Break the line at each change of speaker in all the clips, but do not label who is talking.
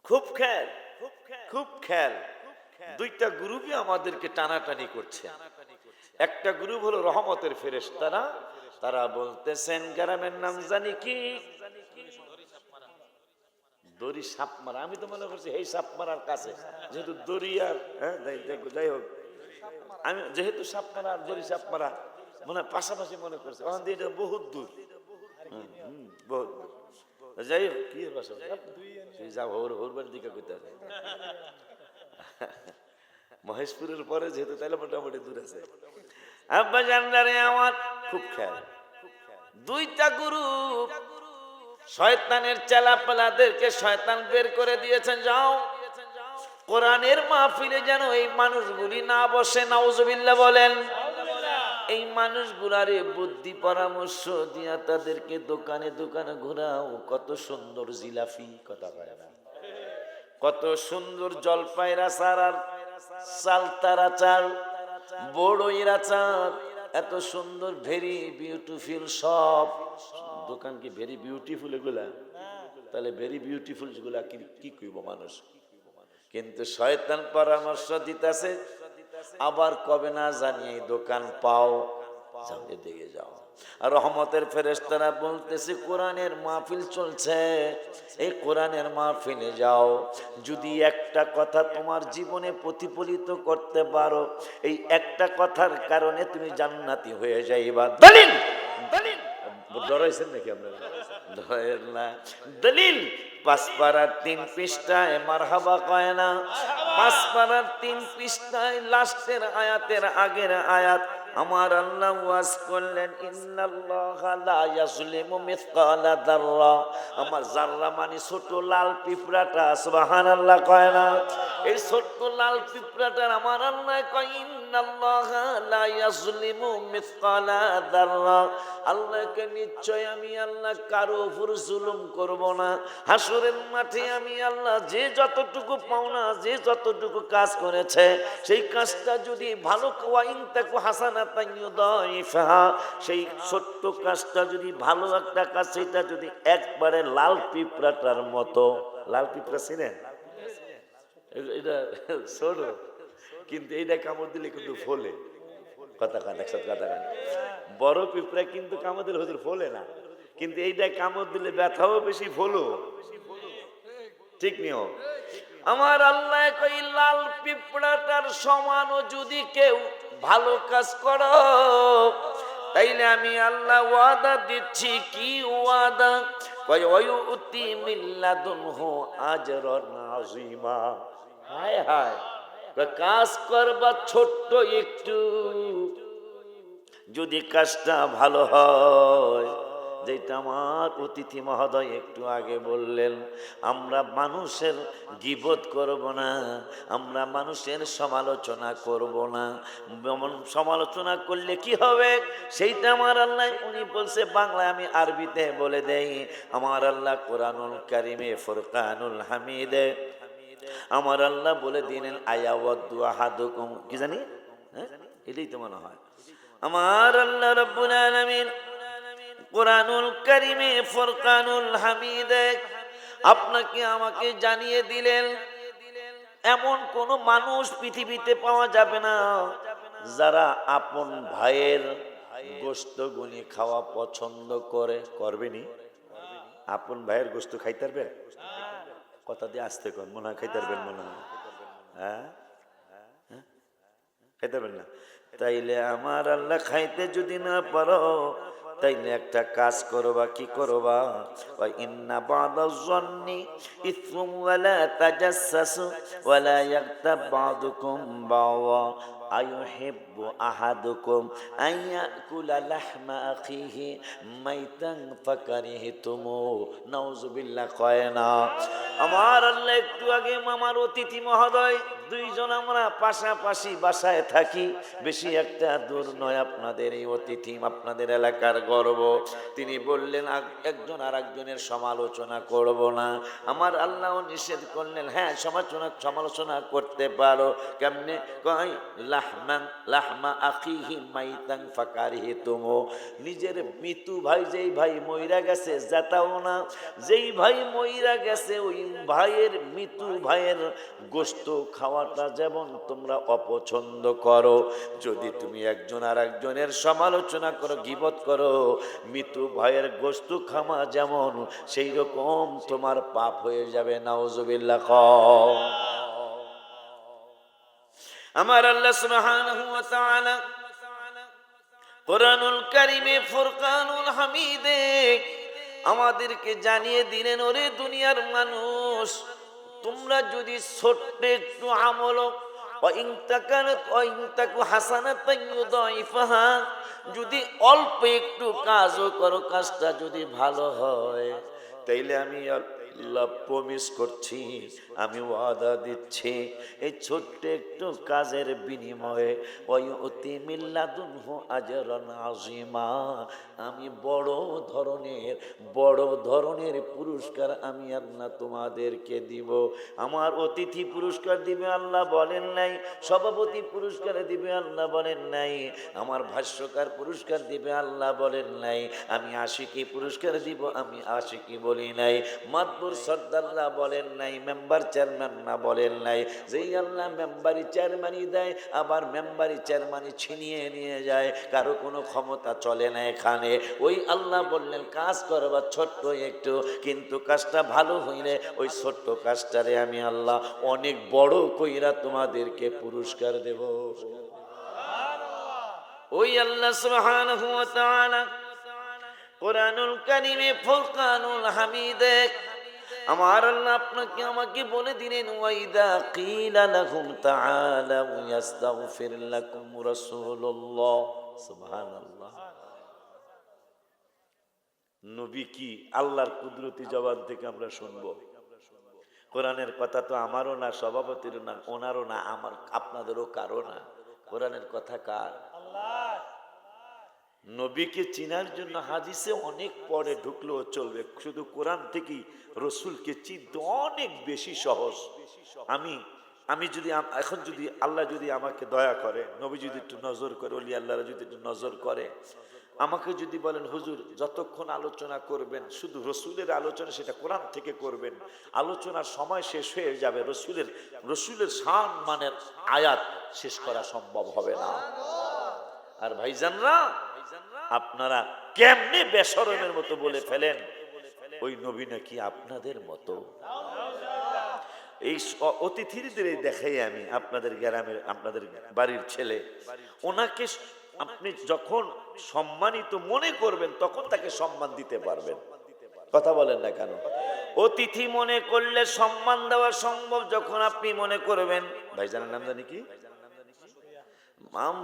খুব খেয়াল, খুব খেয়াল। দুইটা গ্রুপই আমাদেরকে টানাটানি করছে। একটা গ্রুপ হলো রহমতের ফেরেশতারা, তারা বলতেছেন গ্রামের নাম জানি কি দড়ি সাপ মারা। আমি তো মনে করছি এই সাপ মারার কাছে, যেহেতু দড়ি আর যাই হোক, আমি যেহেতু সাপ মারা আর দড়ি সাপ মারা মনে হয় পাশাপাশি মনে করছে, ওখান দিয়ে এটা বহুত দূর। বহুত দূর। যাই হোক, কি ভাষা যাও হরবার দিকে কইতে আছে মহেশপুরের পরে, যেহেতু তাহলে মোটামুটি দূর আছে। আব্বা জানদারে আমার খুব খেয়াল। দুইটা গ্রুপ শয়তানের চেলাপেলাদেরকে শয়তান বের করে দিয়েছেন, যাও কোরআনের মাহফিলে যেন এই মানুষগুলি না বসে। নাউজুবিল্লাহ বলেন। এই মানুষগুলারে বুদ্ধি পরামর্শ দিয়া তাদেরকে দোকানে দোকানে ঘোরাও। কত সুন্দর জিলাফি, কথা কয় না, কত সুন্দর জলপাইয়ের আচার আর চালতার আচার, বড়ইয়ের আচার, এত সুন্দর, ভেরি বিউটিফুল। সব দোকান কি ভেরি বিউটিফুল এগুলা? তাহলে ভেরি বিউটিফুল যেগুলা কি কইব মানুষ? কিন্তু শয়তান পরামর্শ দিতেছে, আবার কবে না জানিয়ে দোকান পাও, যাও এদিকে যাও। আর রহমতের ফেরেশতারা বলতেছে কোরআনের মাহফিল চলছে, এই কোরআনের মাহফিলে যাও। যদি একটা কথা তোমার জীবনে প্রতিফলিত করতে পারো, এই একটা কথার কারণে তুমি জান্নাতি হয়ে যাইবা। দলিল, দলিল। ডরাইছেন নাকি আপনারা? ডরেন না। দলিল পাঁচপাড়ার 3 পৃষ্ঠায় মারহাবা কয় না, পাঁচপাড়ার 3 পৃষ্ঠায় লাস্টের আয়াতের আগের আয়াত আমার আল্লাহ ওয়াজ করলেন, ইন্নাল্লাহা লা ইয়াজলিমু মিসকালা যাররা। আমার যাররা মানে ছোট লাল পিঁপড়াটা, সুবহানাল্লাহ কয় না? এই ছোট্ট লাল পিঁপড়াটার আমার আল্লাহ কয়, ইন্নাল্লাহা লা ইয়াজলিমু মিসকালা যাররা। আল্লাহকে নিশ্চয় আমি আল্লাহ কারো উপর জুলুম করব না। হাসরের মাঠে আমি আল্লাহ যে যতটুকু পাওনা, যে যতটুকু কাজ করেছে, সেই কাজটা যদি ভালো, ওয়াইন তাকু হাসানাতান ইউদাইফা, সেই ছোট্ট কাজটা যদি ভালো একটা কাজ, সেটা যদি একবারে লাল পিঁপড়াটার মতো, লাল পিঁপড়া ছিলেন এটা ছোট, কিন্তু এইটা কামড় দিলে কিন্তু ফলে। কথা কান একসাথে, কথা কান। বড় পিঁপড়া কিন্তু কামড় দিলে হুজুর ফলে না, কিন্তু এইটা কামড় দিলে ব্যথাও বেশি, ফলো ঠিক নিও। আমার আল্লাহ কই লাল পিঁপড়াটার সমানও যদি কেউ ভালো কাজ করো, তাইলে আমি আল্লাহ ওয়াদা দিচ্ছি। কি ওয়াদা? কয় ওয়ুতি মিল্লাদুনহু আজরান আযীমা। হায় হায়, কাজ করবা ছোট্ট একটু, যদি কাজটা ভালো হয়, যেটা আমার অতিথি মহোদয় একটু আগে বললেন, আমরা মানুষের গীবত করব না, আমরা মানুষের সমালোচনা করব না। সমালোচনা করলে কি হবে সেইটা আমার আল্লাহ, উনি বলছে বাংলায়, আমি আরবিতে বলে দেই। আমার আল্লাহ কোরআনুল কারিমে ফুরকানুল হামিদে আমার আল্লাহ বলে দিলেন, আয়াওয়াদু আহাদুকুম, কি জানি, হ্যাঁ এটাই তো মনে হয়। আমার আল্লাহ রাব্বুল আলামিন কোরআনুল কারিমে ফুরকানুল হামিদে আপনাকে আমাকে জানিয়ে দিলেন, এমন কোন মানুষ পৃথিবীতে পাওয়া যাবে না যারা আপন ভাইয়ের গোশত গুনি খাওয়া পছন্দ করে। করবেনি? আপন ভাইয়ের গোশত খাইতে পারবেন? কথা দিয়ে আসতে কর, মনে হয় খাইতে পারবেন, মনে হয়। হ্যাঁ, খাইতে পারবেন না? তাইলে আমার আল্লাহ খাইতে যদি না পারো, তাইলে একটা কাজ করবা। কি করবা? ওয়া ইন্না বাদাজ জন্নি ইসমুন ওয়ালা তাজাসসু ওয়ালা ইয়াগতাব বাদুকুম বাওয়া আইয়ুহিব্বু আহাদুকুম আইয়াকুলা লাহমা আখিহি মাইতান ফাকারিহতুমু। নাউজুবিল্লাহ কয় না? আমার আল্লাহ একটু আগে আমার অতিথি মহোদয় দুইজন আমরা পাশাপাশি বাসায় থাকি, বেশি একটা দূর নয়। আপনাদের এই অতিথি আপনাদের এলাকার গর্ব। তিনি বললেন একজন আর একজনের সমালোচনা করব না। আমার আল্লাহ নিষেধ করলেন, হ্যাঁ সমালোচনা করতে পারো। কেমনে কয়, লাহমা আখিহি মাইতান ফাকারিহিতুম, নিজের মৃত্যু ভাই যেই ভাই মইরা গেছে যেটাও না, যেই ভাই মইরা গেছে ওই ভাইয়ের মৃত্যু ভাইয়ের গোশত খাওয়াটা যেমন তোমরা অপছন্দ করো, যদি তুমি একজন আর একজনের সমালোচনা করো, গীবত করো, মৃত্যু ভাইয়ের গোশত খাওয়া যেমন সেই রকম তোমার পাপ হয়ে যাবে। নাউজুবিল্লাহ। আমার আল্লাহ সুবহানাহু ওয়া তাআলা কোরআনুল কারীমে ফুরকানুল হামিদে আমাদেরকে জানিয়ে দিলেন, ওরে দুনিয়ার মানুষ, তোমরা যদি ছোট্ট একটু আমল যদি অল্প একটু কাজও করো, কাজটা যদি ভালো হয়, তাইলে আমি আল্লাহ প্রমিস করছি, আমি ওয়াদা দিচ্ছি, এই ছোট্ট একটু কাজের বিনিময়ে ওয়ায়ুতি মিন লাদুনহু আজরান আযীমা, আমি বড় ধরনের পুরস্কার আমি আল্লাহ তোমাদেরকে দিব। আমার অতিথি পুরস্কার দিবে আল্লাহ বলেন নাই, সভাপতি পুরস্কার দিবে আল্লাহ বলেন নাই, আমার ভাষ্যকার পুরস্কার দিবে আল্লাহ বলেন নাই, আমি আশিকি পুরস্কার দিব আমি আশিকি বলি নাই, মাতবুর সর্দাররা বলেন নাই, মেম্বার চেয়ারম্যান না বলেন নাই। যেই আল্লাহ মেম্বারি চেয়ারম্যানই দেয়, আবার মেম্বারি চেয়ারম্যানই ছিনিয়ে নিয়ে যায়, কারো কোনো ক্ষমতা চলে না এখানে। ওই আল্লাহ বললেন কাজ করবা ছোট্ট একটু, কিন্তু কাজটা ভালো হইলে ওই ছোট্ট কাজটারে আমি আল্লাহ অনেক বড় কইরা তোমাদেরকে পুরস্কার দেব। ওই আল্লাহ সুবহানাহু ওয়া তাআলা কোরআনুল কারীমে ফুরকানুল হামিদে আমার আল্লাহ আপনাকে আমাকে বলে দিলেন, ওয়াইদা কিলা লাহুম তাআলা ইয়াস্তাগফির লাকুম রাসূলুল্লাহ। সুবহানাল্লাহ। নবী কি আল্লাহর কুদরতি জবান থেকে আমরা শুনবো। কোরআনের কথা তো আমারও না, সভাপতিরও না, ওনারও না, আমার আপনাদেরও কারো না। কোরআনের কথা কার? আল্লাহ। নবীকে চিনার জন্য হাদিসে অনেক পরে ঢুকলেও চলবে, শুধু কোরআন থেকেই রসুলকে চিনতে অনেক বেশি সহজ। আমি যদি এখন যদি আল্লাহ যদি আমাকে দয়া করে, নবী যদি একটু নজর করে, ওলি আল্লাহরা যদি একটু নজর করে, আমাকে যদি বলেন হুজুর যতক্ষণ আলোচনা করবেন শুধু রসুলের আলোচনা, সেটা কোরআন থেকে করবেন, আলোচনার সময় শেষ হয়ে যাবে, রসুলের শান মানের আয়াত শেষ করা সম্ভব হবে না। আর ভাইজানরা আপনারা কেমনে বেশরমের মতো বলে ফেলেন ওই নবী নাকি আপনাদের মতো। এই অতিথিদের দেখাই আমি আপনাদের গ্রামের, আপনাদের বাড়ির ছেলে, ওনাকে আপনি যখন সম্মানিত মনে করবেন তখন তাকে সম্মান দিতে পারবেন। কথা বলেন না কেন? অতিথি মনে করলে সম্মান দেওয়া সম্ভব যখন আপনি মনে করবেন। ভাইজানের নাম জানি কি?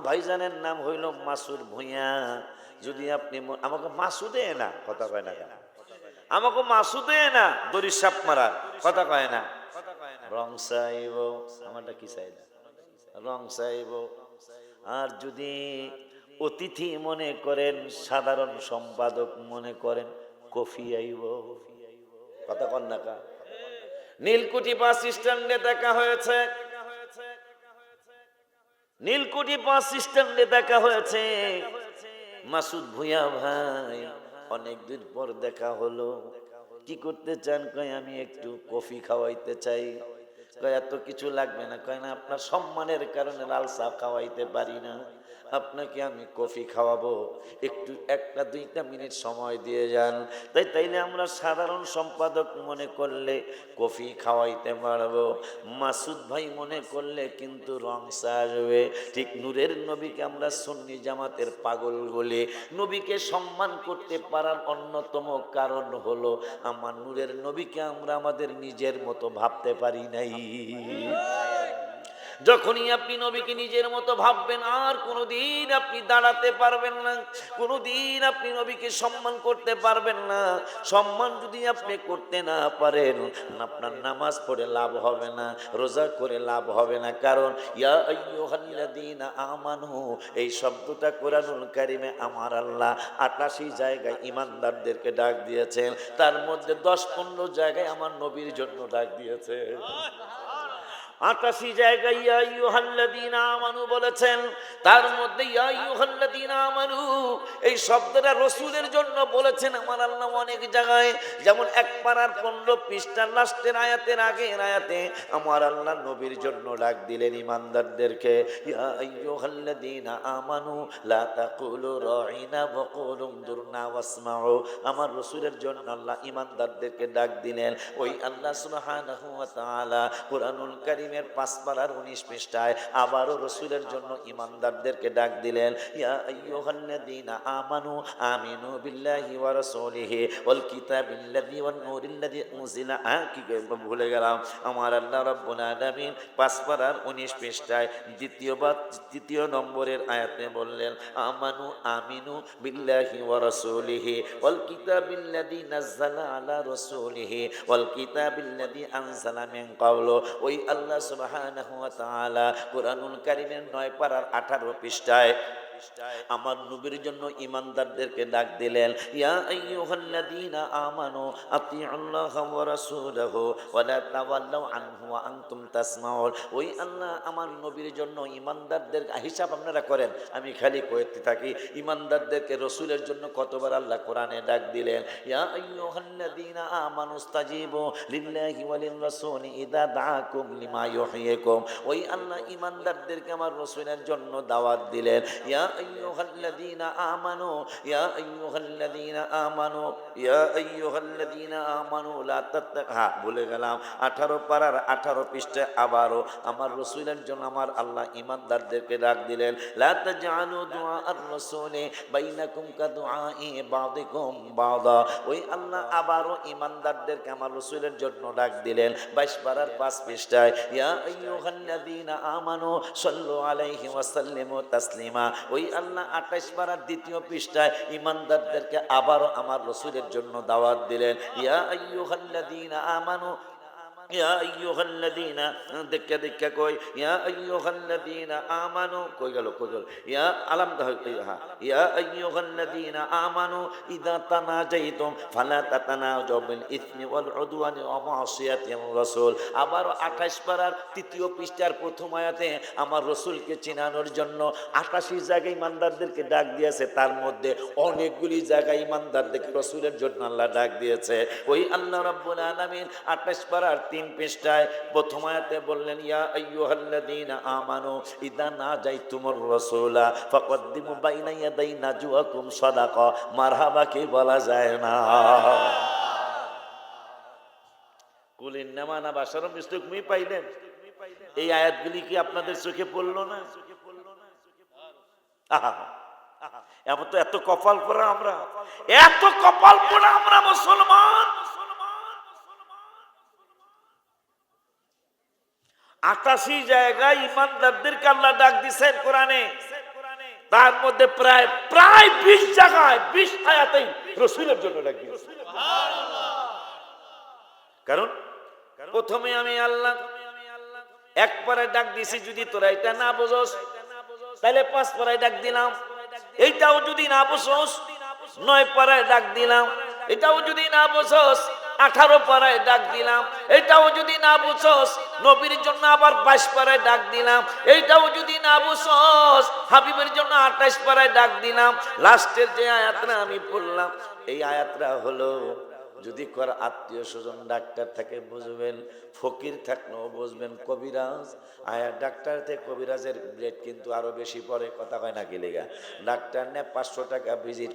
ভাইজানের নাম হইল মাসুদ ভুঁইয়া। যদি আপনি আমাকে মাসুদে না, কথা কয় না কেন? আমাকে মাসুদে না, দড়ি সাপ মারা, কথা কয় না। রং চাইব, আমারটা কি চাই না, রং চাইব। আর যদি অতিথি মনে করেন, সাধারণ সম্পাদক মনে করেন, কফি আইব, কথা কন না কা? নীলকুঠি বাস স্ট্যান্ডে দেখা হয়েছে, নীলকুঠি বাস স্ট্যান্ডে দেখা হয়েছে। মাসুদ ভুঁইয়া ভাই, অনেকদিন পর দেখা হলো, কি করতে চান? কয় আমি একটু কফি খাওয়াইতে চাই। কয় এত কিছু লাগবে না। কয় না, আপনার সম্মানের কারণে লাল চা খাওয়াইতে পারি না, আপনাকে আমি কফি খাওয়াবো, একটু 1-2 মিনিট সময় দিয়ে যান। তাইলে আমরা সাধারণ সম্পাদক মনে করলে কফি খাওয়াইতে পারবো, মাসুদ ভাই মনে করলে কিন্তু রং চা আসবে। ঠিক নূরের নবীকে আমরা সুন্নি জামাতের পাগল বলে, নবীকে সম্মান করতে পারার অন্যতম কারণ হলো আমার নূরের নবীকে আমরা আমাদের নিজের মতো ভাবতে পারি নাই। যখনই আপনি নবীকে নিজের মতো ভাববেন, আর কোনোদিন আপনি দাঁড়াতে পারবেন না, কোনোদিন আপনি নবীকে সম্মান করতে পারবেন না। সম্মান যদি আপনি করতে না পারেন, আপনার নামাজ পড়ে লাভ হবে না, রোজা করে লাভ হবে না। কারণ ইয়া আইয়ুহাল্লাযীনা আমানু, এই শব্দটা কোরআনুল কারীমে আমার আল্লাহ 88 জায়গায় ঈমানদারদেরকে ডাক দিয়েছেন, তার মধ্যে 10-15 জায়গায় আমার নবীর জন্য ডাক দিয়েছে। 88 জায়গায় ইয়া আইয়ুহাল্লাযীনা আমানু বলেছেন, তার মধ্যে ইয়া আইয়ুহাল্লাযীনা আমানু এই শব্দটা রাসূলের জন্য বলেছেন আমার আল্লাহ অনেক জায়গায়। যেমন এক পারার 15 পৃষ্ঠার লাস্টের আয়াতের আগের আয়াতে আমার আল্লাহ নবীর জন্য ডাক দিলেন ঈমানদারদেরকে, ইয়া আইয়ুহাল্লাযীনা আমানু লা তাকুলু রাঈনা ওয়া কুলু উনজুরনা ওয়াসমাউ। আমার রাসূলের জন্য আল্লাহ ঈমানদারদেরকে ডাক দিলেন। ওই আল্লাহ সুবহানাহু ওয়া তাআলা কুরআনুল কারীম 5 পারার 19 পৃষ্ঠায় আবারও রাসূলের জন্য ঈমানদারদেরকে ডাক দিলেন, ইয়া আইয়ুহাল্লাযীনা আমানু আমিনু বিল্লাহি ওয়া রাসূলিহি ওয়াল কিতাবিল্লাযী ওয়ান নূরিল্লাযী উনজিলা। কি ভুলে গেলাম। আমার আল্লাহ রাব্বুল আলামিন 5 পারার 19 পৃষ্ঠায় দ্বিতীয় নম্বরের আয়াতে বললেন, আমানু আমিনু বিল্লাহি ওয়া রাসূলিহি ওয়াল কিতাবিল্লাযী নাযালা আলা রাসূলিহি ওয়াল কিতাবিল্লাযী আনজালা মিন ক্বাবলু। ওই আল্লাহ সুবহানাহু ওয়া তাআলা কুরআনুল কারীমের 9 পারার 18 পৃষ্ঠায় আমার নবীর জন্য ঈমানদারদেরকে ডাক দিলেন, ইয়া আইয়ুহাল্লাযীনা আমানু আতিউল্লাহ ওয়া রাসূলাহু ওয়া লা তাওয়াল্লাউ আনহু ওয়া আনতুম তাসমাউন। ওই আল্লাহ আমার নবীর জন্য ঈমানদারদের হিসাব আপনারা করেন, আমি খালি কইতে থাকি। ঈমানদারদেরকে রাসূলের জন্য কতবার আল্লাহ কোরআনে ডাক দিলেন, ইয়া আইয়ুহাল্লাযীনা আমানু ইস্তাজিবু লিল্লাহি ওয়া লির রাসূলি ইযা দাআকুম লিমা ইউহয়িকুম। ওই আল্লাহ ঈমানদারদেরকে আমার রাসূলের জন্য দাওয়াত দিলেন, ইয়া আইয়ুহাল্লাযীনা আমানু ইয়া আইয়ুহাল্লাযীনা আমানু ইয়া আইয়ুহাল্লাযীনা আমানু লা তাত্তাখা। ভুলে গেলাম 18 পারার 18 পৃষ্ঠায় আবারও আমার রাসূলের জন্য আমার আল্লাহ ঈমানদারদেরকে ডাক দিলেন, লা তাজআলু দুআ আর-রাসূলি বাইনাকুম কাদুআই বাযিকুম বাযা। ওই আল্লাহ আবারও ঈমানদারদেরকে আমার রাসূলের জন্য ডাক দিলেন 22 পারার 5 পৃষ্ঠায়, ইয়া আইয়ুহাল্লাযীনা আমানু সাল্লু আলাইহি ওয়া সাল্লিমু তাসলিমা। ওই আল্লাহ 28 পারার 2 পৃষ্ঠায় ঈমানদারদেরকে আবারও আমার রাসূলের জন্য দাওয়াত দিলেন, ইয়া আইয়ুহাল্লাযীনা আমানু ইয়া আইয়ুহাল্লাযীনা দেখা কই ইয়া আইয়ুহাল্লাযীনা আমানু কই গেল ইয়া আলাম ইয়া আইয়ুহাল্লাযীনা আমানু ইযা তানাজাইতুম ফালা তাতানাজাউ বিল ইসমি ওয়াল উদওয়ানি ওয়া মাসিয়াতির রাসূল। আবার 28 পারার 3 পৃষ্ঠার প্রথম আয়াতে আমার রাসূলকে চিনানোর জন্য 88 জায়গায় ঈমানদারদেরকে ডাক দিয়েছে, তার মধ্যে অনেকগুলি জায়গায় ঈমানদারদেরকে রাসূলের জন্য আল্লাহ ডাক দিয়েছে। ওই আল্লাহ রাব্বুল আলামিন 28 পারার 3 পৃষ্ঠায় প্রথম আয়াতে বললেন, ইয়া আইয়ুহাল্লাযীনা আমানু ইযা নাজাইতুমুর রাসূলা ফাকদ্দিমু বাইনা ইয়াদাই নাজওয়াকুম সাদাকা। মারহাবা কি বলা যায় না? কুল ইন্নামা আনা বাশারুম মিসলুকুম পাইলেন? এই আয়াতগুলি কি আপনাদের চোখে পড়লো না? এমন তো এত কপাল পড়া আমরা, এত কপাল পড়া আমরা মুসলমান। 88 জায়গায় ঈমানদারদেরকে আল্লাহ ডাক দিয়েছেন কোরআনে, তার মধ্যে প্রায় 20 জায়গায় 20 আয়াতেই রাসূলের জন্য ডাক দিয়েছেন। কারণ প্রথমে আমি আল্লাহ এক পারায় ডাক দিয়েছি, যদি তোরা এটা না বুঝোস তাহলে 5 পারায় ডাক দিলাম, এইটাও যদি না বুঝোস 9 পারায় ডাক দিলাম, এটাও যদি না বুঝোস 18 পারায় ডাক দিলাম, এইটাও যদি না বুঝোস নবীর জন্য আবার 22 পারায় ডাক দিলাম, এইটাও যদি না বুঝোস হাবিবের জন্য 28 পারায় ডাক দিলাম। লাস্টের যে আয়াতটা আমি পড়লাম, এই আয়াতটা হলো যদি কর আত্মীয় স্বজন ডাক্তার থাকে বুঝবেন, ফকির থাকলেও বুঝবেন, কবিরাজ আয়া ডাক্তার থেকে কবিরাজের রেট কিন্তু আরো বেশি পড়ে, কথা কয় না কি লেগা। ডাক্তার নেয় 500 টাকা ভিজিট,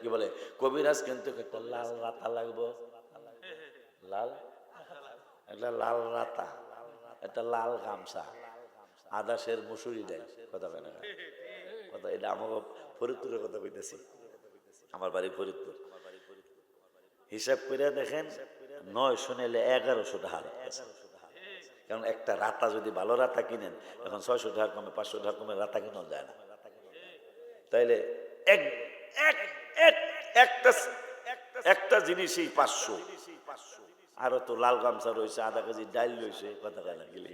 কি বলে কবিরাজ কিন্তু একটা লাল রাতা লাগবো, একটা লাল রাতা, একটা লাল গামছা, আদাসের মুসুরি দেয়, কথা কয় না কথা। এটা আমার ফরিদপুরের কথা কইতেছি, আমার বাড়ি ফরিদপুর। হিসাব করে দেখেন 9 শুনেলে 1100 টাকা লাগতেছে। কারণ একটা রাতা যদি ভালো রাতা কিনেন, এখন 600 টাকা কমে 500 টাকা কমে রাতা কিনা যায় না। তাইলে এক এক এক একটা একটা জিনিসই 500, আরো তো লাল গামছা রয়েছে, আধা কেজি ডাল রয়েছে, কথা কেনা গেলি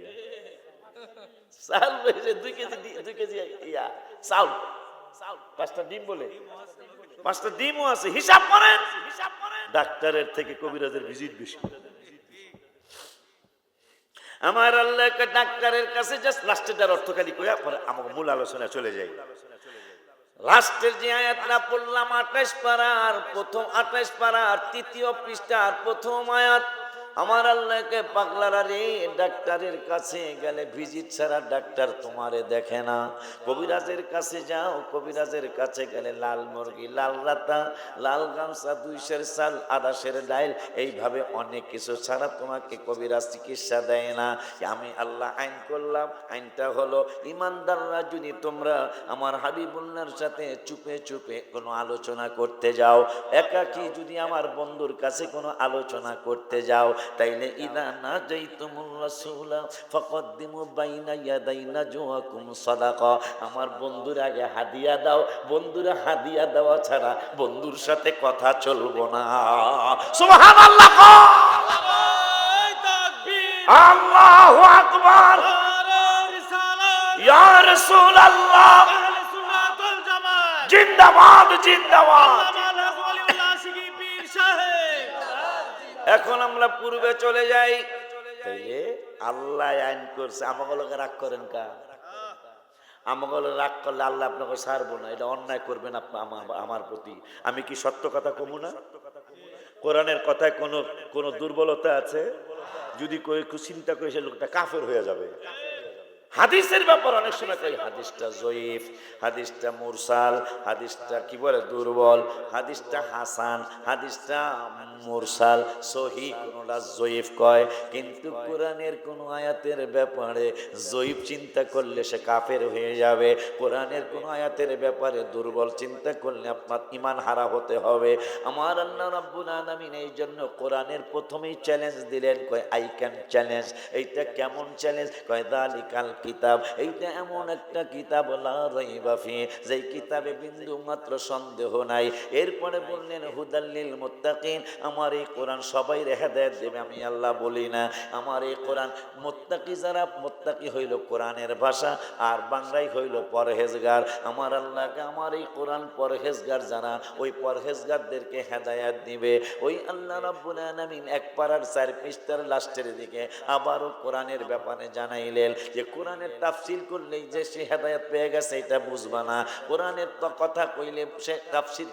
চাল রয়েছে 2 কেজি ইয়া চাউল, 5টা ডিম বলে 5টা ডিমও আছে। হিসাব করেন, ডাক্তারের থেকে কবিরাজের ভিজিট বেশি। আমার আল্লাহকে ডাক্তারের কাছে জাস্ট লাস্টের অর্থ খালি কইয়া পরে আমার মূল আলোচনা চলে যাই। লাস্টের যে আয়াতটা পড়লাম 28 পারার প্রথম 28 পারার 3য় পৃষ্ঠার প্রথম আয়াত, আমার আল্লাহকে পাগলারা রে, ডাক্তারের কাছে গেলে ভিজিট ছাড়া ডাক্তার তোমারে দেখে না। কবিরাজের কাছে যাও, কবিরাজের কাছে গেলে লাল মুরগি, লাল রাতা, লাল গামছা, 2 চাল, 2 ডাইল, এইভাবে অনেক কিছু ছাড়া তোমাকে কবিরাজ চিকিৎসা দেয় না। আমি আল্লাহ আইন করলাম, আইনটা হলো ইমানদাররা যদি তোমরা আমার হাবিবুল্লাহর সাথে চুপে চুপে কোনো আলোচনা করতে যাও, একাকী যদি আমার বন্ধুর কাছে কোনো আলোচনা করতে যাও, তাইলে ইদা নাজাইতুমুর রাসূলা ফাকদ্দিমু বাইনা ইয়াদাই নাজওয়াকুম সাদাকা, আমার বন্ধুর আগে হাদিয়া দাও। বন্ধুরা হাদিয়া দেওয়া ছাড়া বন্ধুর সাথে কথা চলবো না। সুবহানাল্লাহ, আল্লাহু আকবার, ইয়া রাসূলুল্লাহ, জিন্দাবাদ জিন্দাবাদ। এখন আমরা পূর্বে চলে যাই। তাইলে আল্লাহ আইন করছে, আমাকে রাগ করেন কা? আমাকে রাগ করলে আল্লাহ আপনাকে ছাড়বো না, এটা অন্যায় করবেন আমার প্রতি। আমি কি সত্য কথা কমু না? কোরআনের কথায় কোনো দুর্বলতা আছে? যদি কেউ চিন্তা করে সে লোকটা কাফের হয়ে যাবে। হাদিসের ব্যাপার অনেক সময় কই হাদিসটা জয়ীফ, হাদিসটা মুরসাল, হাদিসটা কি বলে দুর্বল, হাদিসটা হাসান, হাদিসটা মুরসাল, সহিহ, কোনটা জয়ীফ কয়। কিন্তু কোরআনের কোন আয়াতের ব্যাপারে জয়ীফ চিন্তা করলে সে কাফের হয়ে যাবে। কোরআনের কোন আয়াতের ব্যাপারে দুর্বল চিন্তা করলে আপনার ঈমান হারা হতে হবে। আমার আল্লাহ রাব্বুল আলামিন এই জন্য কোরআনের প্রথমেই চ্যালেঞ্জ দিলেন, কয় আই ক্যান চ্যালেঞ্জ। এইটা কেমন চ্যালেঞ্জ? কয় যালিকাল কিতাব, এইটা এমন একটা কিতাব লা রাইবা ফি, যেই কিতাবে বিন্দু মাত্র সন্দেহ নাই। এরপরে বললেন হুদাল লিল মুত্তাকিন, আমার এই কোরআন সবাই হেদায়েত দেবে, আমি আল্লাহ বলি না। আমার এই কোরআন মুত্তাকি যারা, মুত্তাকি হইল কোরআনের ভাষা, আর বাংলায় হইল পরহেজগার। আমার আল্লাহকে আমার এই কোরআন পরহেজগার যারা, ওই পরহেজগারদেরকে হেদায়েত দিবে। ওই আল্লাহ রাব্বুল আলামিন 1 পারার 4 পৃষ্ঠার লাস্টের দিকে আবারও কোরআনের ব্যাপারে জানাইলেন যে কোরআনের তাফসীর করলেই যে সে হেদায়েত পেয়ে গেছে এটা বুঝবা না। কোরআনের তো কথা কইলে সে তাফসীর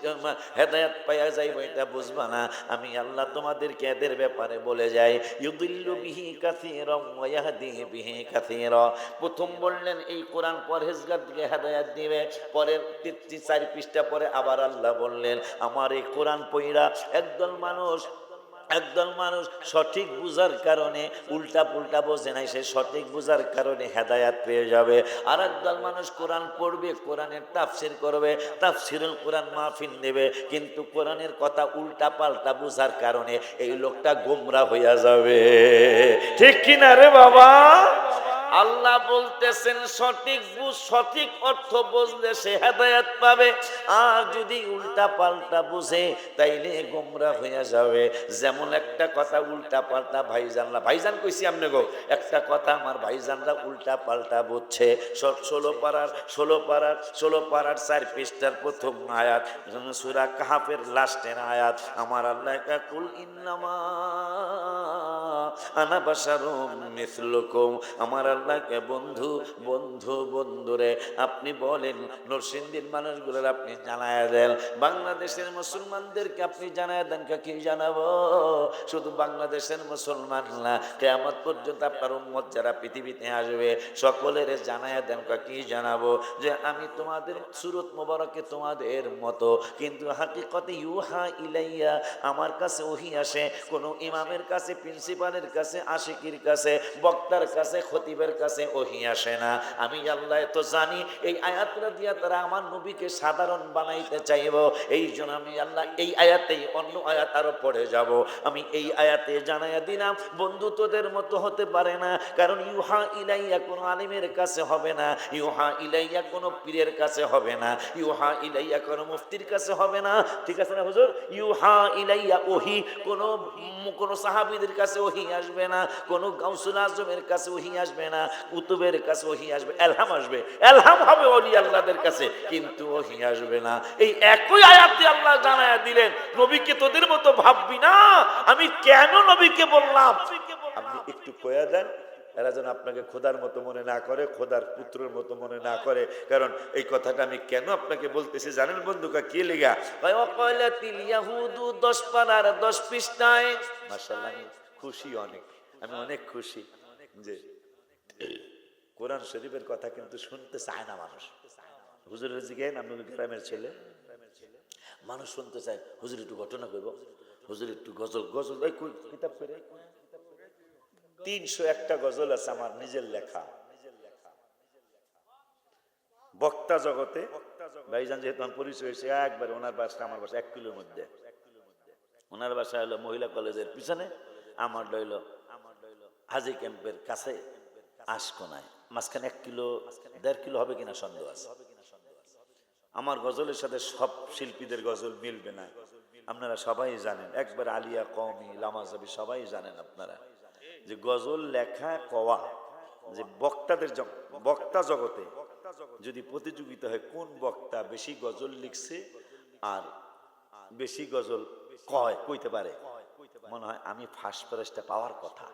হেদায়েত পাওয়া যাইবে এটা বুঝবা না। আমি আল্লাহ তোমাদেরকে এদের ব্যাপারে বলে যাই, ইউদিল্লু বিহি কাসীরা ওয়া ইয়াহদি বিহি কাসীরা। প্রথম বললেন এই কোরআন পরহেজগারকে হেদায়েত দিবে, পরের 4 পৃষ্ঠা পরে আবার আল্লাহ বললেন আমার এই কোরআন পড়া একদল মানুষ সঠিক বুঝার কারণে উল্টা পুল্টা বোঝে নাই, সে সঠিক বুঝার কারণে হেদায়াত পেয়ে যাবে। আর একদল মানুষ কোরআন পড়বে, কোরআনের তাফসীর করবে, তাফসীরুল কোরআন মাহফিল নেবে, কিন্তু কোরআনের কথা উল্টা পাল্টা বুঝার কারণে এই লোকটা গোমরা হইয়া যাবে। ঠিক কিনা রে বাবা? আল্লাহ বলতেছেন সঠিক বুঝ, সঠিক অর্থ বুঝলে সে হেদায়েত পাবে, আর যদি উল্টা পাল্টা বুঝে তাইলে গোমরা হয়ে যাবে। যেমন একটা কথা উল্টা পাল্টা ভাইজান কইছি আমনে গো, একটা কথা আমার ভাইজানরা উল্টা পাল্টা বুঝছে। 16 পারার 4 পৃষ্ঠার প্রথম আয়াত, সূরা কাহফের লাস্টের আয়াত। আমার আল্লাহ কুল ইন্নামা আনা বাশারুম মিসলুকুম, আমার আল্লাহকে বন্ধুরে আপনি বলেন, নরসিংদীর মানুষগুলোর আপনি জানায় দেন, বাংলাদেশের মুসলমানদেরকে আপনি জানায় দেন। কি জানাবো? শুধু বাংলাদেশের মুসলমান না, কিয়ামত পর্যন্ত আপনার উম্মত যারা পৃথিবীতে আসবে সকলের জানায় দেন। কি জানাবো? যে আমি তোমাদের সূরত মুবারকে তোমাদের মতো, কিন্তু হাকিকতে ইউহা ইলাইয়া, আমার কাছে ওহী আসে। কোন ইমামের কাছে, প্রিন্সিপালের কাছে, আশিকির কাছে, বক্তার কাছে, খতিবের তাদের কাছে ওহী আসে না। আমি আল্লাহ তো জানি এই আয়াতটা দিয়া তারা আমার নবীকে সাধারণ বানাইতে চাইব। এই জন্য আমি আল্লাহ এই আয়াতেই অন্য আয়াত আরো পড়ে যাব। আমি এই আয়াতে জানাইয়া দিলাম, বন্ধু তোদের মতো হতে পারে না, কারণ ইউহা ইলাইয়া কোনো আলিমের কাছে হবে না, ইউহা ইলাইয়া কোনো পীরের কাছে হবে না, ইউহা ইলাইয়া কোনো মুফতির কাছে হবে না। ঠিক আছে না হুজুর? ইউহা ইলাইয়া ওহী কোনো সাহাবীদের কাছে ওহী আসবে না, কোনো গাউসুল আজমের কাছে ওহী আসবে না, কুতুবের কাছে ওহী আসবে, এলহাম আসবে, এলহাম হবে ওলি আল্লাহদের কাছে, কিন্তু ওহী আসবে না। এই একই আয়াতে আল্লাহ জানায়া দিলেন, নবীকে তোদের মতো ভাববি না। আমি কেন নবীকে বললাম আপনি একটু কয়া দেন, এরা যেন আপনাকে খোদার মতো মনে না করে, খোদার পুত্রের মতো মনে না করে। কারণ এই কথাটা আমি কেন আপনাকে বলতেছি জানেন বন্ধুকা? কি লেগা? ভাই ওয়াকালাতিল ইয়াহুদু 10 পারার 10 পৃষ্ঠায়। মাশাআল্লাহ, আমি খুশি অনেক, আমি অনেক খুশি যে কোরআন শরীফের কথা কিন্তু শুনতে চায় না মানুষ। হুজুরের জিজ্ঞেস, আপনাদের গ্রামের ছেলে, মানুষ শুনতে চায় হুজুর একটু ঘটনা কইব, হুজুর একটু গজল, গজল এই কিতাব করে 301টা গজল আছে আমার নিজের লেখা। বক্তা জগতে ভাইজান যেহেতু আমার পরিচয় হয়েছে, একবার ওনার বাসা আমার বাসা 1 কিলোর মধ্যে। ওনার বাসা হলো মহিলা কলেজের পিছনে, আমার হইল হাজি ক্যাম্পের কাছে আশকোনায়, মাঝখানে 1 কিলো 1.5 কিলো হবে কিনা সন্দেহ আছে। আমার গজলের সাথে সব শিল্পীদের গজল মিলবে না, আপনারা সবাই জানেন। একবার আলিয়া কওমি লামাজাবি সবাই জানেন আপনারা যে গজল লেখা কওয়া, যে বক্তাদের বক্তা জগতে যদি প্রতিযোগিতা হয় কোন বক্তা বেশি গজল লিখছে আর বেশি গজল কইতে পারে, মনে হয় আমি ফার্স্ট প্রাইজটা পাওয়ার কথা।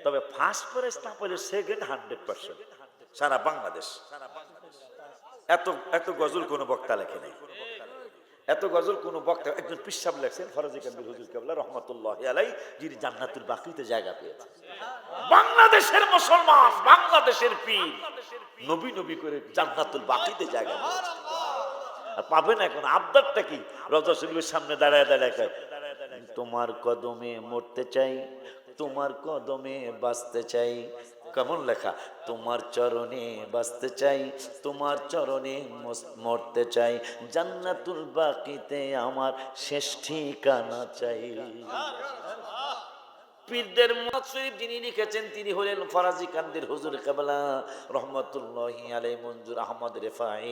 তবে ফার্স্ট প্রাইজ না পেলে সেকেন্ড 100% সারা বাংলাদেশ। এত এত গজল কোন বক্তা লেখে নাই, এত গজল কোন বক্তা। একজন পিসাব লেখছেন ফরাজি কান্দির হুজুর কেবলা রহমাতুল্লাহি আলাইহি, যিনি জান্নাতুল বাকিতে জায়গা পেয়েছেন। বাংলাদেশের মুসলমান, বাংলাদেশের পীর নবী নবী করে জান্নাতুল বাকিতে জায়গা পেয়েছেন। আর পাবেন এখন আবদারটা কি? রওজা শরীফের সামনে দাঁড়ায় দাঁড়ায় কয়, তোমার কদমে মরতে চাই, তোমার কদমে বাঁচতে চাই। কেমন লেখা? তোমার চরণে বাঁচতে চাই, তোমার চরণে মরতে চাই, জান্নাতুল বাকিতে আমার শেষ ঠিকানা চাই। পীরদের মুফসির যিনি লিখেছেন তিনি হলেন ফরাজি কান্দির হুজুর কেবলা রহমাতুল্লাহি আলাইহি, মঞ্জুর আহমদ রেফাই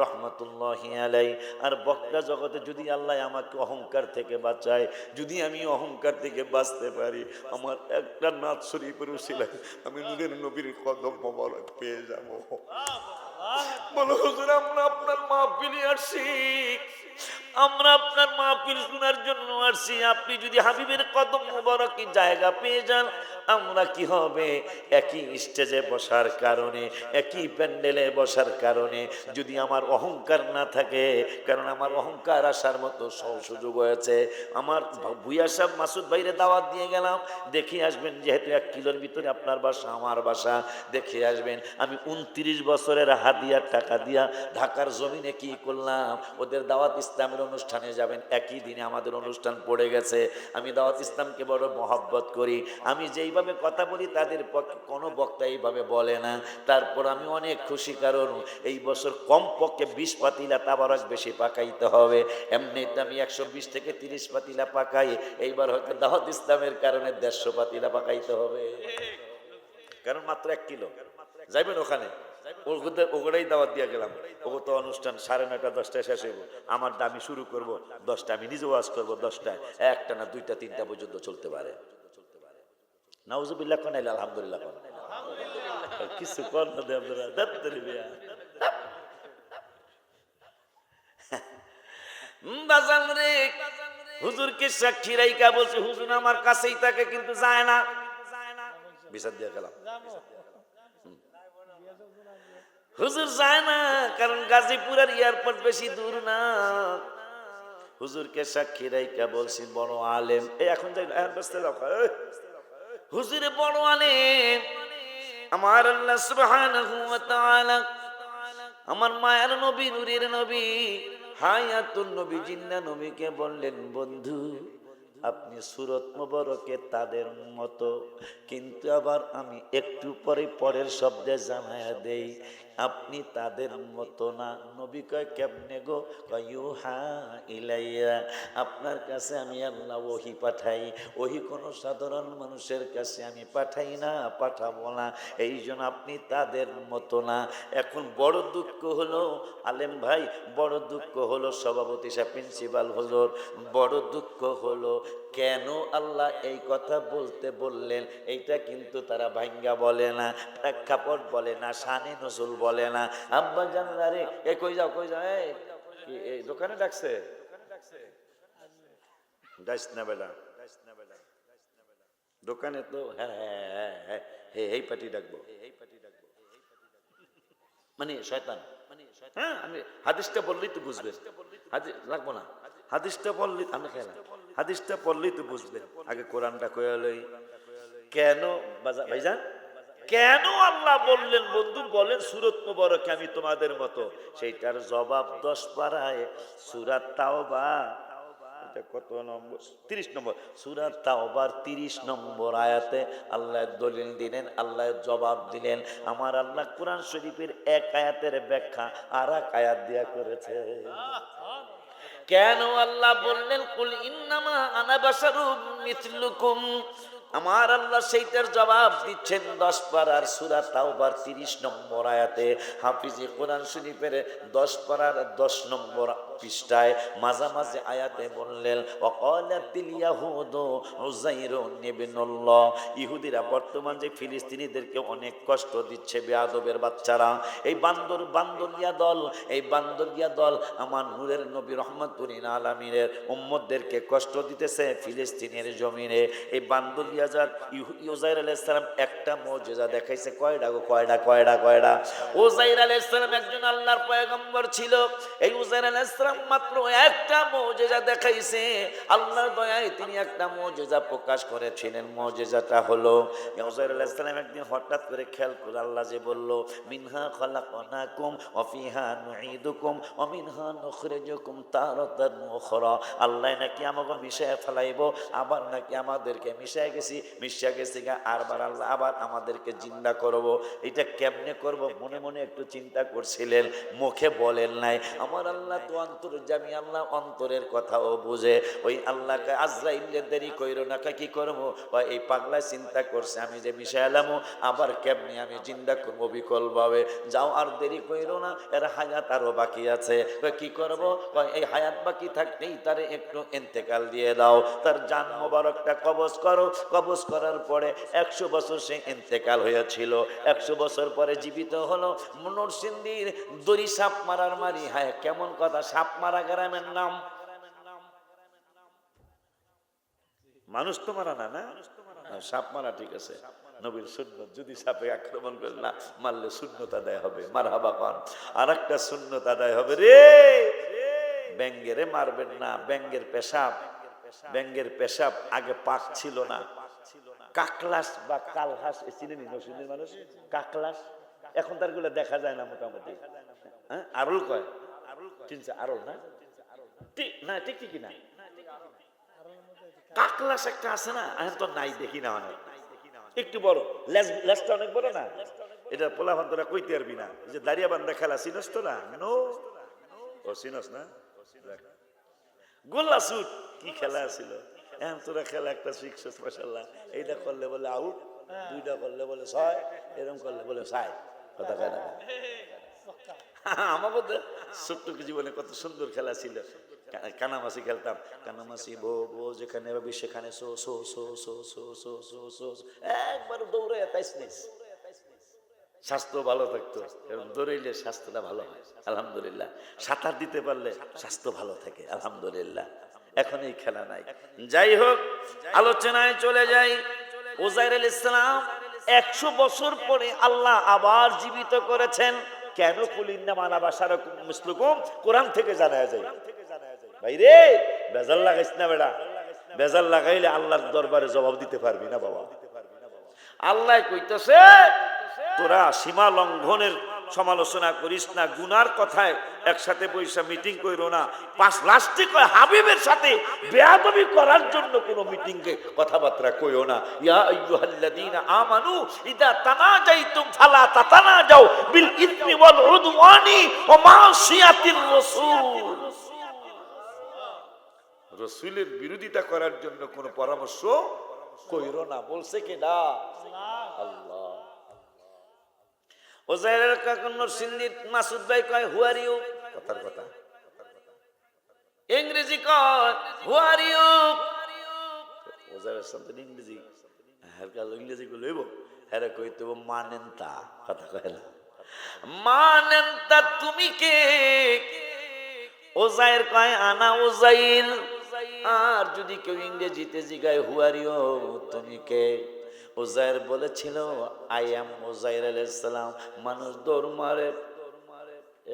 রহমাতুল্লাহি আলাইহি। আর বক্তা জগতে যদি আল্লাহ আমাকে অহংকার থেকে বাঁচায়, যদি আমি অহংকার থেকে বাঁচতে পারি, আমার একটা নাত শরীফের উসিলায় আমি নূরের নবীর কদম মোবারক পেয়ে যাব। বলো হুজুর, আমরা আপনার মাহফিলে আসছি, আমরা আপনার মাহফিল শোনার জন্য আসছি। আপনি যদি হাবিবের কদম মোবারকে জায়গা পেয়ে যান, আমরা কি হবে? একই স্টেজে বসার কারণে, একই প্যান্ডেলে বসার কারণে যদি আমার অহংকার না থাকে, কারণ আমার অহংকার আসার মতো সুযোগ হয়েছে। আমার ভুইয়া সাহেব মাসুদ ভাইরে দাওয়াত দিয়ে গেলাম, দেখে আসবেন, যেহেতু 1 কিলোর ভিতরে আপনার বাসা আমার বাসা, দেখে আসবেন। আমি 29 বছরের হাদিয়ার টাকা দিয়া ঢাকার জমিনে কি করলাম, ওদের দাওয়াত ইসলামের অনুষ্ঠানে যাবেন, একই দিনে আমাদের অনুষ্ঠান পড়ে গেছে। আমি দাওয়াত ইসলামকে বড় মহব্বত করি, আমি যেইভাবে কথা বলি তাদের পক্ষে কোনো বক্তা এইভাবে বলে না। তারপর আমি অনেক খুশি, কারণ এই বছর কমপক্ষে 20 পাতিলা তাবারক বেশি পাকাইতে হবে। এমনিতে আমি 120 থেকে 30 পাতিলা পাকাই, এইবার হয়তো দাওয়াত ইসলামের কারণে 150 পাতিলা পাকাইতে হবে, কারণ মাত্র 1 কিলো। যাইবেন ওখানে, ওগুলোই দাওয়াত দিয়ে গেলাম। ওগো তো অনুষ্ঠান 9:30 10টায় শেষ হইব, আমার দামি শুরু করব 10টা, আমি নিজে ওয়াজ করবো 10টায়, 1টা না 2টা 3টা পর্যন্ত চলতে পারে। নাউজুবিল্লাহ কোন, আলহামদুলিল্লাহ কোন, কিছু কর না দে আপনারা দাত্তরি বিয়া। বাজান রে, হুজুরকে সাক্ষী রাইখা বলছে, হুজুর আমার কাছেই থাকে কিন্তু যায় না। বিচার দিয়ে গেলাম, হুজুর যায় না, কারণ গাজীপুর আর এয়ারপোর্ট বেশি দূর না। হুজুরকে সাক্ষী রাইখা বলছি বড় আলেম, এখন যাই হুজুরে বড় আলেম। আমার আল্লাহ সুবহানাহু ওয়া তাআলা আমার মায়ের নবী, নূরের নবী, হায়াতুন নবী, জিন্দা নবীকে বললেন, বন্ধু আপনি সূরত মুবারকে তাদের মতো, কিন্তু আবার আমি একটু পরে পরের শব্দে জানায়া দেই আপনি তাদের মতো না। নবী কয় কেমনে গো? কয় ইউহা ইলাইয়া, আপনার কাছে আমি আল্লাহ ওহী পাঠাই, ওহী কোনো সাধারণ মানুষের কাছে আমি পাঠাই না, পাঠাবো না, এই জন্য আপনি তাদের মতো না। এখন বড় দুঃখ হলো আলেম ভাই, বড় দুঃখ হলো সভাপতি সাহেব, প্রিন্সিপাল হুজুর, বড় দুঃখ হলো কেন আল্লাহ এই কথা বলতে বললেন, এইটা কিন্তু তারা ভাঙ্গা বলে না, প্রেক্ষাপট বলে না, শানে নজুল বলে না। আব্বা জানলা রে, এ কই যাও কই যাও, এই দোকানে ডাকছে, যাইস না বেলা, দোকানে তো হ্যাঁ হ্যাঁ হ্যাঁ এই পার্টি ডাকবো, মানে শয়তান। হ্যাঁ, আমি হাদিসটা বললেই তো বুঝবেন, হাদিস লাগবো না, হাদিসটা বললেই আমি খেলা, হাদিসটা পড়লেই তো বুঝবেন। আগে কোরআনটা কয়ে লই, কেন ভাইজান, কেন আল্লাহ বললেন? বন্ধু বলেন সূরত মুবারকে আমি তোমাদের মতো, সেইটার জবাব 10 পারায় সূরা তাওবা, এটা কত নম্বর? 30 নম্বর সূরা তাওবার 30 নম্বর আয়াতে আল্লাহ দলিল দিলেন, আল্লাহ জবাব দিলেন। আমার আল্লাহ কোরআন শরীফের এক আয়াতের ব্যাখ্যা আর এক আয়াত দিয়া করেছে। কেন আল্লাহ বললেন কুল ইন্নামা আনা বাশারুম মিথলুকুম, আমার আল্লাহ সেইটার জবাব দিচ্ছেন 10 পারার সূরা তাওবার 30 নম্বর আয়াতে। হাফিজে কোরআন শরীফের 10 পারার 10 নম্বর পৃষ্ঠায় মাঝামাঝি আয়াতে বললেন ওয়াকালাতিল ইয়াহুদু উযাইরুন ইবনুল্লাহ, ইহুদিরা বর্তমান যে ফিলিস্তিনিদেরকে অনেক কষ্ট দিচ্ছে, বেয়াদবের বাচ্চারা, এই বান্দরিয়া দল, এই বান্দরিয়া দল আমার নূরের নবী রহমাতুল আলামিনের উম্মতদেরকে কষ্ট দিতেছে ফিলিস্তিনের জমিনে। এই বান্দরিয়া উযাইর আলাইহিস সালাম একটা মুজিজা দেখাইছে, কয়টা গো? কয়টা? উযাইর আলাইহিস সালাম একজন আল্লাহর পয়গম্বর ছিল। এই উযাইর আলাইহিস সালাম মাত্র একটা মুজিজা দেখাইছে, আল্লাহর দয়ায় তিনি একটা মুজিজা প্রকাশ করেছিলেন। মুজিজাটা হলো উযাইর আলাইহিস সালাম একদিন হঠাৎ করে খেয়াল করে আল্লাহ যে বলল মিনহা খালাকনাকুম ওয়া ফিহা নুঈদুকুম ওয়া মিনহা নুখরিজুকুম তারাতান উখরা, আল্লাহ নাকি আমাকে মিশায় ফেলাইবো, আবার নাকি আমাদেরকে মিশা গেছি আরবার আল্লাহ আবার আমাদেরকে জিন্দা করব। এটা কেমনে করব মনে মনে একটু চিন্তা করছিলেন, মুখে বলেন নাই। আমার আল্লাহ তো অন্তর্যামী, আল্লাহ অন্তরের কথাও বুঝে। ওই আল্লাহকে আজরাইলের দেরি কইরো না, কি করবো? এই পাগলা চিন্তা করছে আমি যে মিশা এলাম আবার কেমনি আমি জিন্দা করবো বিকল্প ভাবে, যাও আর দেরি কইরো না, এর হায়াত আরো বাকি আছে। কি করব? এই হায়াত বাকি থাকতেই তারে একটু ইন্তেকাল দিয়ে দাও, তার জান মোবারকটা কবজ করো। কবজ করার পরে 100 বছর সে ইন্তেকাল হয়েছিল, 100 বছর পরে জীবিত হলো। নরসিংদীর দড়ি সাপ মারার মারি, হ্যাঁ কেমন কথা, সাপ মারা গ্রামের নাম, মানুষ তো মারা না, না সাপ মারা ঠিক আছে, নবীর সুন্নত। যদি সাপে আক্রমণ করে না মারলে সুন্নত আদায় হবে, মারহাবা পান। আর একটা সুন্নত আদায় হবে রে, ব্যাঙ্গেরে মারবেন না, ব্যাঙ্গের পেশাব আগে পাক ছিল না। কাকলাস বা কালহাস চিনেনি নরসিংদীর মানুষ? কাকলাস এখন তার গুলো দেখা যায় না মোটামুটি। হ্যাঁ, আরল কয়, চিনছে আরল না? না ঠিক না, কাকলাস একটা আছে না, এখন তো নাই, দেখি না, অনেক একটু বড়, লেজটা অনেক বড় না, এটা পোলাপান তোরা কইতে পারবি না। যে দাঁড়িয়া বান্ধা খেলা চিনস তোরা? নো, ও চিনস না? গোল্লা সুট কি খেলা ছিল, এখন তোরা খেলা একটা শিখছস মাশাআল্লাহ। এইটা করলে বলে আউট, দুইটা করলে বলে 6, এরকম করলে বলে 6, কথা কয় না? আমাদের ছোট্ট জীবনে কত সুন্দর খেলা ছিল, কানামাছি খেলতাম, কানামাছি বো বো, যেখানে ভাবি সেখানে so so so so so so so so, একবার দৌড়ে স্বাস্থ্য ভালো থাকতো, এবং দৌড়াইলে স্বাস্থ্যটা ভালো হয় আলহামদুলিল্লাহ। সাঁতার দিতে পারলে স্বাস্থ্য ভালো থাকে আলহামদুলিল্লাহ। এখন এই খেলা নাই। যাই হোক, আলোচনায় চলে যাই। উযাইর আলাইহিস সালাম 100 বছর পরে আল্লাহ আবার জীবিত করেছেন। কেন? কুল ইন্নামা আনা বাশারুম মিসলুকুম, কোরআন থেকে জানা যায়। ভাই রে, বেজাল লাগাইস না বেটা, বেজাল লাগাইলে আল্লাহর দরবারে জবাব দিতে পারবি না বাবা। আল্লাহ কইতেছে তোরা সীমা লঙ্ঘনের সমালোচনা করিস না, গুনার কথায় একসাথে বৈশা মিটিং কইরো না। পাঁচ লাস্টে কয় হাবিবের সাথে বেয়াদবি করার জন্য কোনো মিটিংকে কথাবার্তা কইও না। ইয়া আইয়ুহাল্লাযীনা আমানু ইযা তানাজাইতুম ফালা তাতানাজাউ বিল ইসমি ওয়াল উদওয়ানি ওয়া মাসিয়াতির রাসূল। রাসূলের বিরোধিতা করার জন্য কোনো পরামর্শ কইরো না। বলছে কি না? আল্লাহ। ওজাইরের কাকুর সিন্দি মাসুদ ভাই কয় হু আর ইউ, কথার কথা ইংরেজি কয় হু আর ইউ। ওজাইরের সাথে ইংরেজি হালকা ইংরেজি কই লইব, হেরে কইতে মানেন তা, কথা কয় না মানেন তা তুমি কে? ওজাইর কয় আনা ওজাইল। আর যদি কেউ ইংরেজিতে জিগায় হু আর ইউ, তুমি কে? ওজাইর বলেছিল আই এম ওজাইর আলাইহিস সালাম। মানুষ দৌড় মারে,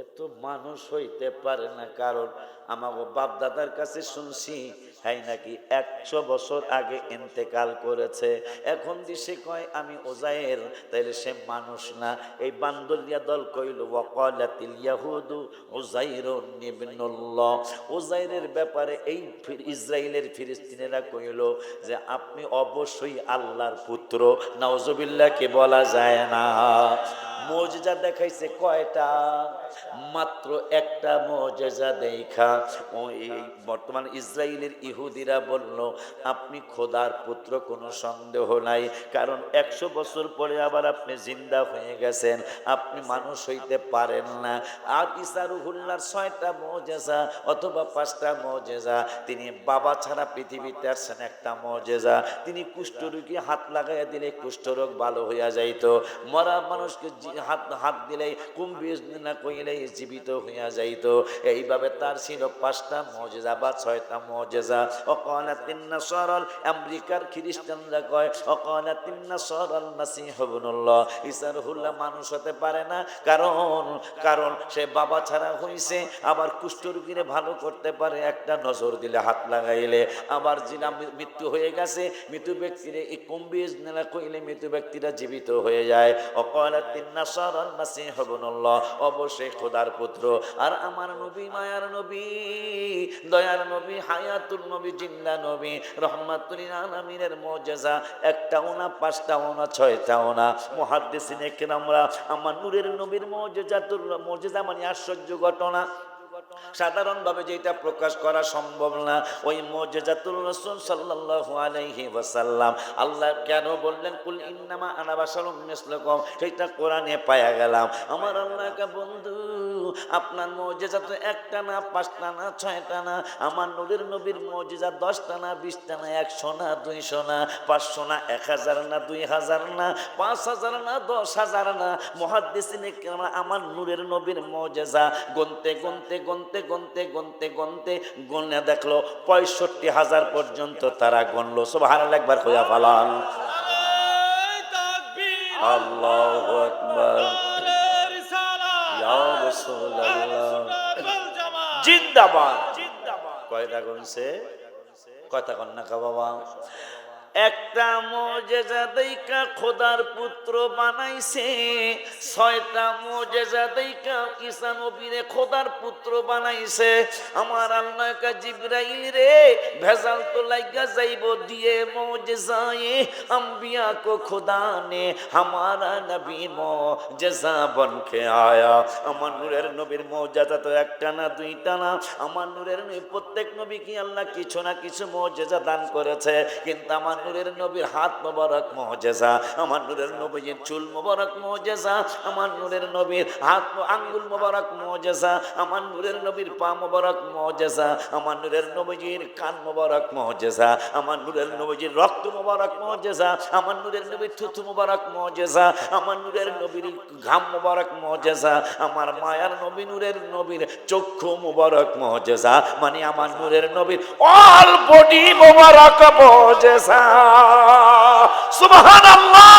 এত মানুষ হইতে পারে না, কারণ আমার বাপ দাদার কাছে শুনছি হ্যাঁ নাকি 100 বছর আগে ইন্তেকাল করেছে। এখন দিশে কয় আমি ওজাইর, তাইলে সে মানুষ না। এই বান্দলিয়া দল কইল ওয়াকালাতিল ইয়াহুদু উযাইরুন ইবনুল্লাহ। ওজাইরের ব্যাপারে এই ইসরাইলের ফিলিস্তিনিরা কইল যে আপনি অবশ্যই আল্লাহর পুত্র। নাউজুবিল্লাহ কে বলা যায় না। মুজিজা দেখাইছে কয়টা? মাত্র একটা মুজিজা দেখা ওই বর্তমান ইসরায়েলের ইহুদিরা বলল আপনি খোদার পুত্র, কোনো সন্দেহ নাই, কারণ 100 বছর পরে আবার আপনি জিন্দা হয়ে গেছেন, আপনি মানুষ হইতে পারেন না। আর ঈসা রুহুল্লাহর 6টা মুজিজা অথবা 5টা মুজিজা, তিনি বাবা ছাড়া পৃথিবীতে আসছেন, একটা মুজিজা তিনি কুষ্ঠরোগী হাত লাগাইয়া দিলে কুষ্ঠরোগ ভালো হইয়া যাইত, মরা মানুষকে হাত দিলে কুম্ভিজ না কইলে জীবিত হইয়া যাইত। এইভাবে তার ছিল 5টা মুজিজা বা 6টা মুজিজা। ওয়াকালাতিন নাসারাল, আমেরিকার খ্রিস্টানরা কয় ওয়াকালাতিন নাসারাল মাসীহ ইবনুল্লাহ, ঈসা রুহুল্লাহ মানুষ হতে পারে না, কারণ সে বাবা ছাড়া হইছে। আবার কুষ্ঠরোগীরে ভালো করতে পারে একটা নজর দিলে, হাত লাগাইলে। আবার যিনি মৃত্যু হয়ে গেছে, মৃত ব্যক্তিরে এই কুম্ভিজ না কইলে মৃত ব্যক্তিরা জীবিত হয়ে যায়। ওয়াকালাতিন নাসারাল মাসীহ ইবনুল্লাহ, অবশ্যই খোদার পুত্র। আর আমার নবী, মায়ার নবী, দয়ার নবী, হায়াতুল নবী, জিন্দা নবী, রহমাতুল আলামিনের মুজিজা একটাও না, 5টাও না, 6টাও না। মুহাদ্দিসিনে কেরামরা আমার নূরের নবীর মুজিজা মানে আশ্চর্য ঘটনা, সাধারণভাবে যেটা প্রকাশ করা সম্ভব না, ওই মুজিজাতুর রাসূল সাল্লাল্লাহু আলাইহি ওয়াসাল্লাম আল্লাহ কেন বললেন কুল ইন্নামা আনা বাশারুম মিসলুকুম, সেটা কোরআনে পায়া গেলাম। আমার আল্লাহকে বন্ধু, আপনার মুজিজা তো একটা না, 5টা না, 6টা না। আমার নূরের নবীর মুজিজা 10টা না, 20টা না, 100 না, 200 না, 500 না, 1000 না, 2000 না, 5000 না, 10000 না। মুহাদ্দিসিনে কেরাম আমার নূরের নবীর মুজিজা গুনতে গুনতে গুনতে গুনতে গুনতে গুনতে গুনে দেখলো 65,000 পর্যন্ত তারা গুনলো। সুবহানাল্লাহ, একবার কইয়া ফালান আল্লাহু আকবার, ইয়া রাসূলুল্লাহ জিন্দাবাদ। কয়টা গুনছে? কয়টা কন্যা কা বাবা? একটা মুজিজা দেইকা খোদার পুত্র বানাইছে, 6টা মুজিজা দেইকা ঈসা নবীরে খোদার পুত্র বানাইছে। আমার আল্লাহ কা জিবরাইল রে ভেজাল তো লাগা যাইব দিয়ে মুজিজায়ে अंबिया को खुदा ने हमारा नबी मुजिजा बन के आया। আমার নূরের নবীর মুজিজা তো একটা না, 2টা না। আমার নূরের নবী প্রত্যেক নবীকে আল্লাহ কিছু না কিছু মুজিজা দান করেছে, কিন্তু আমার নূরের নবীর হাত মোবারক মুজিজা, আমার নূরের নবীর চুল মোবারক মুজিজা, আমার নূরের নবীর হাত আঙ্গুল মোবারক মুজিজা, আমার নূরের নবীর পা মোবারক মুজিজা, আমার নূরের নবীর কান মোবারক মুজিজা, আমার নূরের নবীর রক্ত মোবারক মুজিজা, আমার নূরের নবীর থুথু মোবারক মুজিজা, আমার নূরের নবীর ঘাম মোবারক মুজিজা, আমার মায়ার নবী নূরের নবীর চক্ষু মোবারক মুজিজা, মানে আমার নূরের নবীর অল বডি মোবারক মুজিজা। সুবহানাল্লাহ,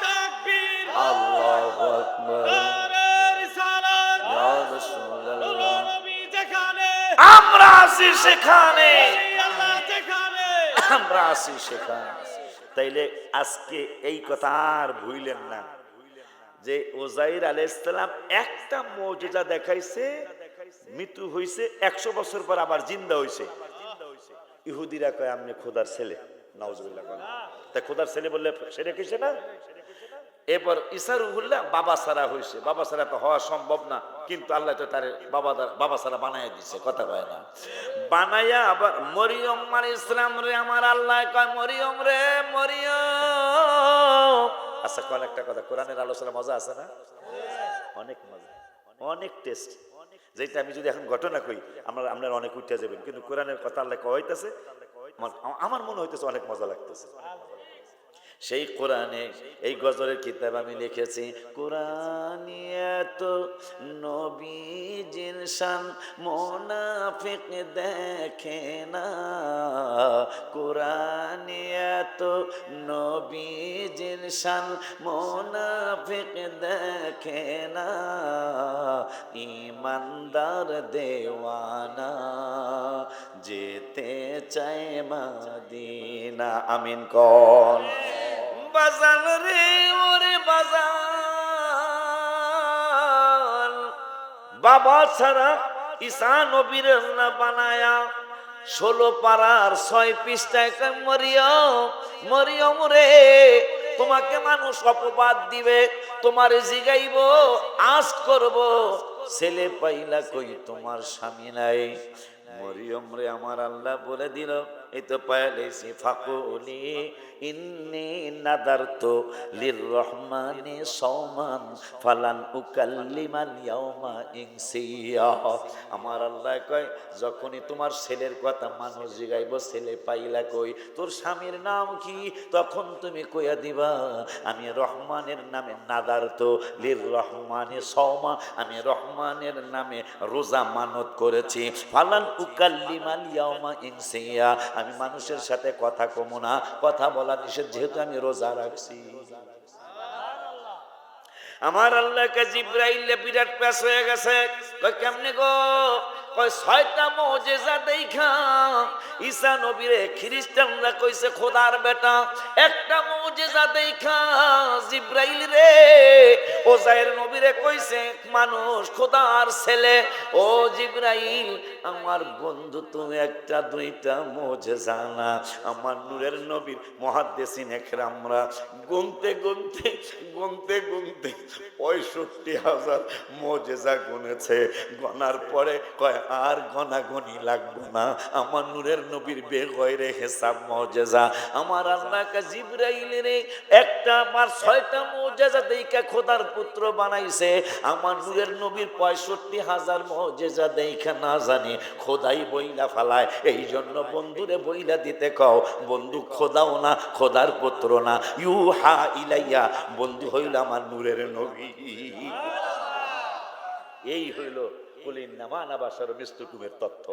তাকবীর, আল্লাহু আকবার, ইয়া রাসূলুল্লাহ। আমরা আছি সেখানে, আমরা আছি সেখানে। তাইলে আজকে এই কথা আর ভুলেন না, যে ওজাইর আলাইহিস সালাম একটা মুজিজা দেখাইছে, মৃত্যু হইছে, 100 বছর পর আবার জিন্দা হইছে। ইহুদিরা কয় আপনি খোদার ছেলে, নাউজুবিল্লাহ। তা খোদার ছেলে বললে সেটা কিসে না। এরপর ঈসা রূহুল্লাহ বাবা ছাড়া হইছে, বাবা ছাড়া তো হওয়া সম্ভব না, কিন্তু আল্লাহ তো তার বাবা ছাড়া বানাইয়া দিছে, কথা কয় না। বানাইয়া আবার মরিয়ম আলাইহিস সালাম রে আমার আল্লাহ কয় মরিয়ম রে মরিয়ম। আচ্ছা কোন একটা কথা, কোরআনের আলোচনা মজা আছে না? অনেক মজা, অনেক টেস্ট, যেটা আমি যদি এখন ঘটনা কই আপনারা অনেক উঠে যাবেন, কিন্তু কোরআনের কথা আল্লাহ কইতাছে, আমার মনে হইতেছে অনেক মজা লাগতেছে। সেই কোরআনে এই গজলের কিতাব আমি লিখেছি, কোরআনিয়াত নবীজির শান মুনাফিক দেখে না, কোরআনিয়াত নবীজির শান মুনাফিক দেখে না, ঈমানদার দেওয়ানা যেতে চায় মদিনা। আমিন কোন বাজান রে ওরে বাজান, বাবা ছাড়া ঈসা নবীর না বানায়া 16 পারার 6 পৃষ্ঠায় মরিয়ম মরিয়ম রে তোমাকে মানুষ অপবাদ দিবে, তোমার জিগাইব, আজ করব, ছেলে পাইলা কই তোমার স্বামী নাই। মরিয়ম রে আমার আল্লাহ বলে দিল, এই তো পাইলেছি, ফাকুলি ইন্নী নাদারতু লিররহমানি সাওমান ফালান উকাল্লিমাল ইয়াওমা ইনসিয়া। আমার আল্লাহ কয় যখনই তোমার ছেলের কথা মানুষ জিগাইব, ছেলে পাইলা কই, তোর স্বামীর নাম কি, তখন তুমি কইয়া দিবা আমি রহমানের নামে নাদারতু লিররহমানি সাওমা, আমি রহমানের নামে রোজা মানত করেছি, ফালান উকাল্লিমাল ইয়াওমা ইনসিয়া, আমি মানুষের সাথে কথা কমু না, কথা বলা নিষেধ, যেহেতু আমি রোজা রাখছি। আমার আল্লাহকে জিবরাইল বিরাট পেশ হয়ে গেছে, কই কেমনে গো, কই 6টা মুজিজা দেইখা ঈসা নবীরে খ্রিস্টানরা কইছে খোদার বেটা, একটা মুজিজা দেইখা জিবরাইল রে ওজাইর নবীরে কইছে মানুষ খোদার ছেলে। ও জিবরাইল আমার বন্ধু, তুমি একটা দুইটা মুজিজা না, আমার নূরের নবীর মুহাদ্দিসিন একরামরা গুনতে গুনতে গুনতে গুনতে 65,000 মুজিজা গুনেছে। গনার পরে কয় আর গনাগনি লাগবে না, আমার নূরের নবীর বেগয়রে হিসাব মুজিজা। আমার আল্লাহকে জিবরাইল রে একটা আমার 6টা মুজিজা দেইখা খোদার পুত্র বানাইছে, আমার নূরের নবীর 65,000 মুজিজা দেইখা না জানি খোদাই বইলা ফালায়। এই জন্য বন্ধুরে বইলা দিতে কও, বন্ধু খোদাও না, খোদার পুত্র না, ইউহা ইলাইয়া, বন্ধু হইল আমার নূরের নবী। এই হইল তথ্য।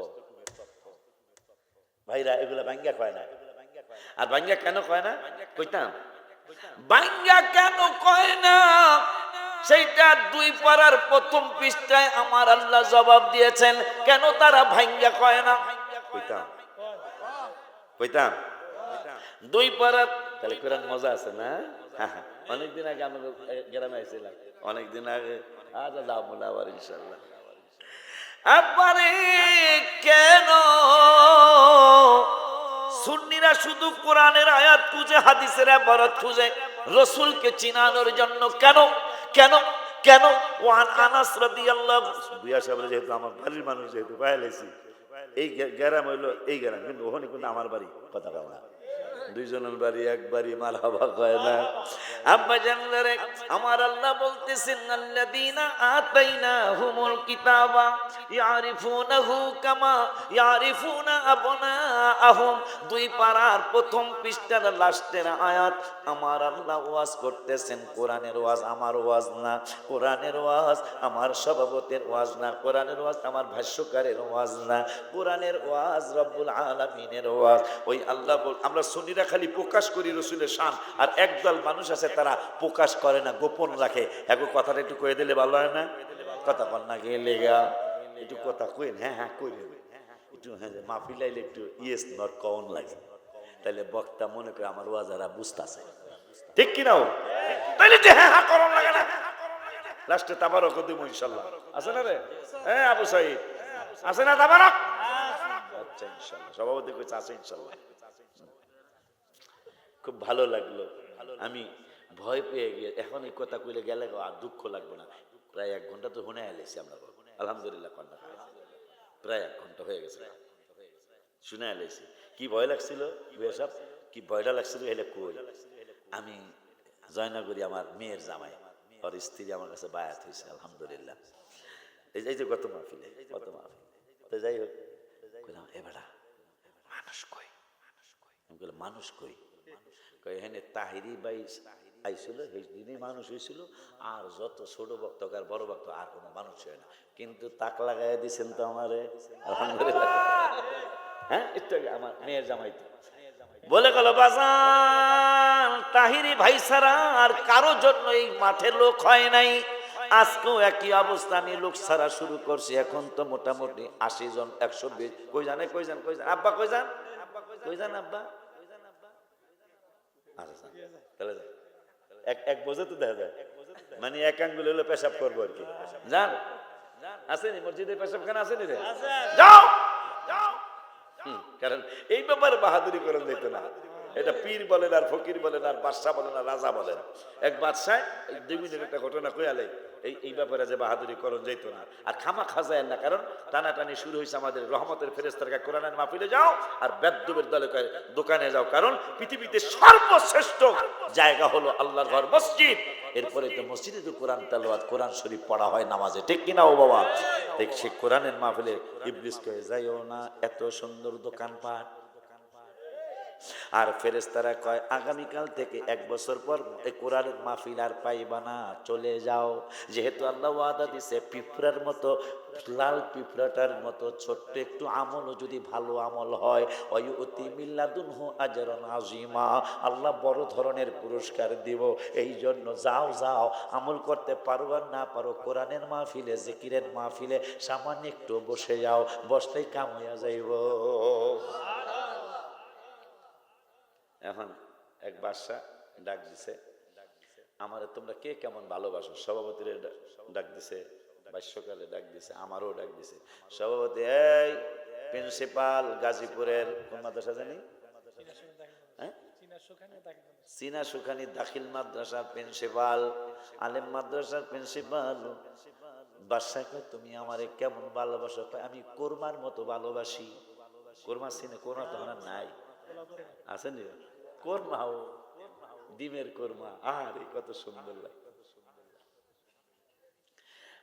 ভাইরা এগুলা ভাঙ্গা কয় না, আর ভাঙ্গা কেন কয় না কইতাম, ভাঙ্গা কেন কয় না সেইটা 2 পারার 1ম পৃষ্ঠায় আমার আল্লাহ জবাব দিয়েছেন, কেন তারা ভাঙ্গা কয় না কইতাম কইতাম 2 পারার। তাহলে কোরআন মজা আছে না। অনেকদিন আগে আমি গ্রামে আইছিলাম, অনেকদিন আগে, আজ যাবো না আবার ইনশাল্লাহ। আবারে কেন সুন্নিরা শুধু কোরআনের আয়াত খুঁজে, হাদিসের ইবারত খুঁজে, রাসূলকে চিনানোর জন্য কেন কেন কেন? ওয়ান আনাস রাদিয়াল্লাহু, বিয়া সাহেব যেহেতু আমার বাড়ির মানুষ, যেহেতু পাইলেছি, এই গ্রাম হইলো এই গ্রাম, কিন্তু ওখানে কিন্তু আমার বাড়ি, কথা বলা না, দুইজনের বাড়ি এক বাড়ি, মারহাবা কয় না। আব্বা জানলে আমার আল্লাহ বলতেছেন, আল্লাযীনা আতাইনাহুমুল কিতাবা ইয়ারিফুনাহু কামা ইয়ারিফুনা আবনাআহুম। 2 পারার 1ম পৃষ্ঠার লাস্টের আয়াত আমার আল্লাহ ওয়াজ করতেছেন। কোরআনের ওয়াজ আমার ওয়াজ না, কোরআনের ওয়াজ আমার সভাপতির ওয়াজ না, কোরআনের ওয়াজ আমার ভাষ্যকারের ওয়াজ না, কোরআনের ওয়াজ রব্বুল আলামিনের ওয়াজ। ওই আল্লাহ আমরা সুন্নিরা খালি প্রকাশ করি রসুলের শান, আর একদল মানুষ আছে তারা প্রকাশ করে না, গোপন রাখে। এখন কথাটা একটু কয়ে দিলে ভালো হয় না? কথা বল না গেলে একটু কথা কইন, হ্যাঁ হ্যাঁ কইলেন একটু, হ্যাঁ মাহফিল আইলে একটু ইয়েস নট কন লাগে, তাহলে বক্তা মনে করে আমার ওয়াজারা বুঝতেছে, ঠিক কিনা? তাইলে হ্যাঁ হ্যাঁ করন লাগে না, লাস্টে তাবারক দিব ইনশাল্লাহ। আছে না রে? হ্যাঁ আবু সাইদ আছে না তাবারক? আচ্ছা ইনশাল্লাহ, সভাপতি কইছে আছে ইনশাল্লাহ। খুব ভালো লাগলো। আমি ভয় পেয়ে গিয়ে এখন এই কথা কইলে গেলে আর দুঃখ লাগবে না। প্রায় 1 ঘন্টা তো শুনে এলাইছি আমরা, আলহামদুলিল্লাহ কন্যা প্রায় 1 ঘন্টা হয়ে গেছে শুনে এলাইছি। কি ভয় লাগছিল সব, কি ভয়টা লাগছিল এলে কই। আমি জয়নগরী আমার মেয়ের জামাই, ওর স্ত্রী আমার কাছে বায়াত হয়েছে আলহামদুলিল্লাহ। এই যে গত মাহফিলে তো যাই হোক কইলাম এ বেটা মানুষ কই, আমি বললাম মানুষ কই, এখানে তাহিরি ভাই আইছিল সেই দিনই মানুষ হয়েছিল, আর যত ছোট ভক্ত আর বড় ভক্ত আর কোনো মানুষ হয় না, কিন্তু তাক লাগাই দিচ্ছেন তো আমারে আলহামদুলিল্লাহ। হ্যাঁ একটু আগে আমার মেয়ের জামাই বলে গেল বাজান তাহিরি ভাই ছাড়া আর কারো জন্য এই মাঠে লোক হয় নাই। আজকেও একই অবস্থা, আমি লোক ছাড়া শুরু করছি, এখন তো মোটামুটি 80 জন 120। কই জানে কই যান আব্বা কই যান আব্বা তাহলে এক বোঝে তো দেখা যায়, মানে এক আঙ্গুল হলো পেশাব করবো আর কি। যান আসেনি মসজিদে পেশাবখানা আসেনি রে, যাও। কারণ এই ব্যাপারে বাহাদুরি করেন দিত না, এটা পীর বলেন আর ফকির বলেন আর বাদশা বলেন আর রাজা বলেন। এক বাদশায় 2 মিনিটের একটা ঘটনা কইয়ালে এই ব্যাপারে যে বাহাদুরি করণ যেত না, আর খামা খাজায় না, কারণ টানাটানি শুরু হয়েছে আমাদের রহমতের ফেরেশতার কাছে কোরআনের মাহফিলে যাও আর বেদ্যুবের দোকানে যাও, কারণ পৃথিবীতে সর্বশ্রেষ্ঠ জায়গা হলো আল্লাহর ঘর মসজিদ। এরপরে তো মসজিদে তো কোরআন তেলাওয়াত কোরআন শরীফ পড়া হয় নামাজে, ঠিক কিনা ও বাবা? দেখ সে কোরআনের মাহফিলে ইবলিস কয়ে যাইও না, এত সুন্দর দোকানপাট। আর ফেরেশতারা কয় আগামীকাল থেকে 1 বছর পর এই কোরআনের মাহফিল আর পাইবা না, চলে যাও। যেহেতু আল্লাহ ওয়াদা দিছে পিঁপড়ার মতো, লাল পিঁপড়াটার মতো ছোট্ট একটু আমলও যদি ভালো আমল হয়, ওয়ুতি মিল্লাদুনহু আজরান আযীমা, আল্লাহ বড় ধরনের পুরস্কার দিব। এই জন্য যাও আমল করতে পারো আর না পারো, কোরআনের মাহফিলে জিকিরের মাহফিলে সামান্য একটু বসে যাও, বসলেই কাম হইয়া যাইব। এখন এক বাদশা ডাক দিছে আমারে, তোমরা কে কেমন ভালোবাসো? সভাপতিরে ডাক দিছে, বাস্যকালে ডাক দিছে, আমারও ডাক দিছে। সভাপতি এই প্রিন্সিপাল গাজীপুরের কোন মাদ্রাসা জানি, হ্যাঁ চীনা সুখানি দাখিল মাদ্রাসার প্রিন্সিপাল, আলেম মাদ্রাসার প্রিন্সিপাল। বাদশা কয় তুমি আমারে কেমন ভালোবাসো? আমি কোরমার মতো ভালোবাসি। কোরমা চিনে? কোরমা তো আমার নাই, আছেন কোরমা, ও ডিমের কোরমা, আরে কত সুন্দর লাগে।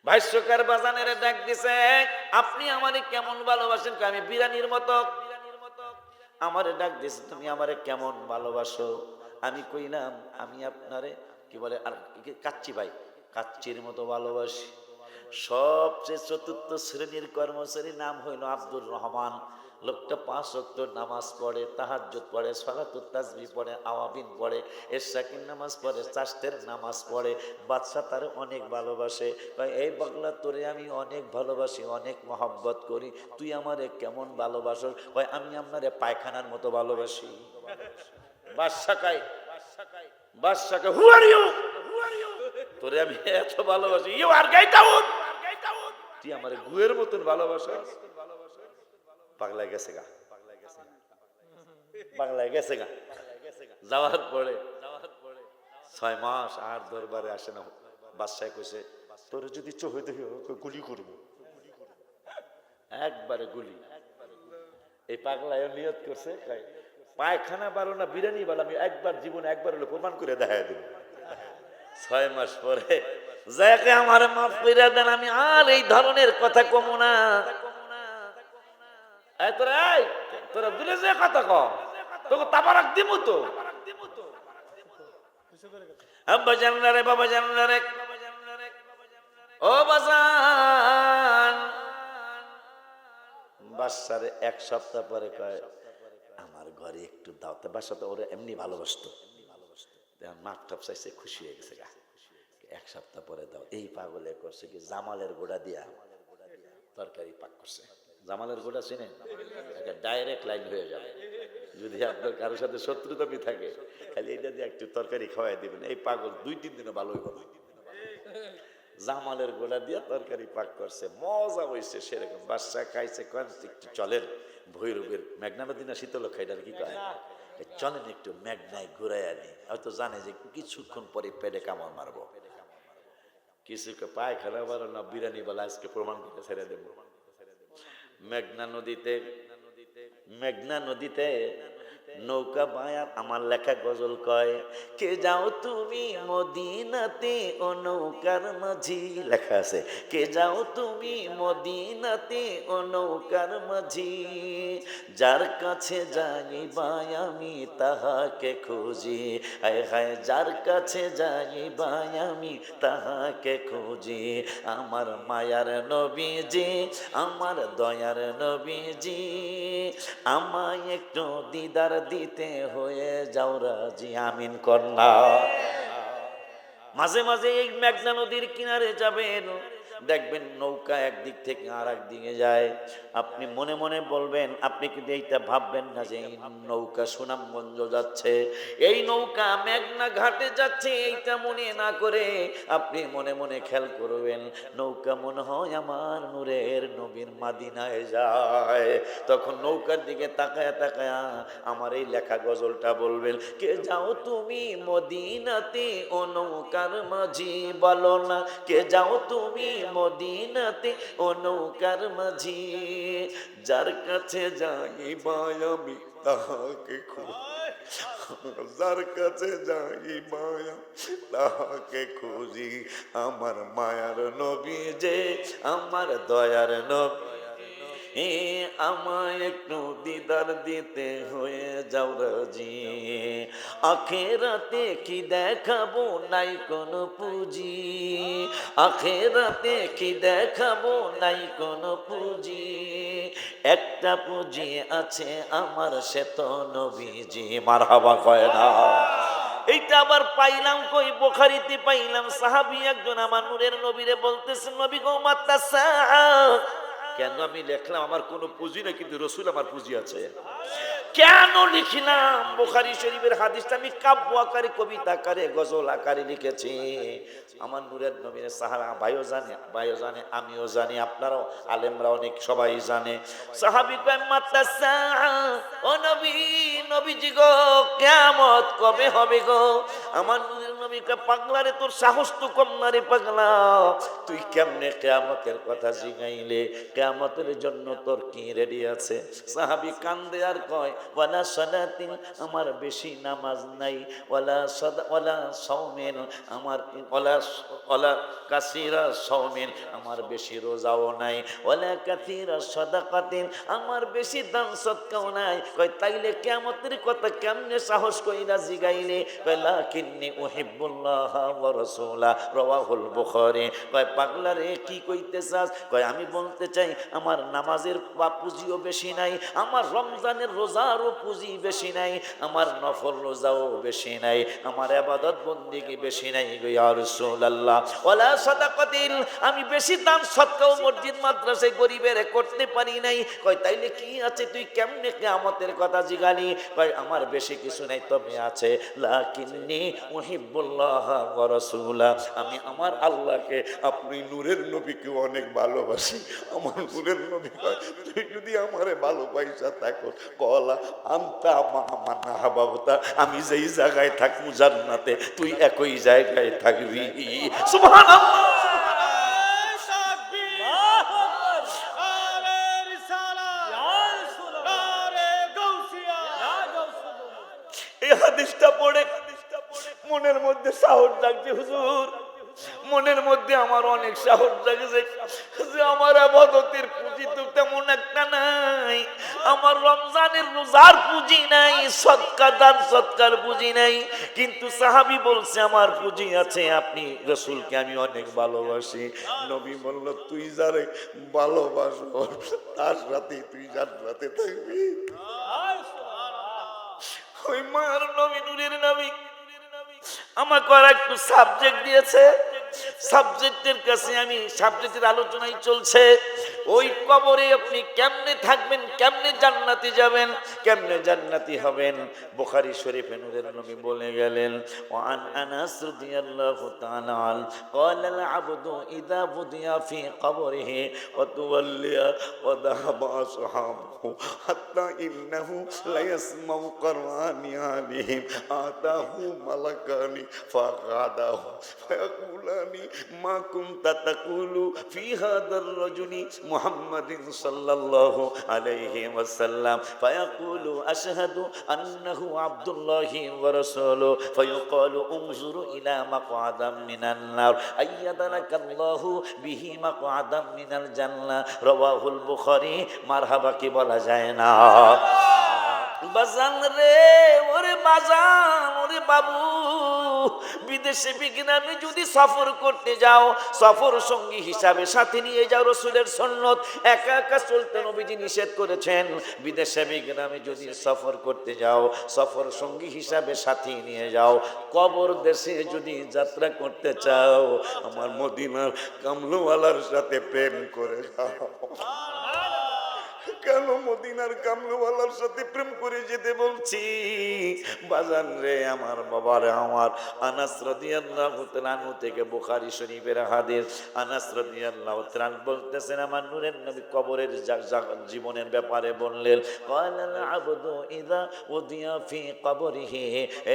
ভাষ্যকার বাজানের ডাক দিছে আপনি আমারে কেমন ভালোবাসেন? আমি বিরানির মতো। আমারে ডাক দিছে তুমি আমারে কেমন ভালোবাসো? আমি কইলাম আমি আপনারে কি বলে আর কাচ্চি ভাই, কাচ্চির মতো ভালোবাসি। সবচেয়ে ৪র্থ শ্রেণীর কর্মচারী, নাম হইল আব্দুর রহমান। লোকটা 5 ওয়াক্ত নামাজ পড়ে, তাহাজ্জুদ পড়ে, সালাতুত তাসবিহ পড়ে, আওয়াবিন পড়ে, এশরাকের নামাজ পড়ে, চাষতের নামাজ পড়ে। বাদশা তারে অনেক ভালোবাসে। এই পাগলা তোরে আমি অনেক ভালোবাসি, অনেক মহব্বত করি, তুই আমারে কেমন ভালোবাসো? আমি আপনারে পায়খানার মতো ভালোবাসি। বাদশাকে হু আর ইউ, তোরে আমি এত ভালোবাসি, ইউ আর গেট আউট, তুই আমারে গুয়ের মতন ভালোবাসিস। পাগলায় গেছে গা। যাওয়ার পরে 6 মাস আর দরবারে আসে না। বাদশাহ কইছে তোরে যদি চোখে দেখি গুলি করবো, একবারে গুলি। এই পাগলায় নিয়ত করছে পায়খানা বারো না বিরিয়ানি বালো, আমি একবার জীবনে একবার হলো প্রমাণ করে দেখাই দেব। 6 মাস পরে যাকে আমার মাফ করে দেন, আমি আর এই ধরনের কথা কমু না। তোরা দূরে যে কথা তোকে তাবারাক দিব তো। আব্বা জানলা রে, বাবা জানলা রে, ও বাজান। বাচ্চারে 1 সপ্তাহ পরে কয় আমার ঘরে একটু দাও। বাচ্চা তো ওরা এমনি ভালোবাসতো, মাপ টাপ চাইছে, খুশি হয়ে গেছে গা। 1 সপ্তাহ পরে দাও। এই পাগলে করছে কি জামালের গোড়া দিয়া তরকারি পাক করছে। জামালের গোড়া চিনেন? একটা ডাইরেক্ট লাইন হয়ে যাবে। যদি আপনার কারোর সাথে শত্রুতামি থাকে, খালি এটা দিয়ে একটু তরকারি খাওয়াই দিবেন, এই পাগল 2-3 দিনে ভালো হইব। জামালের গোলা দিয়ে তরকারি পাক করছে, মজা হয়েছে সেরকম। বাদশা খাইছে, একটু চলেন ভৈরবের মেঘনা নদী না শীতলক্ষা, এটার কি কয়, চলেন একটু মেঘনায় ঘুরাই আনি, হয়তো জানে যে কিছুক্ষণ পরে পেটে কামড় মারবো। কিছুকে পায়খানা বারো না বিরিয়ানি বলা আজকে প্রমাণ করে ছেড়ে দেব। মেঘনা নদীতে নৌকা বায়া আমার লেখা গজল কয়, কে যাও তুমি মদিনাতে ও নৌকার মাঝি, লেখা আছে, কে যাও তুমি মদিনাতে ও নৌকার মাঝি, যার কাছে যাইবা আমি তাহাকে খুঁজি, হায় হায় যার কাছে যাইবা আমি তাহাকে খুঁজি, আমার মায়ার নবীজি, আমার দয়ার নবীজি, আমায় একটু দিদার দিতে হয়ে যাও রাজি, আমিন কন্যা। মাঝে মাঝে এই মেঘনা নদীর কিনারে যাবেন, দেখবেন নৌকা একদিক থেকে আর এক দিকে যায়। আপনি মনে মনে বলবেন, আপনি কিন্তু এইটা ভাববেন না যে এই নৌকা সুনামগঞ্জ যাচ্ছে, এই নৌকা মেঘনা ঘাটে যাচ্ছে, এইটা মনে না করে আপনি মনে মনে খেয়াল করবেন নৌকা মনে হয় আমার নূরের নবীর মাদিনায় যায়। তখন নৌকার দিকে তাকায়া তাকায়া আমার এই লেখা গজলটা বলবেন, কে যাও তুমি মদিনাতে ও নৌকার মাঝি, বলো না কে যাও তুমি মদিনাতে ও নৌকার মাঝি, যার কাছে যাইবা আমি তাহাকে যার কাছে যাইবা তাহাকে খুঁজি, আমার মায়ার নবী যে, আমার দয়ার নবী, আমায় একটু দিদার দিতে হয়ে যাও রাজি, আখেরাতে কি দেখাবো নাই কোনো পুঁজি, আখেরাতে কি দেখাবো নাই কোনো পুঁজি, একটা পুঁজি আছে আমার সে তো নবীজি, মারহাবা কয় না। এইটা আবার পাইলাম কই, বুখারীতে পাইলাম, সাহাবী একজন আমার নূরের নবীরে বলতেছেন, নবী গো মাত্তাসা, কেন আমি লিখলাম আমার কোনো পুঁজি না, কিন্তু রসুল আমার পুঁজি আছে, কেন লিখলাম? বুখারী শরীফের হাদিসটা আমি কাব্য আকারে, কবিতা আকারে, গজল আকারে লিখেছি। আমার নূরের নবীর সাহাবা ভাইও জানে, আমিও জানি, আপনারাও আলেমরা অনেক সবাই জানে। সাহাবী কয় মাত্তাসা, ও নবী, নবীজি গো কিয়ামত কবে হবে গো? আমার নূরের নবী কয়, পাগলা রে, তোর সাহস তো কম না রে পাগলা, তুই কেমনে কিয়ামতের কথা জিগাইলে? কিয়ামতের জন্য তোর কি রেডি আছে? সাহাবী কান্দে আর কয়, ওয়ালা সালাতিন, আমার বেশি নামাজ নাই, ওয়ালা সাওমিন, আমার ওয়ালা কাসীরা সাওমিন, আমার বেশি রোজাও নাই, ওয়ালা কাসীরা সাদাকাতিন, আমার বেশি দান সদকাও নাই। কয় তাইলে কিয়ামতের কথা কেমনে সাহস কইরা জিগাইলে? কয় লাকিন্নী উহিব্বুল্লাহ ওয়া রাসূলা, রাওয়াহুল বুখারী। কয় পাগলা রে, কি কইতে চাস? কয় আমি বলতে চাই আমার নামাজের পুঁজিও বেশি নাই, আমার রমজানের রোজারও পুঁজি বেশি নাই, আমার নফল রোজাও বেশি নাই, আমার ইবাদত বন্দেগী বেশি নাই গো ইয়া রাসূলুল্লাহ, ওয়ালা সাদাকাতিল, আমি বেশি দান সদকাও মসজিদ মাদ্রাসায় গরিবের করতে পারি নাই। কয় তাইলে কি আছে, তুই কেমনে কিয়ামতের কথা জিগালি? কয় আমার বেশি কিছু নাই, তবে আছে লাকিন্নী উহিব্বুল্লাহ ওয়া রাসূলা, আমি আমার আল্লাহকে, আপনি নূরের নবীকে অনেক ভালোবাসি। আমার নূরের নবী কয়, তুই যদি আমারে ভালোবাসা থাকো, কলা আনতা মানা হাবাবতা, আমি যেই জায়গায় থাকবো জান্নাতে তুই একই জায়গায় থাকবি। সুবহানাল্লাহ। এই হাদিসটা পড়ে মনের মধ্যে সাহস জাগছে হুজুর, মনের মধ্যে আমার অনেক সাহস জাগছে যে আমার ইবাদতের পুঁজি তো তেমন একটা নাই, আমার রমজানের রোজার পুঁজি নাই, সদকা দান সদকার পুঁজি নাই, কিন্তু সাহাবী বলছে আমার পুঁজি আছে, আপনি রাসূলকে আমি অনেক ভালোবাসি। নবী বলল, তুই যারে ভালোবাসো তার সাথে তুই জান্নাতে থাকবি। ওই মার নবী, নূরের নবী আমাকে আর একটু সাবজেক্ট দিয়েছে, সাবজেক্টের কাছে আমি, সাবজেক্টের আলোচনাই চলছে, ওই কবরে আপনি কেমনে থাকবেন, কেমনে জান্নাতে যাবেন, কেমনে জান্নাতি হবেন? বুখারী শরীফে নূরের নবী বলে গেলেন, ওয়ান আনাস রাদিয়াল্লাহু তাআলা আন ক্বালা আল আবদু ইযা বুদিয়া ফি কবরিহি ওয়া তুওয়াল্লিয়া ওয়া যাহাবা আসহাবুহু হাত্তা ইন্নাহু লা ইয়াসমাউ قرآني عليهم آتاه ملكان فقعداه فيقولان ما كنت تقول في هذا الرجل محمد صلى الله عليه وسلم فيقول أشهد أنه عبد الله ورسوله فيقال انظر إلى مقعد من النار أيد لك الله به مقعدا من الجنة رواه البخاري مرحبا কি বলা যায় না? বাজান রে, ওরে বাজান, ওরে বাবু, বিদেশে বিজ্ঞানে যদি সফর করতে যাও, সফর সঙ্গী হিসাবে সাথে নিয়ে যাও। রাসূলের সুন্নাত, একা একা চলতে নবীজি নিষেধ করেছেন। বিদেশে বিজ্ঞানে যদি সফর করতে যাও, সফর সঙ্গী হিসাবে সাথে নিয়ে যাও। কবর দেশে যদি যাত্রা করতে চাও, আমার মদিনার কামলওয়ালার সাথে প্রেম করে যাও। কেন মদিনার কামলওয়ালার সাথে প্রেম করে যেতে বলছি? বাজান রে, আমার বাবারে আমার, আনাস রাদিয়াল্লাহু তাআলা আনহু থেকে বুখারী শরীফের হাদিস। আনাস রাদিয়াল্লাহু তাআলা বলতেছেন, আমার নূরের নবী কবরের জীবনের ব্যাপারে বললেন, ক্বালাল আবদু ইযা উদিয়া ফি কবরিহি।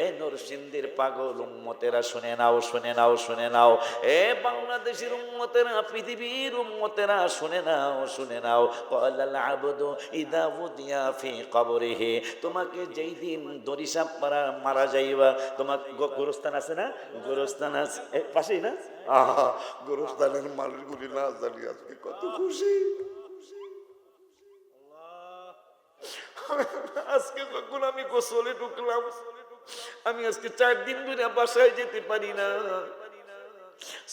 এ নরসিংদীর পাগল উম্মতেরা শুনে নাও, শুনে নাও, শুনে নাও। এ বাংলাদেশের উম্মতেরা, পৃথিবীর উম্মতেরা শুনে নাও, শুনে নাও। ক্বালাল আবদু ইযা উদিয়া ফি কবরিহি, তোমাকে যেই দিন দরিসাপ মারা যাইবা, তোমার গোরস্থান আছে না? গোরস্থান আছে পাশেই না? গোরস্থানের মানুষগুলি না জানি আজকে কত খুশি। আজকে যখন আমি গোসলে ঢুকলাম, আমি আজকে 4 দিন ধরে বাসায় যেতে পারি না,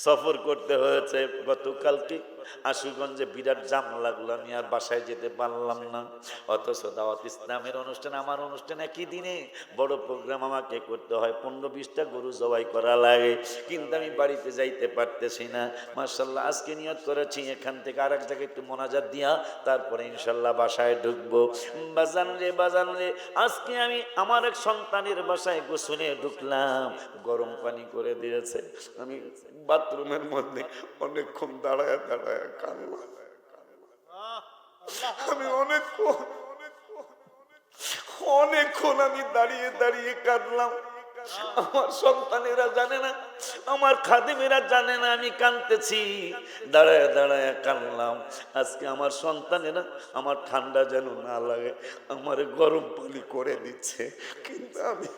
সফর করতে হয়েছে। গতকালকে আশুগঞ্জে বিরাট জাম লাগলো, আমি আর বাসায় যেতে পারলাম না। অথচ দাওয়াত ইসলামের অনুষ্ঠান, আমার অনুষ্ঠান একই দিনে বড় প্রোগ্রাম আমাকে করতে হয়, 15-20টা গরু জবাই করা লাগে, কিন্তু আমি বাড়িতে যাইতে পারতেছি না। মাশাআল্লাহ, আজকে নিয়ত করেছি এখান থেকে আরেক জায়গায় একটু মোনাজাত দিয়া তারপরে ইনশাল্লাহ বাসায় ঢুকবো। বাজান রে, বাজান রে, আজকে আমি আমার এক সন্তানের বাসায় গোসলে ঢুকলাম, গরম পানি করে দিয়েছে। আমি বাথরুমের মধ্যে অনেকক্ষণ দাঁড়ায় দাঁড়ায় কান্না। আমি অনেকক্ষণ আমি দাঁড়িয়ে দাঁড়িয়ে কাঁদলাম। আমার সন্তানেরা জানে না, আমার খাদেমেরা জানে না আমি কাঁদতেছি, দাঁড়ায় দাঁড়ায় কাঁদলাম। আজকে আমার সন্তানেরা আমার ঠান্ডা যেন না লাগে, আমার গরম পানি করে দিচ্ছে, কিন্তু আমি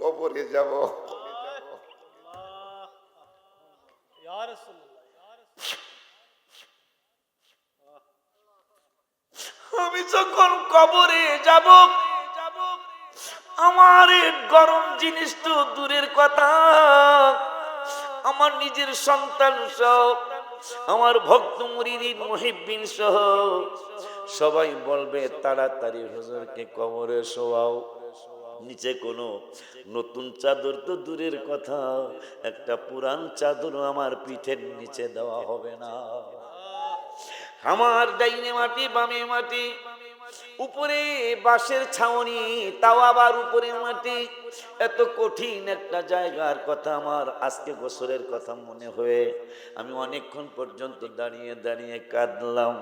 কবরে যাব। আমি যখন কবরে যাব, আমার গরম জিনিস তো দূরের কথা, আমার নিজের সন্তান সহ, আমার ভক্ত মুরিদ মুহিব্বিন সহ সবাই বলবে, তাড়াতাড়ি হুজুরকে কবরে শোয়াও। নিচে কোনো নতুন চাদর তো দূরের কথা, একটা পুরান চাদরও আমার পিঠের নিচে দেওয়া হবে না। আমার ডাইনে মাটি, বামে মাটি, উপরে বাঁশের ছাউনি, তাও আবার উপরে মাটি। এত কঠিন একটা জায়গার কথা আমার আজকে গোসলের কথা মনে হয়ে আমি অনেকক্ষণ পর্যন্ত দাঁড়িয়ে দাঁড়িয়ে কাঁদলাম।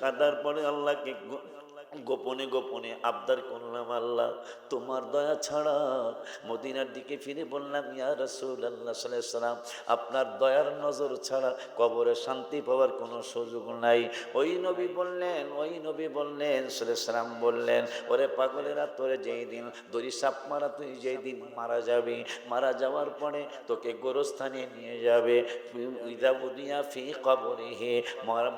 কাঁদার পরে আল্লাহকে গোপনে গোপনে আবদার করলাম, আল্লাহ তোমার দয়া ছাড়া, মদিনার দিকে ফিরে বললাম, ইয়া রাসূলুল্লাহ সাল্লাল্লাহু আলাইহি ওয়াসাল্লাম, আপনার দয়ার নজর ছাড়া কবরে শান্তি পাওয়ার কোনো সুযোগ নাই। ওই নবী বললেন সাল্লাল্লাহু আলাইহি ওয়াসাল্লাম বললেন, ওরে পাগলেরা, তোরে যেই দিন দড়ি সাপ মারা, তুই যেই দিন মারা যাবি, মারা যাওয়ার পরে তোকে গোরস্থানে নিয়ে যাবে। ইযা বুদিয়া ফি কবরিহি,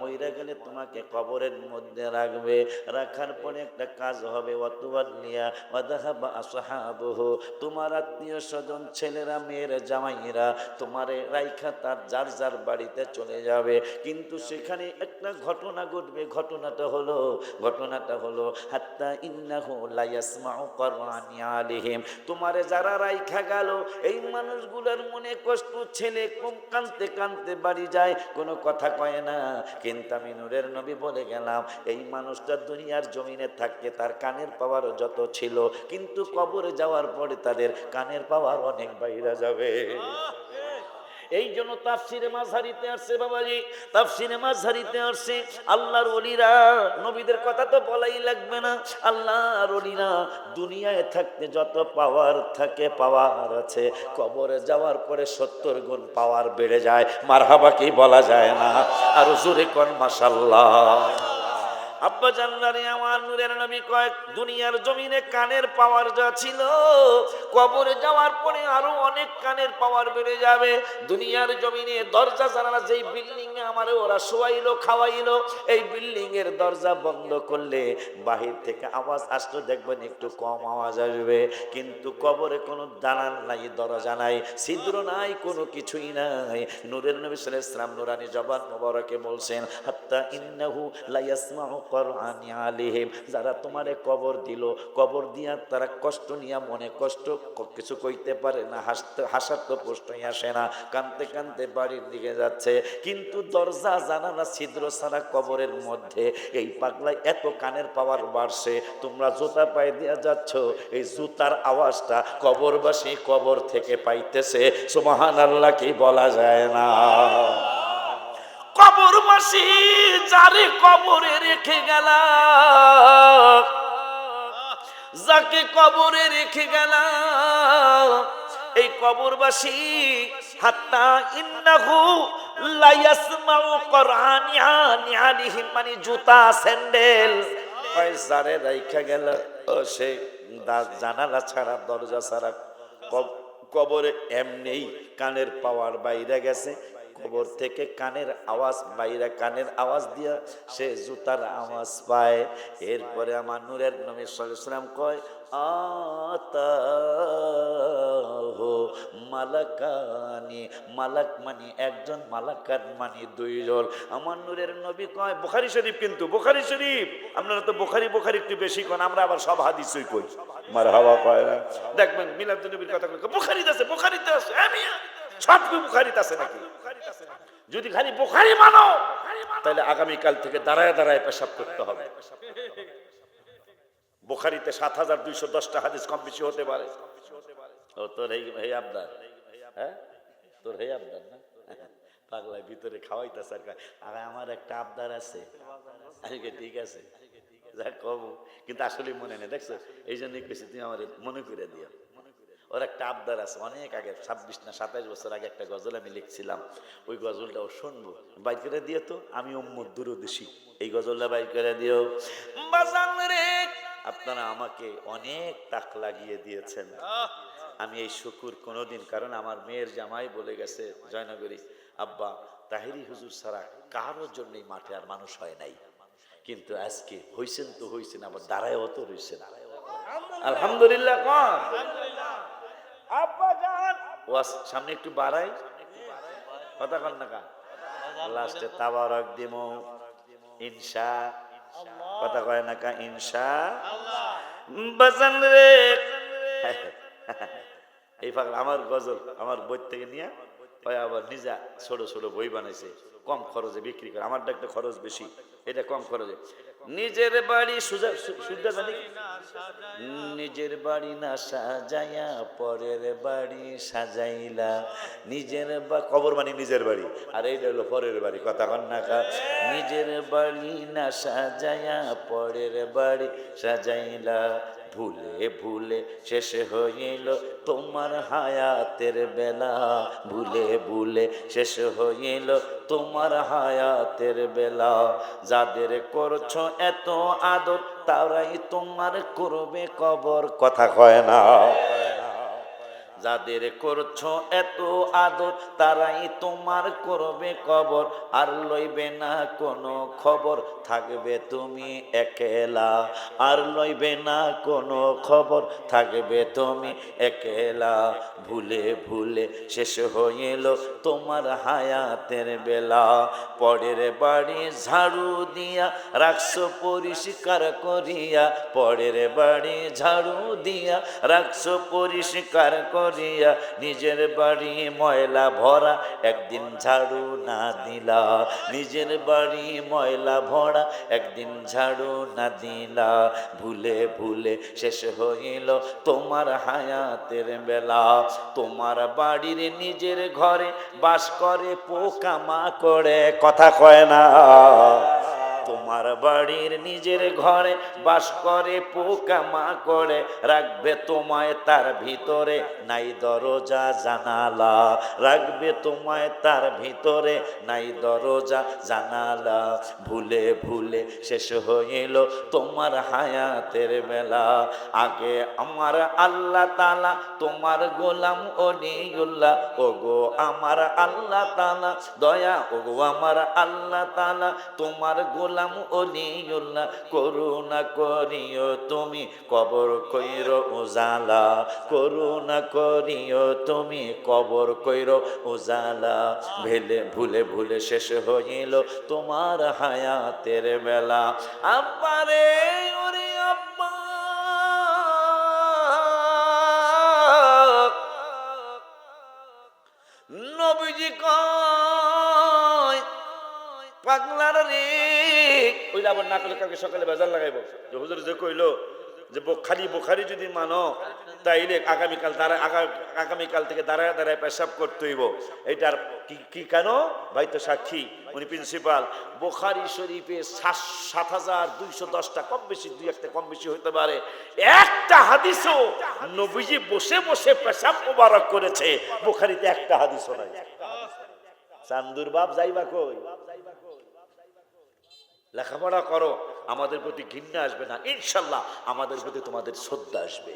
মইরা গেলে তোমাকে কবরের মধ্যে রাখবে, রাখার তারপরে একটা কাজ হবে, ওয়াতুওয়াল্লিয়া ওয়াদাহাবা আসহাবুহু, তোমার আত্মীয় স্বজন ছেলেরা মেয়েরা জামাইরা তোমারে রাইখা তার যার যার বাড়িতে চলে যাবে। কিন্তু সেখানে একটা ঘটনা ঘটবে, ঘটনাটা হলো হাত্তা ইন্নাহু লা ইয়াসমাউ কুরআনি আলাইহিম, তোমারে যারা রাইখা গেল এই মানুষগুলোর মনে কষ্ট, ছেলে কম কাঁদতে কাঁদতে বাড়ি যায়, কোনো কথা কয় না। কিন্তু আমি নূরের নবী বলে গেলাম এই মানুষটা দুনিয়ার জমিনে থাকতে তার কানের পাওয়ার যত ছিল, কিন্তু কবরে যাওয়ার পরে তাদের কানের পাওয়ার অনেক বাইরে যাবে। এই জন্য তাফসিরে মাযহারিতে আসছে বাবাজি, তাফসিরে মাযহারিতে আসছে আল্লাহর ওলিরা, নবীদের কথা তো বলাই লাগবে না, আল্লাহর ওলিরা দুনিয়ায় থাকতে যত পাওয়ার থাকে, পাওয়ার আছে, কবরে যাওয়ার পরে 70 গুণ পাওয়ার বেড়ে যায়। মারহাবা কি বলা যায় না? আর জোরে কোন মাশাআল্লাহ। আব্বা জানলারে আমার নূরের নবী কয় দুনিয়ার জমিনে কানের পাওয়ার যা ছিল, কবরে যাওয়ার পরে আরো অনেক কানের পাওয়ার বেড়ে যাবে। দুনিয়ার জমিনে দরজা জানালা যেই বিল্ডিং এ আমারে ওরা শোয়াইলো খাওয়াইলো, এই বিল্ডিং এর দরজা বন্ধ করলে বাহির থেকে আওয়াজ আসতো, দেখবেন একটু কম আওয়াজ আসবে। কিন্তু কবরে কোনো দালান নাই, দরজা নাই, ছিদ্র নাই, কোনো কিছুই নাই। নূরের নবী সাল্লাল্লাহু আলাইহি ওয়াসাল্লাম নুরানি জবান মোবারকে বলছেন হাত্তা ইন্নাহু লা ইয়াসমাউ কুরআনি আলাইহিম, যারা তোমারে কবর দিল, কবর দিয়া তারা কষ্ট নিয়া মনে কষ্ট কিছু কইতে পারে না, হাসার তো প্রশ্নই আসে না, কানতে কানতে বাড়ির দিকে যাচ্ছে। কিন্তু দরজা জানালা ছিদ্র ছাড়া কবরের মধ্যে এই পাগলা এত কানের পাওয়ার বাড়ছে, তোমরা জুতা পায়ে দিয়া যাচ্ছ, এই জুতার আওয়াজটা কবরবাসী কবর থেকে পাইতেছে। সুবহানাল্লাহ কি বলা যায় না? কবরবাসী যারে কবরে রেখে গেলাম, যাকে কবরে রেখে গেলাম, এই কবরবাসী হাত্তা ইন্নাহু লা ইয়াসমাউ কুরআনি আলাইহিম, মানে জুতা স্যান্ডেল যারে রাইখা গেল, সে জানালা ছাড়া দরজা ছাড়া কবরে এমনি কানের পাওয়ার বাইরে গেছে, কবর থেকে কানের আওয়াজ বাইরে, কানের আওয়াজ দিয়া সে জুতার আওয়াজ পায়। এরপরে আমার নূরের নবী সাল্লাল্লাহু আলাইহি ওয়াসাল্লাম কয় আতাহু মালাকানি, মালাক মানে একজন, মালাকাত মানে দুইজন। আমার নূরের নবী কয়, বুখারী শরীফ, কিন্তু বুখারী শরীফ, আপনারা তো বুখারী একটু বেশি কোন, আমরা আবার সব হাদিসই কই। মারহাবা কয় না, দেখবেন মিলাদুন নবীর কথা কই বুখারীতে আছে, আমি সব বুখারীতে আছে নাকি? যদি খালি বুখারী মানো তাহলে আগামী কাল থেকে দাঁড়ায় দাঁড়ায় পেশাব করতে হবে। বুখারীতে 7210টা হাদিস কম বেশি হতে পারে। ও তোর এই আবদার, হ্যাঁ তোর এই আবদার না, পাগলায় ভিতরে খাওয়াইতেছে আর আমার একটা আবদার আছে। আজকে ঠিক আছে যা কব, কিন্তু আসলে মনে নেই, দেখছো? এই জন্যই কইছি তুমি আমার মনে করে দিও। ওর একটা আবদার আছে, অনেক আগে 26 না 27 বছর আগে একটা গজল আমি লিখছিলাম, ওই গজলটা ও শুনবো, বাইর করে দিও তো, আমি উম্মত দুরুদেশি, এই গজলটা বাইর করে দিও। বাজান রে, আপনারা আমাকে অনেক তাক লাগিয়ে দিয়েছেন, আমি এই শুকুর কোনোদিন, কারণ আমার মেয়ের জামাই বলে গেছে জয়নগরী, আব্বা তাহেরি হুজুর ছাড়া কারোর জন্যই মাঠে আর মানুষ হয় নাই, কিন্তু আজকে হইছেন তো হইছেন, আবার দাঁড়ায়ও তো রইছেন, আলহামদুলিল্লাহ। আব্বা জান ওয়াজ সামনে একটু বাড়াই, কথা কন না কা, লাস্টে তাবারক দিমু ইনশা, কথা কয় না কা, ইনশা বাজান রে। এই পাগল আমার গজল আমার বই থেকে নিয়ে আবার নিজা ছোট ছোট বই বানাইছে, কম খরচে বিক্রি করে, আমার একটা খরচ বেশি, এটা কম খরচে। নিজের বাড়ি সুজা জানি, নিজের বাড়ি না সাজাইয়া পরের বাড়ি সাজাইলা, নিজের কবর মানে নিজের বাড়ি, আর এইটা হলো পরের বাড়ি, কথা কন না কা। নিজের বাড়ি না সাজাইয়া পরের বাড়ি সাজাইলা, ভুলে ভুলে শেষ হইল তোমার হায়াতের বেলা, ভুলে ভুলে শেষ হইল তোমার হায়াতের বেলা, যাদের করছো এত আদর তারাই তোমার করবে কবর, কথা কয় না। যাদের করছো এত আদর তারাই তোমার করবে কবর, আর লইবে না কোনো খবর, থাকবে তুমি একেলা। আর লইবে না কোনো খবর, থাকবে তুমি একেলা। ভুলে ভুলে শেষ হইল তোমার হায়াতের বেলা। পরের বাড়ি ঝাড়ু দিয়া রাখছো পরিষ্কার করিয়া, পরের বাড়ি ঝাড়ু দিয়া রাখছো পরিষ্কার করিয়া, নিজের বাড়ি ময়লা ভরা একদিন ঝাড়ু না দিলা। নিজের বাড়ি ময়লা ভরা একদিন ঝাড়ু না দিলা। ভুলে ভুলে শেষ হইল তোমার হায়াতের বেলা। তোমার বাড়ির নিজের ঘরে বাস করে পোকা মাকড়ে, কথা কয় না। তোমার বাড়ির নিজের ঘরে বাস করে পোকা মাকড়ে, রাখবে তোমায় তার ভিতরে নাই দরজা জানালা। রাখবে তোমায় তার ভিতরে নাই দরজা জানালা। ভুলে ভুলে শেষ হইল তোমার হায়াতের বেলা। আগে আমার আল্লাহ তাআলা তোমার গোলাম ওলিউল্লাহ, ওগো আমার আল্লাহ তাআলা দয়া, ওগো আমার আল্লাহ তাআলা তোমার গোলাম ওলিউল্লাহ, করুণা করিও তুমি কবর কইরো উজালা। করুণা করিও তুমি কবর কইরো উজালা। ভেলে ভুলে ভুলে শেষ হইল তোমার হায়াতের বেলা। আব্বারে ওরে আব্বা, নবীজি কয় পাগলার রে, ওই আবার না করলে কালকে সকালে বাজার লাগাইবো যে হুজুর যে কইলো যে খালি বোখারি যদি মানো তাইলে আগামীকাল থেকে দাঁড়ায় দাঁড়ায় পেশাব করতে হইব। এটার কি কেন ভাই তো সাক্ষী, উনি প্রিন্সিপাল। বোখারি শরীফে ৭,২১০টা কম বেশি, দুই একটা কম বেশি হইতে পারে, একটা হাদিসও নবীজি বসে বসে পেশাব মোবারক করেছে বোখারিতে একটা হাদিসও নাই। চান্দুর বাপ যাইবা কই? লেখাপড়া করো, আমাদের প্রতি ঘৃণা আসবে না ইনশাল্লাহ, আমাদের প্রতি তোমাদের শ্রদ্ধা আসবে।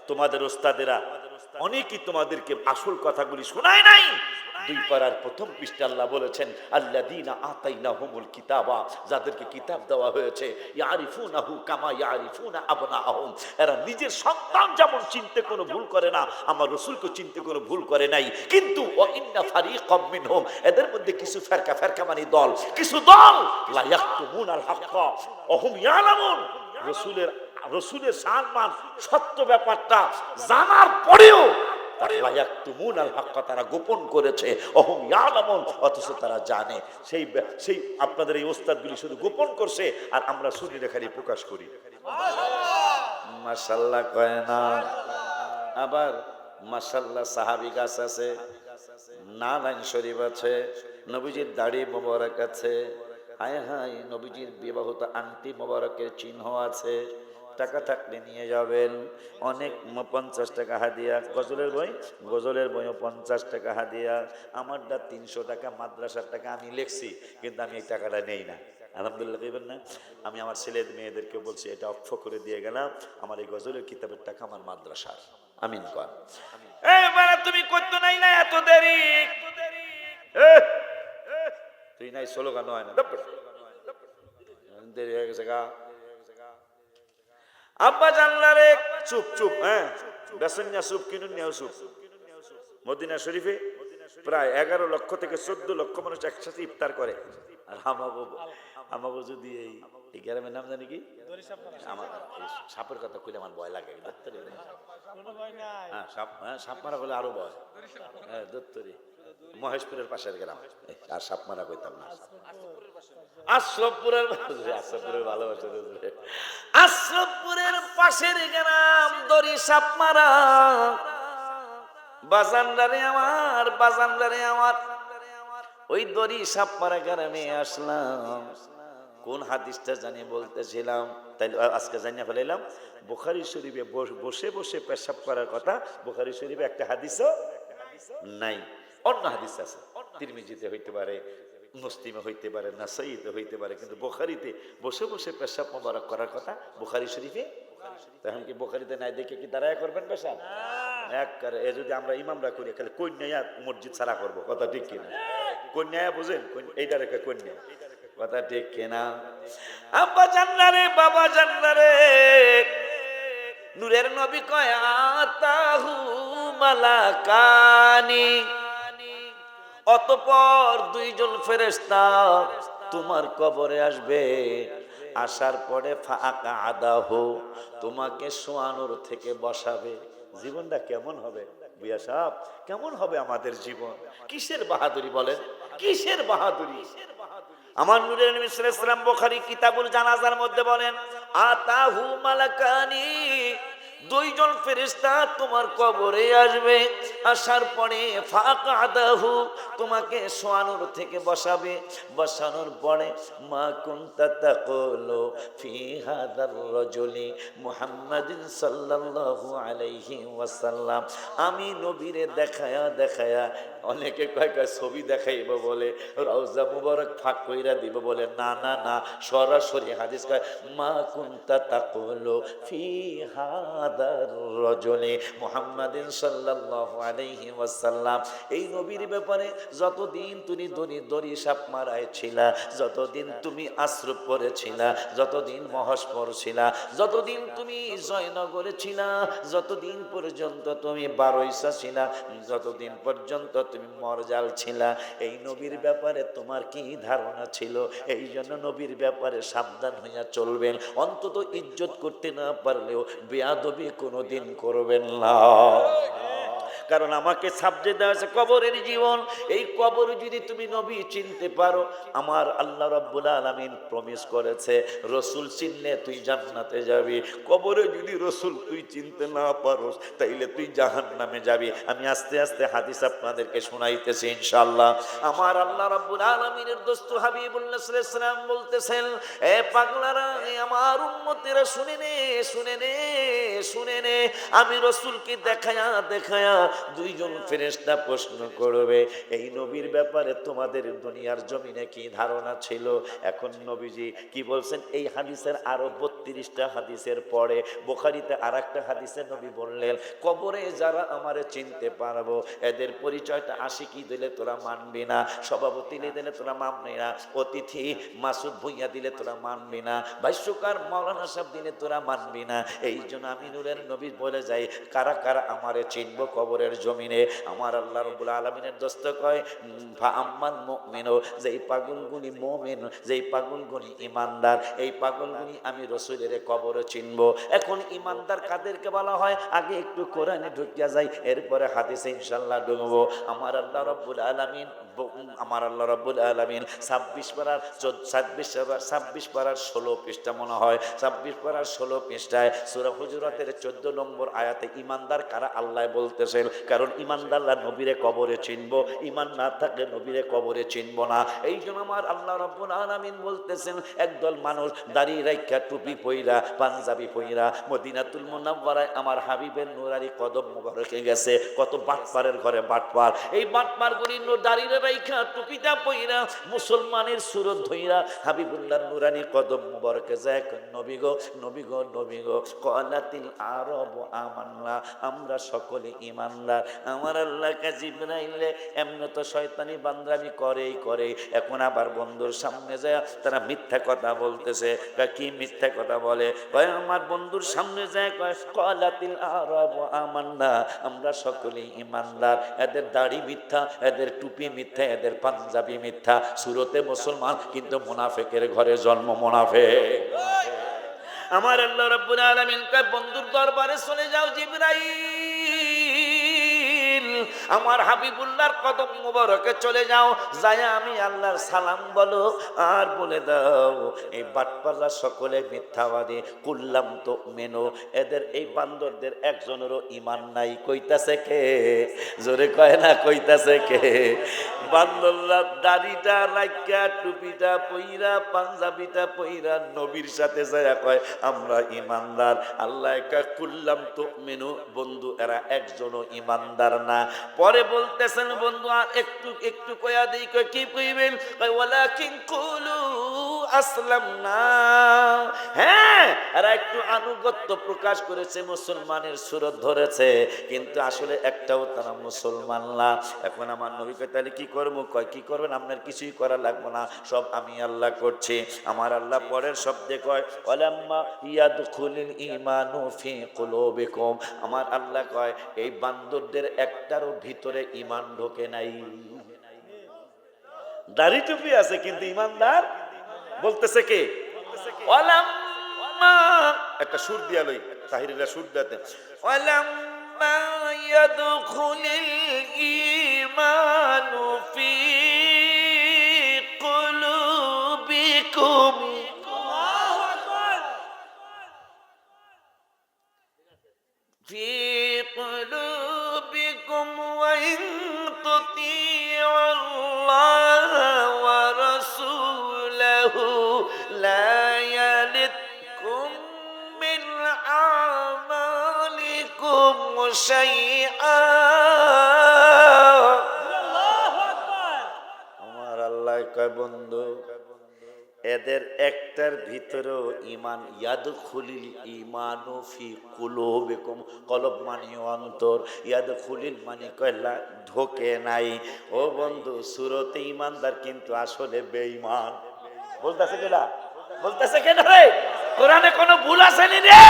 তোমাদের ওস্তাদেরা অনেকেই তোমাদেরকে আসল কথাগুলি শোনায় নাই। 2 পারার প্রথম পৃষ্ঠা আল্লাহ বলেছেন আল্লাযীনা আতাইনাহুমুল কিতাবা, যাদেরকে কিতাব দেওয়া হয়েছে, ইয়ারিফুনাহু কামা ইয়ারিফুনা আবনাআহুম, এরা নিজের সন্তান যেমন চিনতে কোনো ভুল করে না, আমার রাসূলকে চিনতে কোনো ভুল করে নাই। কিন্তু ওয়া ইন্না ফারীকাম মিনহুম, এদের মধ্যে কিছু ফেরকা মানে দল, কিছু দল লা ইয়াকতুমুনাল হাক্কা ওয়া হুম ইয়ালামুন, রসুলের সম্মান সত্য ব্যাপারটা জানার পরেও তারা গোপন করেছে, অহম ইয়ালামুন, অথচ তারা জানে। সেই আপনাদের এই ওস্তাদগুলি শুধু গোপন করছে, আর আমরা শুনি খালি প্রকাশ করি। মাশাআল্লাহ কয় না? আবার মাশাআল্লাহ সাহাবী গাছ আছে, নালাইন শরীফ আছে, নবীজির দাড়ি মোবারক আছে, হায় হায় নবীজির বিবাহিত আংটি মোবারকের চিহ্ন আছে। টাকা থাকলে নিয়ে যাবেন। অনেক 50 টাকা হাদিয়া। গজলের বইও 50 টাকা হাদিয়া। আমারটা 300 টাকা মাদ্রাসার টাকা আমি লিখছি, কিন্তু আমি এই টাকাটা নেই না। আলহামদুলিল্লাহ কইবেন না? আমি আমার ছেলে মেয়েদেরকে বলছি এটা অক্ষ করে দিয়ে গেলাম, আমার এই গজলের কিতাবের টাকা আমার মাদ্রাসার। আমিন কর। এবারে তুমি করতে নাই না এত দেরি, তুই নাই স্লোগান হয় না, দেরি হয়ে গেছে গা। আব্বা জানলারে চুপ চুপ, হ্যাঁ বেসন না চুপ, কিনুন নিয়েও চুপ। মদিনা শরীফে প্রায় 11 লক্ষ থেকে 14 লক্ষ মানুষ একসাথে ইফতার করে। আর আমাকে যদি এই গ্রামের নাম জানি কি, আমার সাপের কথা কইলে আমার ভয় লাগে। হ্যাঁ সাপ মারা হলে আরো ভয়। হ্যাঁ দত্তরি মহেশপুরের পাশের গ্রাম, আর সাপ মারা কইতাম না। আশরাফপুরের ভালোবাসা, আশরাফপুরের পাশের গ্রাম দড়ি সাপ মারা। বাজানদারে আমার ওই দড়ি সাপ মারা গ্রামে আসলাম। কোন হাদিসটা জানি বলতেছিলাম, তাই আজকে জানিয়ে ফেলাইলাম। বুখারী শরীফে বসে বসে পেশাব করার কথা বুখারী শরীফে একটা হাদিসও নাই। অন্য হাদিস আছে, তিরমিজিতে হইতে পারে, মুসলিমে হইতে পারে, নাসাইতে হইতে পারে, কিন্তু বুখারীতে বসে বসে পেশাব মোবারক করার কথা বুখারী শরীফে। তখন কি বুখারীতে নাই দেখে কি দাঁড়ায় করবেন পেশাব? একবারে এ যদি আমরা ইমামরা করি খালি কন্যা মসজিদ ছাড়া করবো, কথা ঠিক কিনা? কন্যা বুঝেন, এইটা রেখে কন্যা, কথা ঠিক কিনা? আব্বা জান্নারে বাবা জান্নারে, নূরের নবী কয় আতাহু মালাকানি, অতঃপর দুইজন ফেরেশতা তোমার কবরে আসবে, আসার পরে ফাঁকা আদাহু, তোমাকে শোয়ানোর থেকে বসাবে। জীবনটা কেমন হবে বুয়া সাহেব, কেমন হবে আমাদের জীবন? কিসের বাহাদুরি বলেন, কিসের বাহাদুরি? আমার নূরের নবী সাল্লাল্লাহু আলাইহি ওয়াসাল্লাম বুখারী কিতাবুল জানাজার মধ্যে বলেন আতাহু মালাকানি, দুইজন ফেরেশতা তোমার কবরে আসবে, আসার পরে ফাকাদাহু, তোমাকে শোয়ানোর থেকে বসাবে, বসানোর পরে মা কুনতা তাকুলু ফি হাদার রাজুলি মুহাম্মাদিন সাল্লাল্লাহু আলাইহি ওয়াসাল্লাম, আমি নবীরে দেখায়া দেখায়া, অনেকে কয় কয় ছবি দেখাইব বলে, রওজা মুবারক ফাঁক কইরা দিব বলে, না না না, সরাসরি হাদিস কয় মা কুনতা তাকুলু ফি হাদার রাজুলি মুহাম্মাদিন সাল্লাল্লাহু আলাইহি ওয়াসাল্লাম, এই নবীর ব্যাপারে যতদিন তুমি দড়ি সাপ মারায় ছিলা, যতদিন তুমি আশ্রয় পড়েছিলা, যতদিন মহস পড়ছিলা, যতদিন তুমি জয়নগরে ছিলা, যতদিন পর্যন্ত তুমি বারৈসা ছিলা, যতদিন পর্যন্ত তুমি মরজাল ছিলা, এই নবীর ব্যাপারে তোমার কি ধারণা ছিল? এই জন্য নবীর ব্যাপারে সাবধান হইয়া চলবেন, অন্তত ইজ্জত করতে না পারলেও বেয়াদবি কোনোদিন করবেন না। কারণ আমাকে সাবজেক্ট দেওয়া আছে কবরের জীবন, এই কবর যদি তুমি নবী চিনতে পারো, আমার আল্লাহ রাব্বুল আলামিন প্রমিস করেছে রসুল চিনলে তুই জান্নাতে যাবি, কবরে যদি রসুল তুই চিনতে না পারোস তাইলে তুই জাহান্নামে যাবি। আমি আস্তে আস্তে হাদিস আপনাদেরকে শোনাইতেছি ইনশাআল্লাহ। আমার আল্লাহ রাব্বুল আলামিনের দোস্ত হাবিবুল্লাহ সাল্লাল্লাহু আলাইহি ওয়াসাল্লাম বলতেছেন, এ পাগলারা, আমার উম্মতেরা শুনে নে, শুনে নে, শুনে নে, আমি রসুলকে দেখায়া দেখায়া দুইজন ফেরেশতা প্রশ্ন করবে, এই নবীর ব্যাপারে তোমাদের দুনিয়ার জমিনে কি ধারণা ছিল? এখন নবীজি কি বলছেন? এই হাদিসের আরো 32টা হাদিসের পরে বুখারীতে আরেকটা হাদিসে নবী বললেন, কবরে যারা আমারে চিনতে পারবো, এদের পরিচয়টা আশিকি দিলে তোরা মানবি না, সভাপতি দিলে তোরা মানবি না, অতিথি মাসুদ ভুইয়া দিলে তোরা মানবি না, ভাষ্যকার মাওলানা সাহেব দিলে তোরা মানবি না। এই জন্য আমি নূরের নবী বলে যাই, কারা কারা আমারে চিনবো কবরের জমিনে? আমার আল্লাহ রাব্বুল আলামিনের দোস্ত কয় ফাআম্মান মুমিনু, যেই পাগলগুনি মুমিন, যেই পাগলগুনি ঈমানদার, এই পাগলগুনি আমি রাসূলের কবরে চিনবো। এখন ঈমানদার কাদেরকে বলা হয়? আগে একটু কোরআনে ঢুকিয়া যাই, এরপরে হাদিসে ইনশাআল্লাহ ঢুকবো। আমার আল্লাহ রাব্বুল আলামিন 26 পারার 16 পৃষ্ঠা মনে হয়, 26 পারার 16 পৃষ্ঠায় সূরা হুজুরাতের 14 নম্বর আয়াতে ঈমানদার কারা আল্লাহ বলতেছেন। কারণ ঈমানদাররা নবীরে কবরে চিনবো, ঈমান না থাকলে নবীরে কবরে চিনবো না। এই জন্য আমার আল্লাহ রাব্বুল আলামিন বলতেছেন, একদল মানুষ দাড়ি রাইখা টুপি পইরা পাঞ্জাবি পইরা মদিনাতুল মুনাওয়ারায় আমার হাবিবের নুরানি কদম মুবারকে গেছে। কত বাটপারের ঘরে বাটপার, এই বাটপার গুলি দাড়ি রাইখা টুপিটা পইরা মুসলমানের সুরত ধইরা হাবিবুল্লাহ নুরানি কদম মুবারকে যায়, নবী গো নবী গো নবী গো, ক্বালাতিল আরব আমান্না, আমরা সকলে ঈমানদার। আমার আল্লাহকে জিবরাইলে এমনি তো শয়তানি বান্দরামি করেই করে, এখন আবার বন্ধুর সামনে যায় তারা মিথ্যা কথা বলতেছে। কি মিথ্যা কথা বলে? কয় আমার বন্ধুর সামনে যায় কয় ক্বালাতিল আরব আমান্না, আমরা সকলে ঈমানদার। এদের দাড়ি মিথ্যা, এদের টুপি মিথ্যা, এদের পাঞ্জাবি মিথ্যা, সুরতে মুসলমান কিন্তু মুনাফিকের ঘরে জন্ম মুনাফিক। আমার আল্লাহ রাব্বুল আলামিন কয় বন্ধুর দরবারে চলে যাও জিবরাইল, আমার হাবিবুল্লাহর কদম মুবারকে চলে যাও, যায় আমি আল্লাহর সালাম বলো আর বলে দাও এই বাটপাররা সকলে মিথ্যাবাদী। কুল্লাম তো মেনো, এদের এই বান্দরদের একজনেরও ঈমান নাই। কইতাছে কে? জোরে কয় না, কইতাছে কে? বান্দররা দাড়িটা রাইখা টুপিটা পইরা পাঞ্জাবিটা পইরা নবীর সাথে যায় কয় আমরা ঈমানদার। আল্লাহ কয় কুল্লাম তো মেনু, বন্ধু এরা একজনও ঈমানদার না। পরে বলতেছেন বন্ধু আর একটু একটু কয়া দেই, কয় কি কইবেন? কয় ওয়ালাকিন কুলু আসলামনা। হ্যাঁ, এরা একটু আনুগত্য প্রকাশ করেছে, মুসলমানের সুরত ধরেছে, কিন্তু আসলে একটাও তারা মুসলমান না। এখন আমার নবী কয় তাহলে কি করবো? কয় কি করবেন? আপনার কিছুই করা লাগবে না, সব আমি আল্লাহ করছি। আমার আল্লাহ পরের শব্দে কয় ওয়ালাম্মা ইয়াদখুলুল ঈমানু ফি কুলুবিকুম। আমার আল্লাহ কয় এই বান্দরদের একটারও ভিতরে ঈমান ঢোকে নাই। দাড়ি টুপি আছে কিন্তু ঈমানদার বলতেছে কে? ওয়ালাম্মা, একটা সুর দিয়া লই, তাহিরিরা সুর দিতে, ওয়ালাম্মা ইয়াদখুলুল ঈমানু ফি কুলুবিকুম। في قلوبكم وإن تطيعوا الله ورسوله لا يلدكم من أعمالكم شيئا। আমার আল্লাহ কয় বন্ধু এদের একটার ভিতরেও ঈমান, ইয়াদখুলিল ঈমানু ফি কুলুবিকুম, কলব মানে অন্তর, ইয়াদখুলিল মানে কয়লা ঢোকে নাই। ও বন্ধু সুরতে ঈমানদার কিন্তু আসলে বেঈমান। বলতেছে কেডা? বলতেছে কেডা রে? কোরআনে কোনো ভুল আছে নি রে?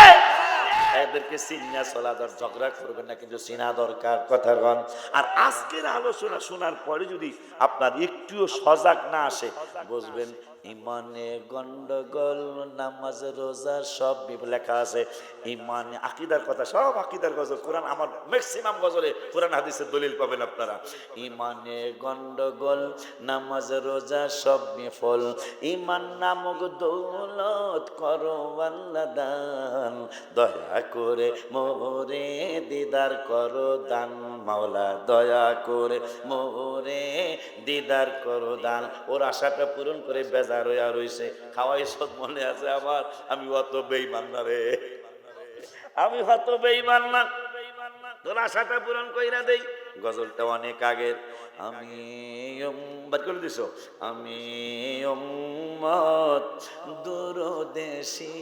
এদেরকে চিনা চলা দর, ঝগড়া করবেন না, কিন্তু চিনা দরকার কথা কন। আর আজকের আলোচনা শোনার পরে যদি আপনার একটুও সজাগ না আসে, বুঝবেন ইমানে গন্ডগোল, নামাজ রোজা সব লেখা আছে। ইমানে আকীদার কথা, সব আকীদার গজল, কোরআন আমার ম্যাক্সিমাম গজলে কোরআন হাদিসের দলিল পাবেন আপনারা। ইমানে গন্ডগোল, নামাজ রোজা সব বিফল, ইমান নামক দৌলত করো আল্লাহ দান, দয়া করে মোরে দিদার করো দান, মাওলা দয়া করে মোরে দিদার করো দান। ওর আশাটা পূরণ করে বেজার হইয়া রইছে। খাওয়াই সব মনে আছে আমার, আমি অত বেঈমান না রে, আমি অত বেঈমান না, তোর আশাটা পূরণ কইরা দেই। গজলটা অনেক আগের। আমি বাদ করে দিছ, আমি উম্মত দূরদেশী,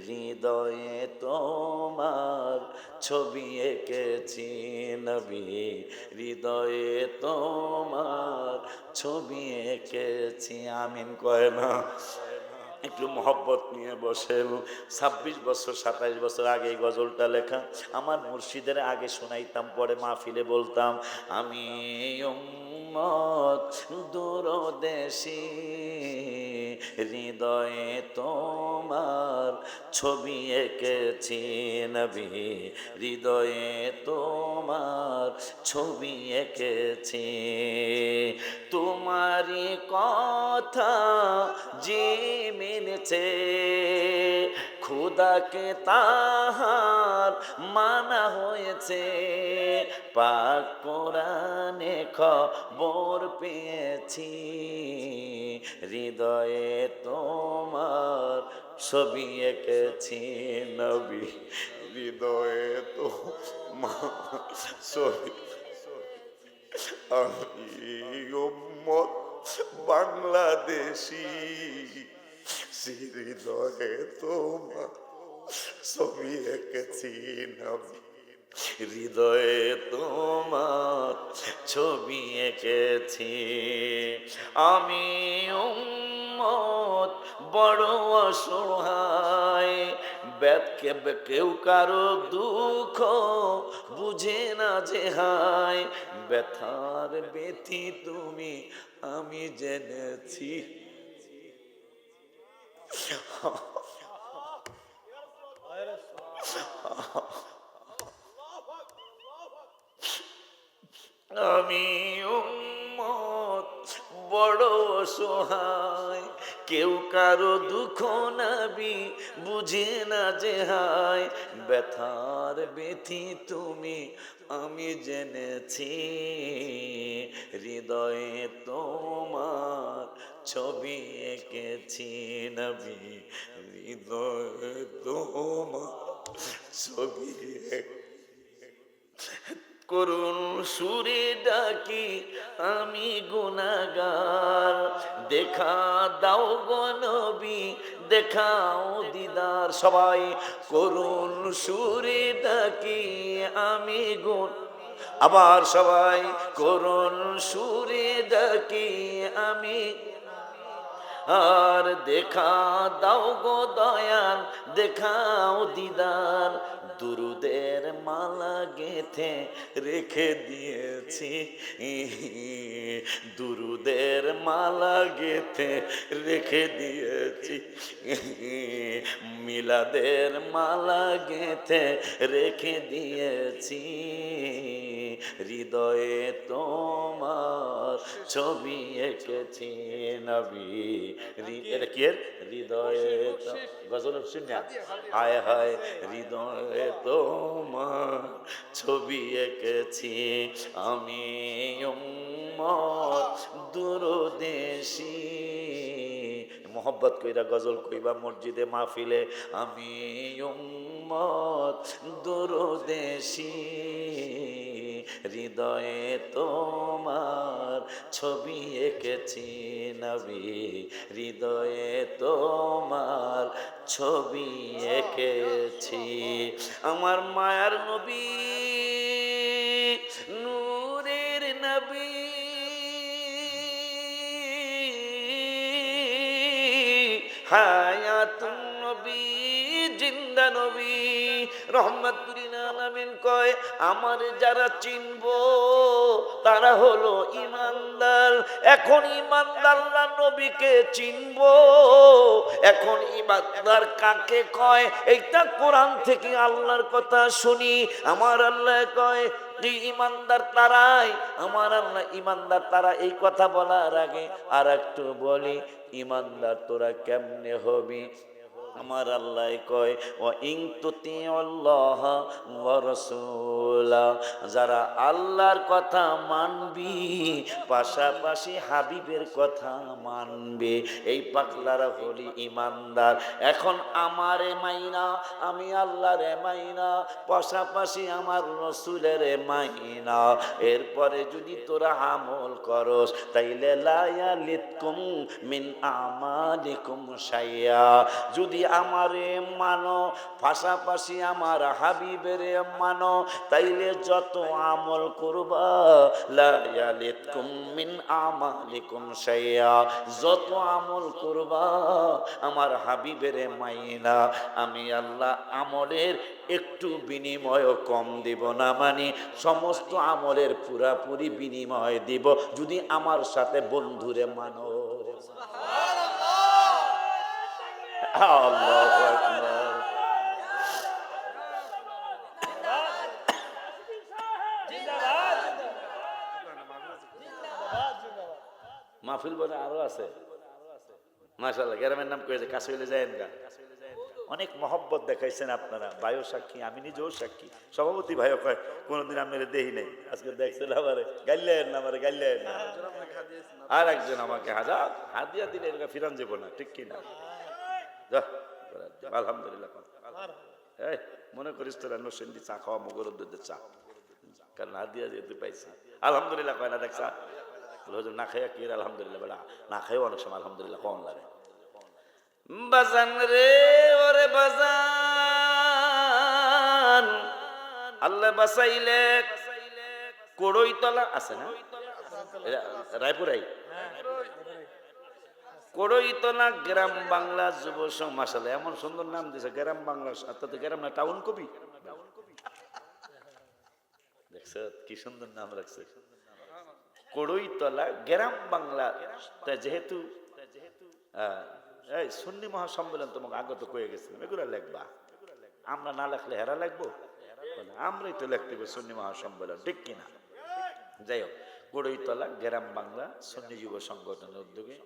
হৃদয়ে তোমার ছবি এঁকেছি নবী, হৃদয়ে তোমার ছবি এঁকেছি। আমিন কয় না? একটু মহব্বত নিয়ে বসেন। 26 বছর 27 বছর আগে এই গজলটা লেখা। আমার মুর্শিদের আগে শোনাইতাম, পরে মাহফিলে বলতাম আমি উম্মত দূরদেশী, হৃদয়ে তোমার ছবি এঁকেছি নবী, হৃদয়ে তোমার ছবি এঁকেছি। তোমারই কথা যে মেনেছে, খুদাকে তাহার মানা হয়েছে, পাক কোরআনে খবর পেয়েছি, হৃদয়ে তোমার ছবি এঁকেছি নবী, হৃদয়ে তোমার ছবি। আমি উম্মত বাংলাদেশী, হৃদয়ে তোমার ছবি এঁকেছি নবী, হৃদয়ে তোমার ছবি এঁকেছি। আমি উম্মত বড় অসহায়, কেউ কারো দুঃখ বুঝে না যে হায়, ব্যথার ব্যথি তুমি আমি জেনেছি। আমি উম্মত বড় অসহায়, কেউ কারো দুঃখ নবী বুঝে না যে হায়, ব্যথার ব্যথি তুমি আমি জেনেছি, হৃদয়ে তোমার ছবি এঁকেছি নবী, হৃদয়ে তোমার ছবি। করুণ সুরে ডাকি আমি গুনাহগার, দেখা দাও গো নবী, দেখাও দিদার। সবাই করুণ সুরে ডাকি আমি আবার সবাই করুণ সুরে ডাকি আমি, আর দেখা দাও গো দয়াল, দেখাও দিদার। দুরুদের মালা গেথে রেখে দিয়েছি, দুরুদের মালা গেথে রেখে দিয়েছি, মিলাদের মালা গেথে রেখে দিয়েছি, হৃদয়ে তোমার ছবি এঁকেছি নবী। এটা কি এর? হৃদয়ে গজল শুনিয়া হায় হায়, হৃদয়ে তোমার ছবি এঁকেছি আমি উম্মত দূরদেশী। মোহব্বত কইরা গজল কইবা মসজিদে মাহফিলে, আমি উম্মত দূরদেশী, হৃদয়ে তোমার ছবি এঁকেছি নবী, হৃদয়ে তোমার ছবি এঁকেছি। আমার মায়ার নবী, নূরের নবী, হায়াতুন নবী, জিন্দা নবী, রহমাতুল আলামিন কয় আমার যারা চিনবো তারা হলো ইমানদার। এখন ইমানদাররা নবীকে চিনবো। এখন ইমানদার কাকে কয়? এইটা কোরআন থেকে আল্লাহর কথা শুনি। আমার আল্লাহ কয় ইমানদার তারাই, আমার আল্লাহ ইমানদার তারা। এই কথা বলার আগে আর একটু বলি, ইমানদার তোরা কেমনে হবি? আমার আল্লাহ কয় ও ইন তুতিউল্লাহ ওয়া রাসূলা, যারা আল্লাহর কথা মানবি পাশাপাশি হাবিবের কথা মানবে, এই পাগলারা হলি ইমানদার। এখন আমারে মাইনা, আমি আল্লাহরে মাইনা, পাশাপাশি আমার রাসূলের মাইনা, এরপরে যদি তোরা আমল করস তাইলে লা ইয়ালিতকুম মিন আমালিকুম শাইয়া। যদি আমারে মানো পাশাপাশি আমার হাবিবের মানো, তাইলে যত আমল করবা লা ইয়ালিতকুম মিন আমালিকুম শাইয়া, যত আমল করবা আমার হাবিবের মাইনা, আমি আল্লাহ আমলের একটু বিনিময় কম দিব না, মানে সমস্ত আমলের পুরাপুরি বিনিময় দিব যদি আমার সাথে বন্ধুরে মানো। আল্লাহু আকবার। মাহফিল বলে আরো আছে মাশাআল্লাহ। গ্রামের নাম কয়েছে কাছে হইলে যায়েন গা। অনেক মহব্বত দেখাইছেন আপনারা, ভাইও সাক্ষী, আমি নিজেও সাক্ষী। সভাপতি ভাইও কয় কোনোদিন আমি দেখি নাই, আজকে দেখছেন আমারে গাইলেন না, আমারে গাইলেন না। আর একজন আমাকে হাদিয়া দিলে এরকম ফিরান যাব না, ঠিক কিনা? আলহামদুলিল্লাহ। এই মনে করিস তোরা নসেন্দি চা খাওয়া মগর দুধের চা, কারণ হাদিয়া যেহেতু পাইছি আলহামদুলিল্লাহ কয় না। দেখছা না খাইয়া কি আলহামদুলিল্লাহ, বেড়া না খাইও অনেক সময় আলহামদুলিল্লাহ কম লাগে। বাজান রে ওরে বাজান, আল্লাহ বাসাইলে কড়ইতলা আছে না রায়পুরাই, কড়ইতলা গ্রাম বাংলা যুব মাশাআল্লাহ, এমন সুন্দর নাম দিয়েছে গ্রাম বাংলা। গ্রাম না টাউন কবি, দেখছ কি সুন্দর নাম রাখছে কড়ইতলা গ্রাম বাংলা। যেহেতু এই সুন্নি মহাসম্মেলন তোমাকে আগত কয়ে গেছিলাম, এগুলো লেখবা, আমরা না লেখলে হেরা লাগবো, আমরাই তো লিখতে হবে সুন্নি মহাসম্মেলন, ঠিক কিনা? যাই হোক, কড়ইতলা গ্রাম বাংলা সুন্নি যুব সংগঠনের উদ্যোগে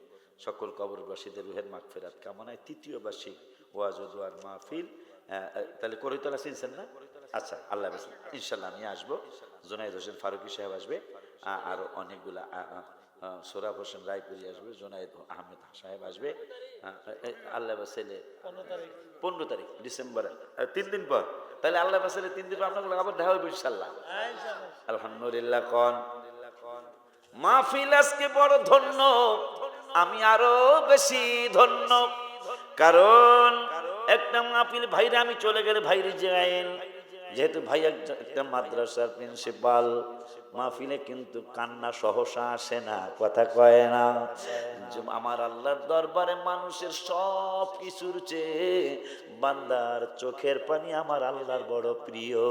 সকল কবরবাসীদের রুহের মাগফিরাত কামনায় তৃতীয় বার্ষিক ওয়াজ ও দোয়ার মাহফিল। তাহলে কড়ইতলা চিনছেন না? আচ্ছা, আল্লাহ ইনশাল্লাহ আমি আসবো। জুনায়েদ হোসেন ফারুকী সাহেব আসবে, আরো অনেকগুলা, সোরাব হোসেন রায়পুরি আসবে, জুনায়েদ আহমেদ সাহেব আসবে। আল্লাহ ছেলে 15 তারিখ ডিসেম্বর, 3 দিন পর তাহলে আল্লাহ পাশে 3 দিন আপনাগুলো আবার দেখা হবে ইনশাআল্লাহ। আলহামদুলিল্লাহ কোন মাহফিল আজকে বড় ধন্য, আমি আরো বেশি ধন্য। কারণ একটা মাহফিল ভাইরে আমি চলে গেলে ভাইরে যাইন, যেহেতু ভাই একটা মাদ্রাসার প্রিন্সিপাল, মাহফিলে কিন্তু কান্না সহসা আসে না, কথা কয় না। আমার আল্লাহর দরবারে মানুষের সব কিছুর চেয়ে বান্দার চোখের পানি আমার আল্লাহর বড় প্রিয়।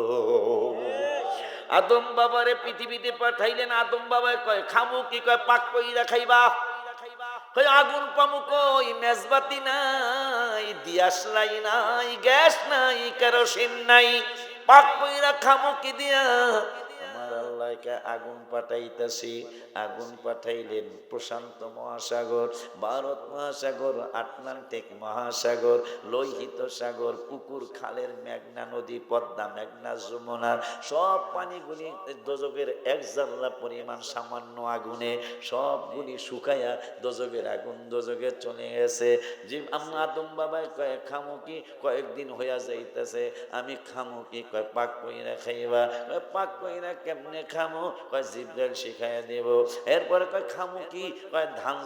আদম বাবারে পৃথিবীতে পাঠাইলেন, আদম বাবা কয় খামু কি, কয় পাক কইরা খাইবা। আগুন পামু কই, মেজবাতি নাই, দিয়াশলাই নাই, গ্যাস নাই, কেরোসিন নাই, পাক কইরা খামু কি দিয়া। আমার আল্লাহকে আগুন পাঠাইতেছি। আগুন পাঠাইলেন প্রশান্ত মহাসাগর, ভারত মহাসাগর, আটলান্টিক মহাসাগর, লোহিত সাগর, পুকুর খালের, মেঘনা নদী, পদ্মা, মেঘনা, যমুনার সব পানিগুলি দোজকের এক জাল্লা পরিমাণ সামান্য আগুনে সবগুলি শুকাইয়া দোজকের আগুন দোজকে চলে গেছে। যে আদম বাবা কয় খামু কি, কয়েকদিন হইয়া যাইতেছে, আমি খামু কি, কয় পাক কইরা খাইবা। কয় পাক কইরা কেমনে খামু, কয় জিব্রাইল শিখাইয়া দেব। এরপরে কয় খামু কি, কয় ধান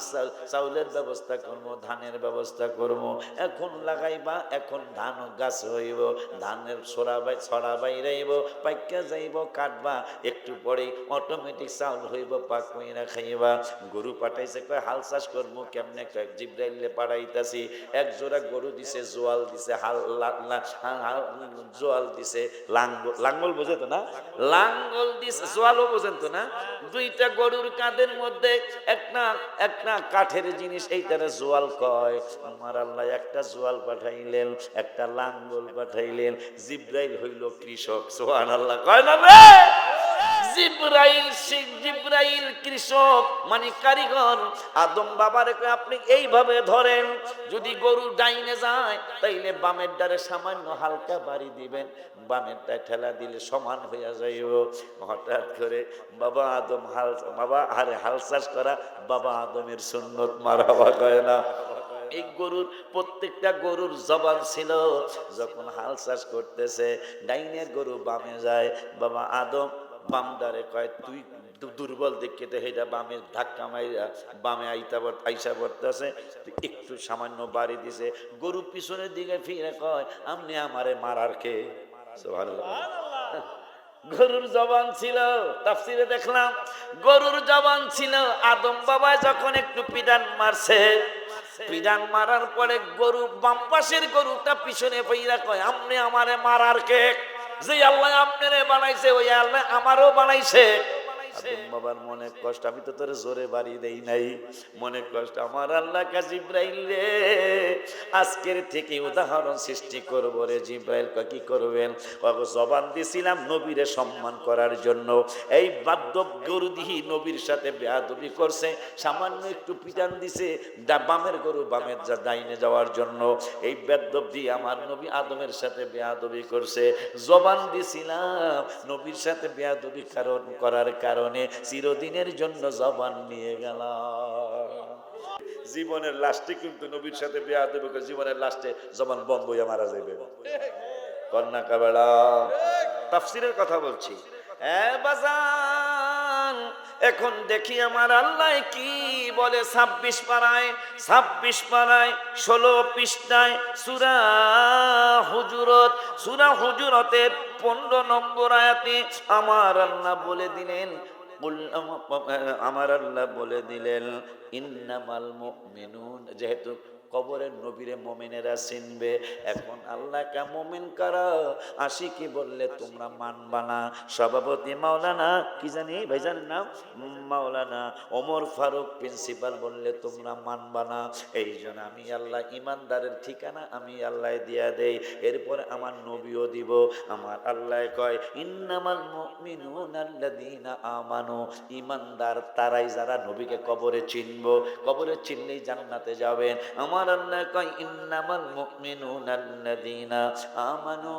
চাউলের ব্যবস্থা করবো, ধানের ব্যবস্থা করবো, এখন লাগাইবা, এখন ধান গাছ হইব, ধানের ছড়া বাইরাইব, পাইকা যাইব, কাটবা, একটু পরেই অটোমেটিক চাউল হইব, পাক কইরা খাইবা। গরু পাঠাইছে, কয় হাল চাষ করবো কেমনে, কয় জিব্রাইলে পাঠাইতাছি। এক জোড়া গরু দিছে, জোয়াল দিছে, জোয়াল দিছে, লাঙ্গল বোঝে তো না, লাঙ্গল দিছে, জোয়ালও বোঝেন তো না। দুইটা গরুর কাঁধের মধ্যে একটা কাঠের জিনিস, এইটারে জোয়াল কয়। আমার আল্লাহ একটা জোয়াল পাঠাইলেন, একটা লাঙ্গল পাঠাইলেন। জিব্রাইল হইল কৃষক, সুবহানাল্লাহ কয় না রে। জিব্রাইল কৃষক মানে কারিগর। আদম বাবারে কয় আপনি এইভাবে ধরেন, যদি গরু ডাইনে যায় তাইলে বামের ডারে সামান্য হালকা বাড়ি দিবেন, বামেরটা ঠেলা দিলে সমান হইয়া যাইব। হঠাৎ করে বাবা আদম হাল চাষ করা বাবা আদমের সুন্নত, মারহাবা কয় না। এই গরুর প্রত্যেকটা গরুর জবান ছিল, যখন হাল চাষ করতেছে ডাইনের গরু বামে যায়, বাবা আদম বামদারে কয় তুই দুর্বল দেখে তো হেটা বামে ধাক্কা মাইরা বামে আইসা পড়তেছে, একটু সামান্য বাড়ি দিছে। গরু পিছনের দিকে ফিরে কয় আমনে আমারে মারার কে। গরুর জবান ছিল, তাফসিরে দেখলাম গরুর জবান ছিল। আদম বাবা যখন একটু পিডান মারছে, পিডান মারার পরে গরু বাম পাশের গরুটা পিছনে ফিরা কয় আমনে আমারে মারার কে। যে আল্লাহ আপনারে বানাইছে ওই আল্লাহ আমারও বানাইছে। আদম বাবার মনে কষ্ট, আমি তো তোর জোরে বাড়ি দেই নাই, মনে কষ্ট। আমার আল্লাহ কা জিব্রাইল রে, আজকের থেকে উদাহরণ সৃষ্টি করবো রে। জিব্রাইল কি করবেন, জবান দিছিলাম নবীরে সম্মান করার জন্য, এই বাদ্যব গরু দিহি নবীর সাথে বেয়াদবি করছে, সামান্য একটু পিটান দিছে বামের গরু বামের ডাইনে যাওয়ার জন্য, এই বেয়াদব দিয়ে আমার নবী আদমের সাথে বেয়াদবি করছে। জবান দিছিলাম নবীর সাথে বেয়াদবি করার কারণে চিরদিনের জন্য জবান নিয়ে গেলাম। জীবনের লাস্টে কিন্তু নবীর সাথে বেয়াদবি করে জীবনের লাস্টে জবান বন্ধ হইয়া মারা যাবে। কন্যা কাবেলা তাফসীরের কথা বলছি। বাজান এখন দেখি আমার আল্লাহ কি বলে 26 পারায় 16 পৃষ্ঠায় সূরা হুজুরাতের 15 নম্বর আয়াতে আমার আল্লাহ বলে দিলেন, ইন্নামাল মুমিনুন, যেহেতু কবরের নবীরে মুমিনেরা চিনবে। এখন আল্লাহকে মুমিন কারা আশিকি বললে তোমরা মানবা না। সভাপতি মাওলানা কি জানি ভাইজানের নাম, মাওলানা ওমর ফারুক প্রিন্সিপাল বললে তোমরা মানবা না। এই জন্য আমি আল্লাহ ইমানদারের ঠিকানা আমি আল্লাহ দিয়া দেই, এরপরে আমার নবীও দিব। আমার আল্লাহ কয় ইন্নামাল মুমিনুনা আল্লাযীনা আমানু, ইমানদার তারাই যারা নবীকে কবরে চিনবো, কবরে চিনলেই জান্নাতে যাবেন। আমার আল্লাহ কয় ইন্নামাল মুমিনুনা আল্লাযীনা আমানু,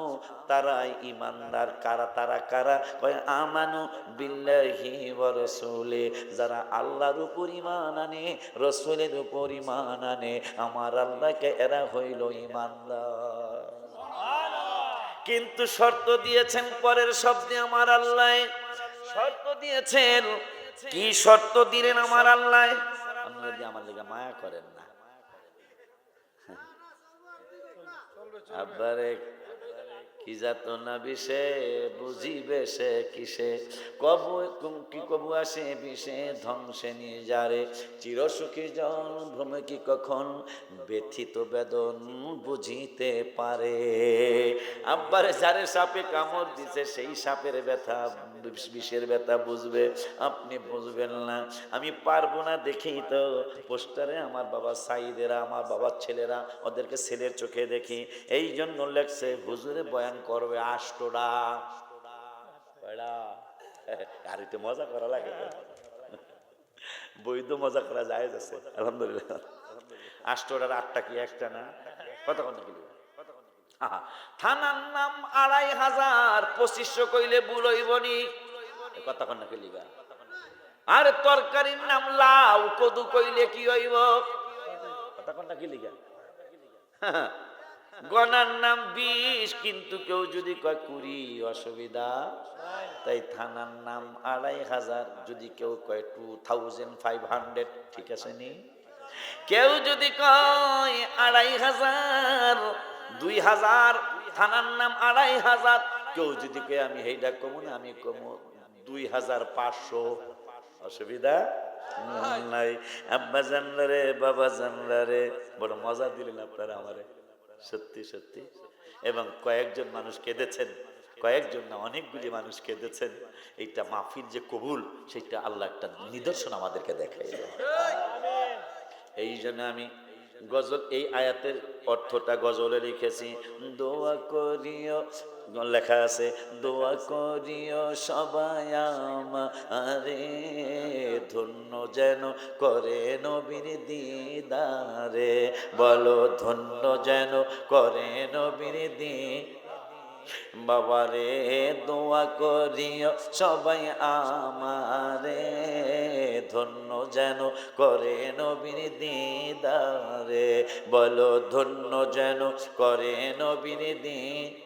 তারাই ইমানদার। কারা কয় আমানু বিল্লাহি ওয়া রাসূলি, যারা আল্লাহর উপর ঈমান আনে, রাসূলের উপর ঈমান আনে, আমার আল্লাহকে এরা হইল ইমানদার। কিন্তু শর্ত দিয়েছেন পরের শব্দে আমার আল্লাহ শর্ত দিয়েছেন। কি শর্ত দিলেন আমার আল্লাহ? আপনারা যদি আমার লেগে মায়া করেন না, আব্বারে কি যাত না বিষে বুঝিবে সে কিসে, কবু কি কবু আসে বিষে ধ্বংসে নিয়ে যারে, চিরসুখী জন ভ্রমে কি কখন ব্যথিত বেদন বুঝিতে পারে। আব্বারে যারে সাপে কামড় দিছে সেই সাপের ব্যথা বিষের ব্যথা বুঝবে, আপনি বুঝবেন না। আমি পারবো না দেখেই তো পোস্টারে আমার বাবা সাইদেরা, আমার বাবার ছেলেরা, ওদেরকে ছেলের চোখে দেখি, এই জন্য লেখছে হুজুরে বয়ান করবে আষ্টটা। আর একটু মজা করা লাগে, বৈধ মজা করা যায় যাচ্ছে আলহামদুলিল্লাহ। আষ্টটার আটটা কি একটা না? কতক্ষণ কি থানার নাম 2500, 2500 কইলে ভুল হইবনি। কতক্ষণ না খেলিবা। আর তরকারির নাম লাউ কদু কইলে কি হইব? কতক্ষণ না খেলিবা। গনার নাম 20, কিন্তু কেউ যদি কয় 20 অসুবিধা, তাই থানার নাম 2500, যদি কেউ কয় 2500 ঠিক আছে নি? কেউ যদি কয় 2500, 2000, থানার নাম 2500, কেউ যদি কয় আমি হেইডা কমু না, আমি কমু 2500, অসুবিধা নাই। আব্বা জানলারে বাবা জানলারে, বড় মজা দিলেন আপনারা আমারে, সত্যি সত্যি। এবং কয়েকজন মানুষ কেঁদেছেন, কয়েকজন না অনেকগুলি মানুষ কেঁদেছেন। এইটা মাহফিল যে কবুল, সেটা আল্লাহ একটা নিদর্শন আমাদেরকে দেখাই। এই জন্য আমি গজল, এই আয়াতের অর্থটা গজলে লিখেছি। দোয়া করিও, লেখা আছে, দোয়া করিও সবাই আমারে, ধন্য যেন করে নবীর দিদারে, বলো ধন্য যেন করে নবীর দিদারে। বাবারে দোয়া করিও সবাই আমারে, ধন্য যেন করে নবীর দিদারে, বলো ধন্য যেন করে নবীর দিদারে।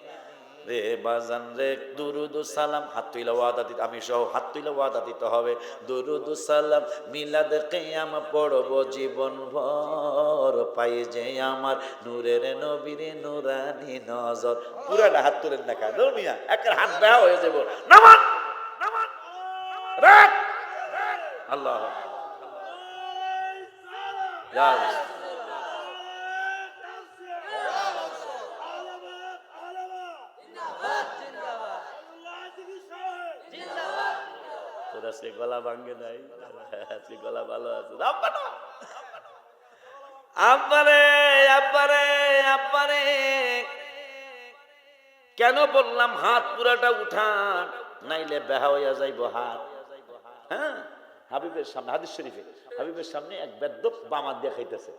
রে বাজান রে দুরুদ সালাম, হাত তুইলা ওয়াদা দিতে, আমি সহ হাত তুইলা ওয়াদা দিতে হবে। দুরুদ সালাম মিলাদ কিয়াম পড়ব জীবন ভর, পাই যে আমার নূরের নবীর নূরানি নজর। পুরাটা হাত তুলেন না কেন মিয়া, একের হাত বেহা হয়ে যাব। নামান নামান রাখ আল্লাহ ইয়া আজকে গলা ভাঙ্গে নাই, আজকে গলা ভালো আছে। আব্বারে আব্বারে আব্বারে কেন বললাম হাত পুরাটা উঠান, নাইলে বেহা হইয়া যাইব হাত। হ্যাঁ, হাবিবের সামনে, হাদিস শরীফে হাবিবের সামনে এক বেদ্যপ বামাত দিয়ে খাইতেছে।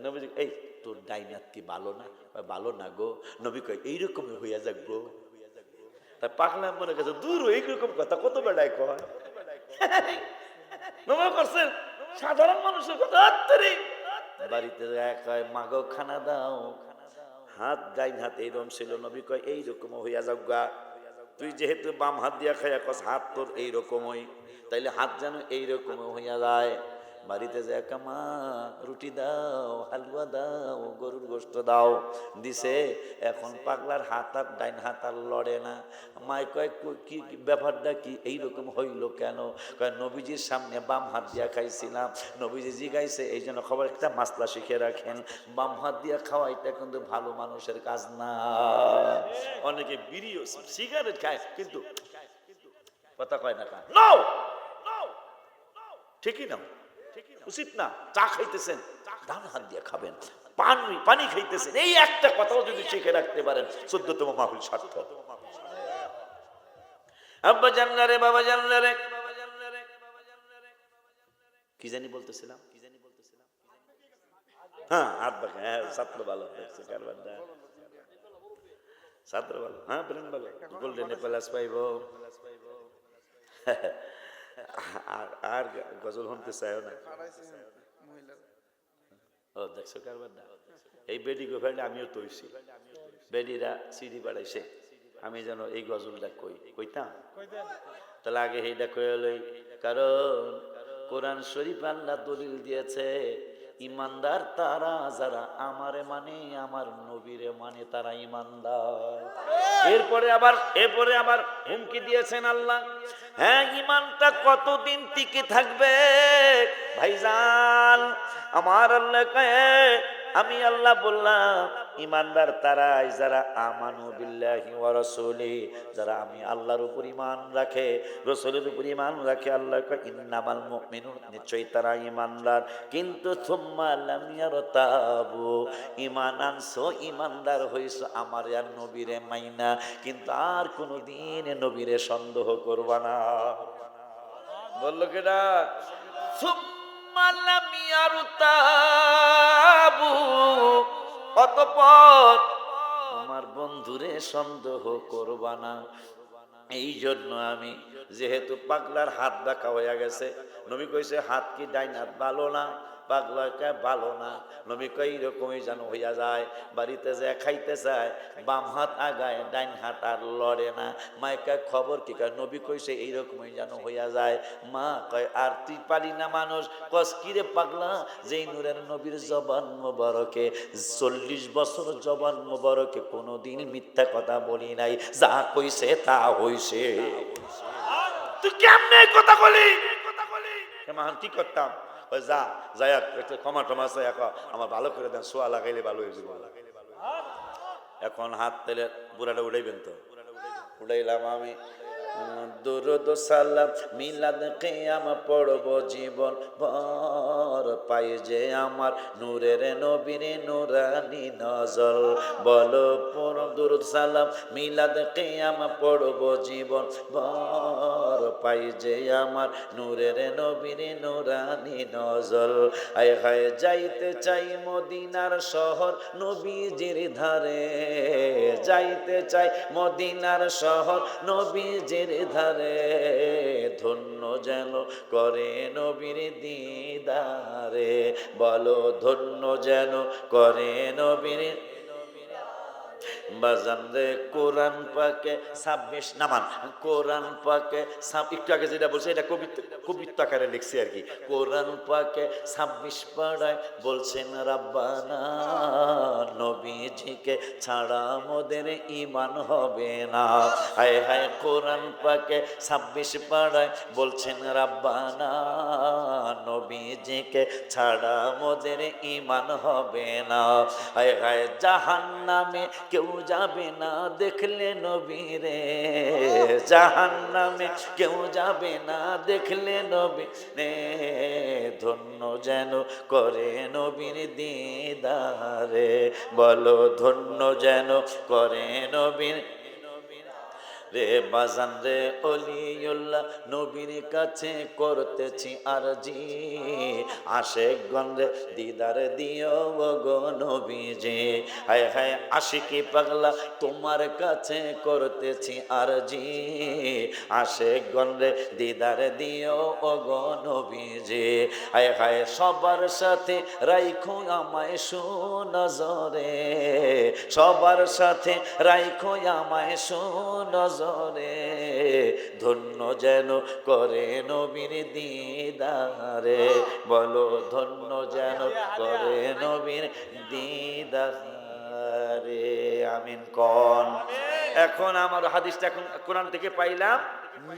নবীজি, এই তোর ডাইনাত কি ভালো না? ভালো না গো। নবী কয় এইরকমই হইয়া যাক গো। তাই পাগলা মনে গেছে দূর, এইরকম কথা কত বেড়ায় কয়। করছেন সাধারণ মানুষের কথা। বাড়িতে কয় মাগো খানা দাও, হাত ডাইন হাত এইরকম ছিল। নবী কয় এইরকম হইয়া যাক গা। তুই যেহেতু বাম হাত দিয়া খাইয়া কস হাত তোর এইরকমই, তাইলে হাত যেন এইরকম হইয়া যায়। বাড়িতে যায় কামা রুটি দাও, হালুয়া দাও, গরুর গোশত দাও, দিছে। এখন পাগলার হাত আর ডাইন হাত আর লড়ে না। মায় কয় কি ব্যাপারটা কি এইরকম হইল কেন? কয় নবীজির সামনে বাম হাত দিয়া খাইছিলাম, নবীজি জিগাইছে, এই জন্য খবর একটা মাসলা শিখে রাখেন, বাম হাত দিয়া খাওয়াইটা কিন্তু ভালো মানুষের কাজ না। অনেকে বিড়ি সিগারেট খায় কিন্তু কথা কয় না, ঠিকই না, উচিত না। চা খাইতেছেন ডান হাত দিয়ে খাবেন, পানি খাইতেছেন, এই একটা কথাও যদি শিখে রাখতে পারেন 14তম মাহফিল সার্থক। আব্বা জানলারে বাবা জানলারে, কি জানি বলতেছিলাম, হ্যাঁ হাত বাঁকা, হ্যাঁ ছাত্র ভালো হয়েছে, কারবারটা ছাত্র ভালো, হ্যাঁ ব্রেন ভালো, গোল্ডেন প্লাস পাইব। আর গজল শুনতে চাইও না। ও দেখছো কারবার না, এই বেডি গো ফেলে আমিও তৈছি, বেডিরা সিডি বাড়াইছে, আমি যেন এই গজলটা কইতাম তাহলে আগে এইটা কয়ে লই। কারণ কোরআন শরীফ আল্লাহ দলিল দিয়েছে, ইমানদার তারা যারা আমারে মানে, আমার নবীরে মানে, তারা ইমানদার। এরপরে আবার হুমকি দিয়েছেন আল্লাহ, হ্যাঁ ইমানটা কতদিন টিকে থাকবে ভাইজান? আমার আল্লাহ কয়, আমি আল্লাহ বললাম ইমানদার তারাই যারা আমানু বিল্লাহি ওয়া রাসূলি, যারা আমি আল্লাহর উপর ঈমান রাখে, রাসূলের উপর ঈমান রাখে। আল্লাহ কয় ইন্নামাল মুমিনুন, নিশ্চয়ই তারা ঈমানদার, কিন্তু সুম্মা লাম ইয়ারতাবু, ঈমান আনছো, ঈমানদার হইছো আমার আর নবীরে মাইনা, কিন্তু আর কোনোদিন নবীরে সন্দেহ করবা না। বলল কেডা? সুম্মা লাম ইয়ারতাবু, অতঃপর আমার বন্ধুরে সন্দেহ করবা না। এই জন্য আমি, যেহেতু পাগলার হাত দেখা হয়ে গেছে, নবী কইছে হাত কি ডাইন হাত ভালো না, পাগলা কে ভালো না। নবী কই এরকমই যেন হইয়া যায়, বাড়িতে যায় খাইতে চায়, বাম হাত আগায়, ডাইন হাত আর লড়ে না। মাইকা খবর কি? কয় নবী কইছে এইরকমই যেন হইয়া যায়। মা কয় আর তুই পারি না মানুষ? কস কিরে পাগলা, যেই নূরের নবীর জবান মোবারকে 40 বছর জবান মোবারকে কোনোদিন মিথ্যা কথা বলি নাই, যা কইছে তা হইছে। তুই কেমনে কথা বলি? কেমন কি করতাম? ওই যা যাই একটু ক্ষমা টমা চাই, আমার ভালো করে দেন, সোয়া লাগাইলে ভালো হয়ে যাবে। এখন হাত তেলে বুড়াটা উড়াইবেন তো? উড়াইলাম আমি। দুরুদ সালাম মিলাদ কিয়াম পড়ব জীবন ভর, পাই যে আমার নূরের নবীর নূরানি নজর। বলো পড় দুরুদ সালাম মিলাদ কিয়াম পড়ব জীবন ভর, পাই যে আমার নূরের নবীর নূরানি নজর। আয় হায় যাইতে চাই মদিনার শহর নবীজির ধারে, যাইতে চাই মদিনার শহর নবীজির ধারে, ধন্য যেন করে নবীর দিদারে। বলো ধন্য যেন করে নবীর বাজান রে। কোরআন পাকে 26 নামান, কোরআন পাকে একটু আগে যেটা বলছে এটা কবিত্ব আকারে লিখছি আর কি। কোরআন পাকে 26 পাড়ায় বলছেন রাব্বানা, নবীজিকে ছাড়া মোদের ঈমান হবে না। হায় হায় কোরআন পাকে 26 পাড়ায় বলছেন রাব্বানা, নবীজিকে ছাড়া মোদের ঈমান হবে না। হায় হায় জাহান্নামে কেউ যাবে না দেখলে নবীরে, জাহান্নামে কেউ যাবে না দেখলে নবীরে, ধন্য যেন করে নবীর দিদারে। বলো ধন্য যেন করে নবীর রে। বাজান রে অলিউল্লাহ নবীর কাছে করতেছি আরজি, আশেকগণ রে দিদার দিও গো নবীজি। হায় হায় আশিকি পাগলা তোমার কাছে করতেছি আরজি, আশেকগণ রে দিদার দিও গো নবীজি। হায় হায় সবার সাথে রাইখো আমায় সুনজরে, সবার সাথে রাইখো আমায় সুনজরে, ধন্য যেন করে নবীর দিদারে। বলো ধন্য যেন করে নবীর দিদারে। আমিন কোন। এখন আমার হাদিসটা এখন কোরআন থেকে পাইলাম,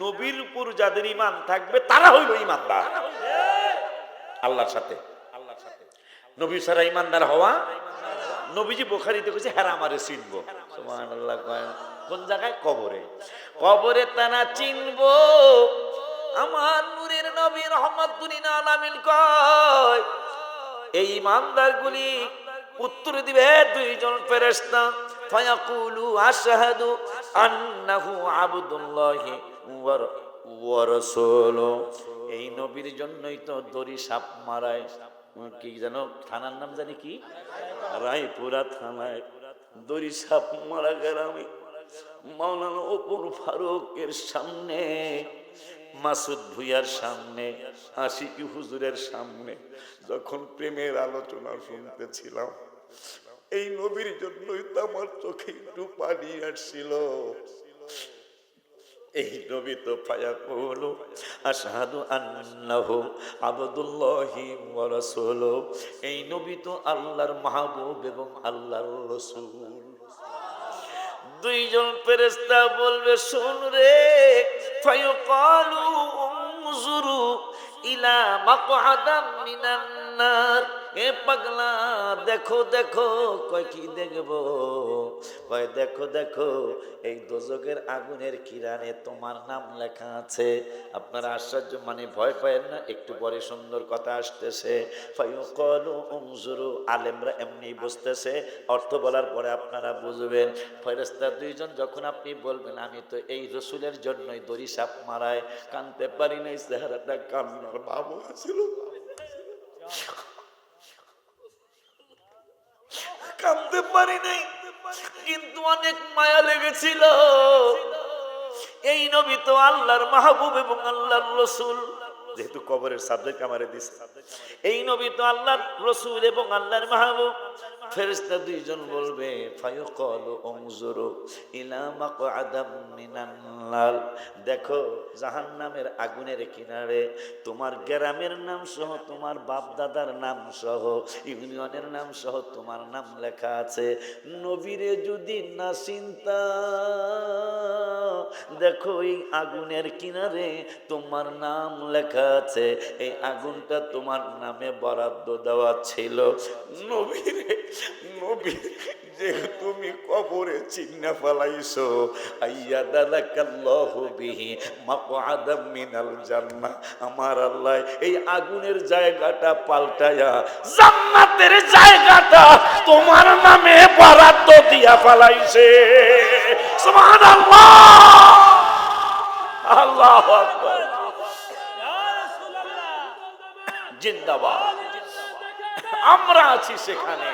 নবীর উপর যাদের ঈমান থাকবে তারা হইল ঈমানদার আল্লাহর সাথে। নবী ছাড়া ঈমানদার হওয়া, নবীজি বুখারীতে কইছে হ্যাঁ আমারে চিনবো। সুবহানাল্লাহ। কোন জায়গায়? কবরে। কবরে তারা চিনবো আমার নূরের নবী রাহমাতুল লিল আলামিন কয়, এই ঈমানদারগুলি উত্তর দিবে দুইজন ফেরেশতা, ফায়াকুলু আশহাদু আন্নাহু আবদুল্লাহি ওয়া রাসূলু। এই নবীর জন্যই তো দড়ি সাপ মারায়, কি জানো থানার নাম জানি কি, রায়পুরা থানায় দড়ি সাপ মারা গ্রামে মাওলানা ওপর ফারুকের সামনে, মাসুদ ভুইয়ার সামনে, আশিকি হুজুরের সামনে যখন প্রেমের আলোচনা শুনতেছিলাম, এই নবীর জন্যই তো আমার চোখে একটু পানি আসছিল। এই নবী তো ফায়াকুলু আশহাদু আন্নাহু আবদুল্লাহি ওয়া রাসূলুহু। এই নবী তো আল্লাহর মাহবুব এবং আল্লাহর রাসূল। দুইজন ফেরেশতা বলবে, শুন রে, ফায়াকালু উনজুরু ইলা মাকআদাম মিনান নার। এ পাগলা, দেখো দেখো। কয় কি দেখবো? কয় দেখো দেখো, এই দোজখের আগুনের কিরানে তোমার নাম লেখা আছে। আপনারা আশ্চর্য, মানে ভয় পায়েন না, একটু পরে সুন্দর কথা আসতেছে। ফায়াকালু উনজুরু, আলেমরা এমনি বুঝতেছে, অর্থ বলার পরে আপনারা বুঝবেন। ফেরেশতা দুইজন যখন আপনি বলবেন আমি তো এই রসুলের জন্যই দড়ি সাপ মারায় কানতে পারি নাই, চেহারাটা কান্নার ভাবও ছিল, কানতে পারি নাই, কিন্তু অনেক মায়া লেগেছিল। এই নবী তো আল্লাহর মাহবুব এবং আল্লাহর রসুল। যেহেতু কবরের সাবজেক্ট আমারে দিছে, এই নবী তো আল্লাহর রসুল এবং আল্লাহর মাহবুব। ফেরেশতা দুইজন বলবে, ফায়াকালু উনজুরু ইলা মাকআদাম মিনান নার। দেখো জাহান্নামের আগুনের কিনারে তোমার গ্রামের নাম সহ, তোমার বাপ দাদার নাম সহ, ইউনিয়নের নাম সহ তোমার নাম লেখা আছে। নবীরে যদি না চিন্তা, দেখো এই আগুনের কিনারে তোমার নাম লেখা আছে, এই আগুনটা তোমার নামে বরাদ্দ দেওয়া ছিল। নবীরে, নবী যে তুমি কবরে চিন্না ফেলাইছো, আইয়াদালাকাল্লাহু বিহি মাকআদাম মিনাল জান্নাহ। আমার আল্লাহ এই আগুনের জায়গাটা পাল্টায়া জান্নাতের জায়গাটা তোমার নামে বরাদ্দ দিয়া ফেলাইছে। সুবহানাল্লাহ, আল্লাহু আকবার, জিন্দাবাদ। আমরা আছি সেখানে,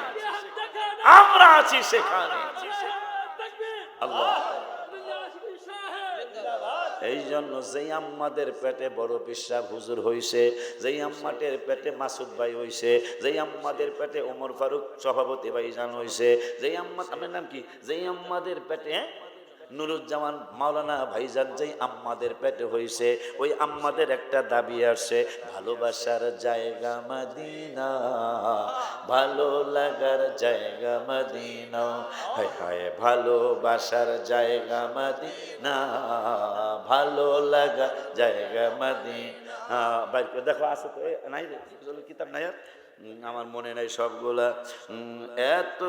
আমরা আছি সেখানে। আল্লাহ, এই জন্য যেই আম্মাদের পেটে বড় পিসাব হুজুর হইছে, যেই আম্মাদের পেটে মাসুদ ভাই হইছে, যেই আম্মাদের পেটে ওমর ফারুক সভাপতি ভাইজান হইছে, যেই আম্মা, আমার নাম কি, যেই আম্মাদের পেটে নুরুজ্জামান মাওলানা ভাইজান যেই আম্মাদের পেটে হইছে, ওই আম্মাদের একটা দাবি আসে, ভালোবাসার জায়গা মদিনা, ভালো লাগার জায়গা মদিনা, হায় হায় ভালোবাসার জায়গা মদিনা, ভালো লাগা জায়গা মদিনা। বাইর করে দেখো, আছে তো নাই কিতাব নাই আর, আমার মনে নাই সবগুলা। এত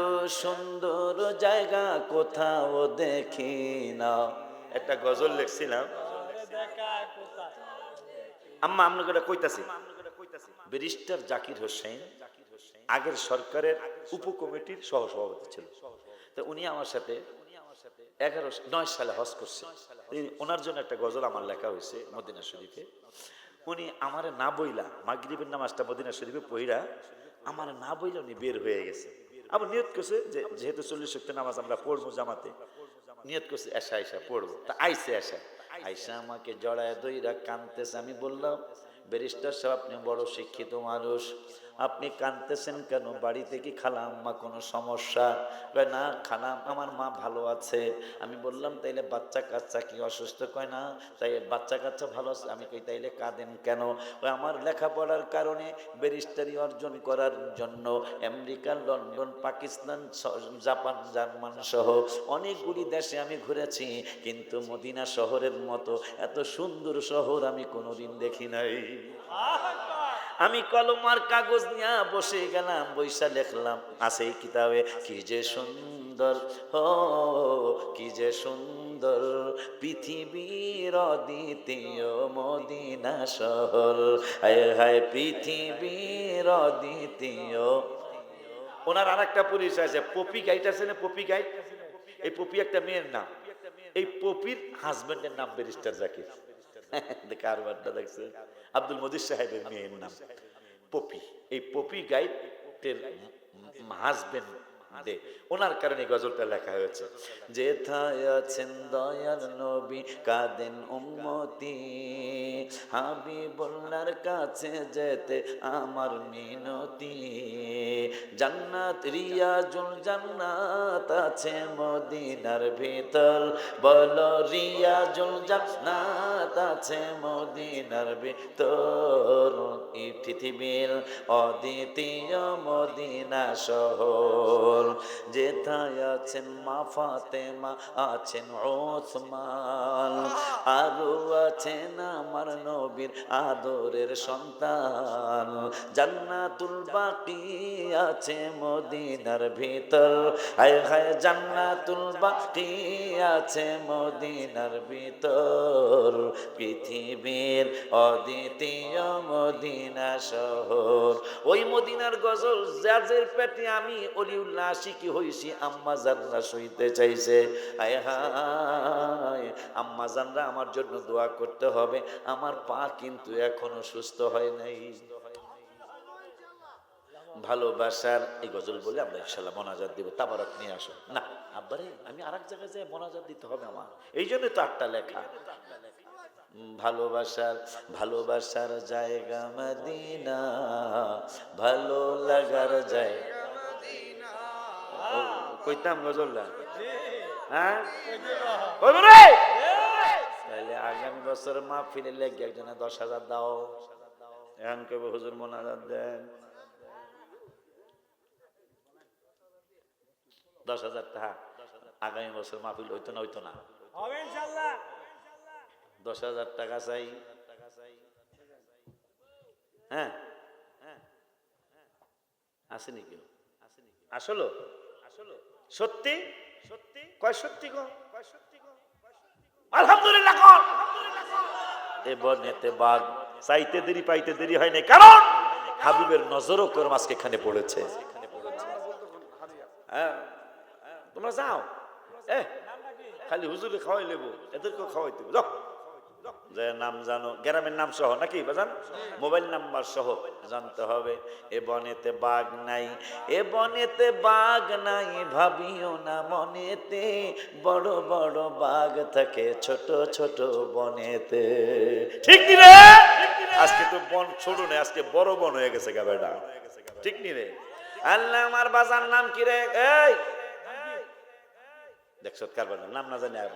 সুন্দর জায়গা কোথাও দেখি না, একটা গজল লিখছিলাম। আম্মা আপনাকে কইতাছি, ব্যারিস্টার জাকির হোসেন আগের সরকারের উপকমিটির সহসভাপতি ছিল। তো উনি আমার সাথে 9 সালে হজ করছে। ওনার জন্য একটা গজল আমার লেখা হয়েছে মদিনা শরীফে। উনি আমার না বইলা মাগরিবের নামাজটা মদিনা শরীফে পড়া, আমার না বইলা উনি বের হয়ে গেছে। আবার নিয়ত করছে যে যেহেতু 40 ওয়াক্ত নামাজ আমরা পড়বো জামাতে, নিয়ত করছে এসা আইসা পড়বো। তা আইসে আইসা আমাকে জড়ায় দইরা কানতেছে। আমি বললাম, ব্যারিস্টার সাহেব আপনি বড় শিক্ষিত মানুষ, আপনি কাঁদতেছেন কেন? বাড়িতে কি খালা আম্মা কোনো সমস্যা? কয় না খালা আমার মা ভালো আছে। আমি বললাম তাইলে বাচ্চা কাচ্চা কি অসুস্থ? কয় না, তাই বাচ্চা কাচ্চা ভালো আছে। আমি কই তাইলে কাঁদেন কেন? কয় আমার লেখাপড়ার কারণে, ব্যারিস্টারি অর্জন করার জন্য America, London, Pakistan, Japan, German সহ অনেকগুলি দেশে আমি ঘুরেছি, কিন্তু মদিনা শহরের মতো এত সুন্দর শহর আমি কোনোদিন দেখি নাই। আমি কলম আর কাগজ নিয়ে বসে গেলাম, বইসা লিখলাম, আছে এই কিতাবে, কি যে সুন্দর হো, কি যে সুন্দর পৃথিবীর অদ্বিতীয় মদিনা শহর, হায় হায় পৃথিবীর অদ্বিতীয়। ওনার আর একটা পরিচয় আছে, পপি গাইড আছে না, পপি গাইড। এই পপি একটা মেয়ের নাম, এই পপির হাজবেন্ডের নাম ব্যারিস্টার জাকির। কারবারটা দেখছে, আব্দুল মজিদ সাহেবের মেয়ের নাম পপি। এই পপি গাইডের হাজবেন্ড দে। ওনার কারণে গজলটা লেখা হয়েছে। যেথায় আছেন দয়াল নবী কাঁদেন উম্মতি, হাবিবুল্লাহর কাছে যেতে আমার মিনতি। জান্নাত রিয়াজুল জান্নাত আছে মদিনার ভিতর, বলো রিয়াজুল জান্নাত আছে মদিনার ভিতর। এই পৃথিবীর অদ্বিতীয় মদিনা শহর, যেথায় আছেন মা ফাতেমা আছেন ওসমান, আরো আছেন আমার নবীর আদরের সন্তান। জান্নাতুল বাকি আছে মদিনার ভিতর, হায় হায় জান্নাতুল বাকি আছে মদিনার ভিতর। পৃথিবীর অদ্বিতীয় মদিনা শহর। ওই মদিনার গজল যাদের পেটে আমি অলিউল্লাহ আশিকি হইছি, আম্মা জানরা সইতে চাইছে। হায় হায় আম্মা জানরা আমার জন্য দোয়া করতে হবে, আমার পা কিন্তু এখনো সুস্থ হয় নাই। ভালোবাসার এই গজল বলে আমরা ইনশাল্লাহ মোনাজাত দিব। তাবারক নিয়ে আসো না আব্বারে, আমি আর এক জায়গায় যাই মোনাজাত দিতে হবে আমার, এই জন্য তো আটটা লেখা। ভালোবাসার ভালোবাসার জায়গা মদিনা, ভালো লাগার জায়গা মদিনা। কইতাম গজলটা, হ্যাঁ তাহলে আগামী বছর মাহফিলে লেগে একজনে 10,000 দাও। এখন কবে হুজুর মোনাজাত দেন, 10,000 টাকা আগামী বছর মাহফিল হইতো না, হইতো না, 10,000 টাকা চাই। হ্যাঁ আসেনি কেউ, আসলো সত্যি সত্যি কয় সত্যি গো, আলহামদুলিল্লাহ কোন এ বনেতে বাগ চাইতে দেরি পাইতে দেরি হয় না, কারণ হাবিবের নজরও তোর মাঝকে এখানে পড়েছে। হ্যাঁ তোমরা যাও, খালি হুজুরে খাওয়াই লেবো, এদেরকেও খাওয়াইতে যাও, যে নাম জানো, গ্রামের নাম সহ নাকি বাজান, মোবাইল নাম্বার সহ জানতে হবে। এ বনেতে বাঘ নাই, এ বনেতে বাঘ নাই, ভাবিও না মনেতে, বড় বড় বাঘ থাকে ছোট ছোট বনেতে। ঠিক নি রে? আজকে তো বন ছোট নেই, আজকে বড় বন হয়ে গেছে গাবেটা, ঠিক নি রে? আল্লাহ আমার বাজার নাম কি রে? এই দেখছ কারবার নাম না জানি আর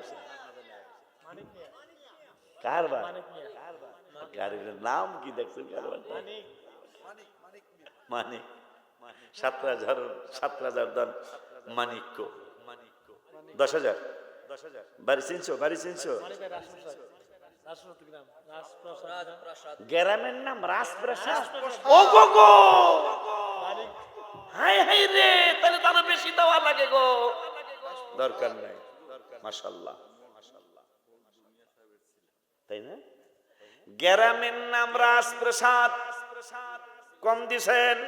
কারবার, গাড়ির নাম কি দেখছেন? কারবার মানিক, 7,000 দান মানিক্য, 10,000 বাড়ি চিনছো, বাড়ি চিনছো? গ্রামের নাম রাজপ্রাসাদ। ও গো গো, হাই হাই রে, তাহলে তারা বেশি দেওয়া লাগে গো, দরকার নাই। মাশাআল্লাহ, তাই না? গ্রামের নাম রাজপ্রাসাদ, কম দিছেন।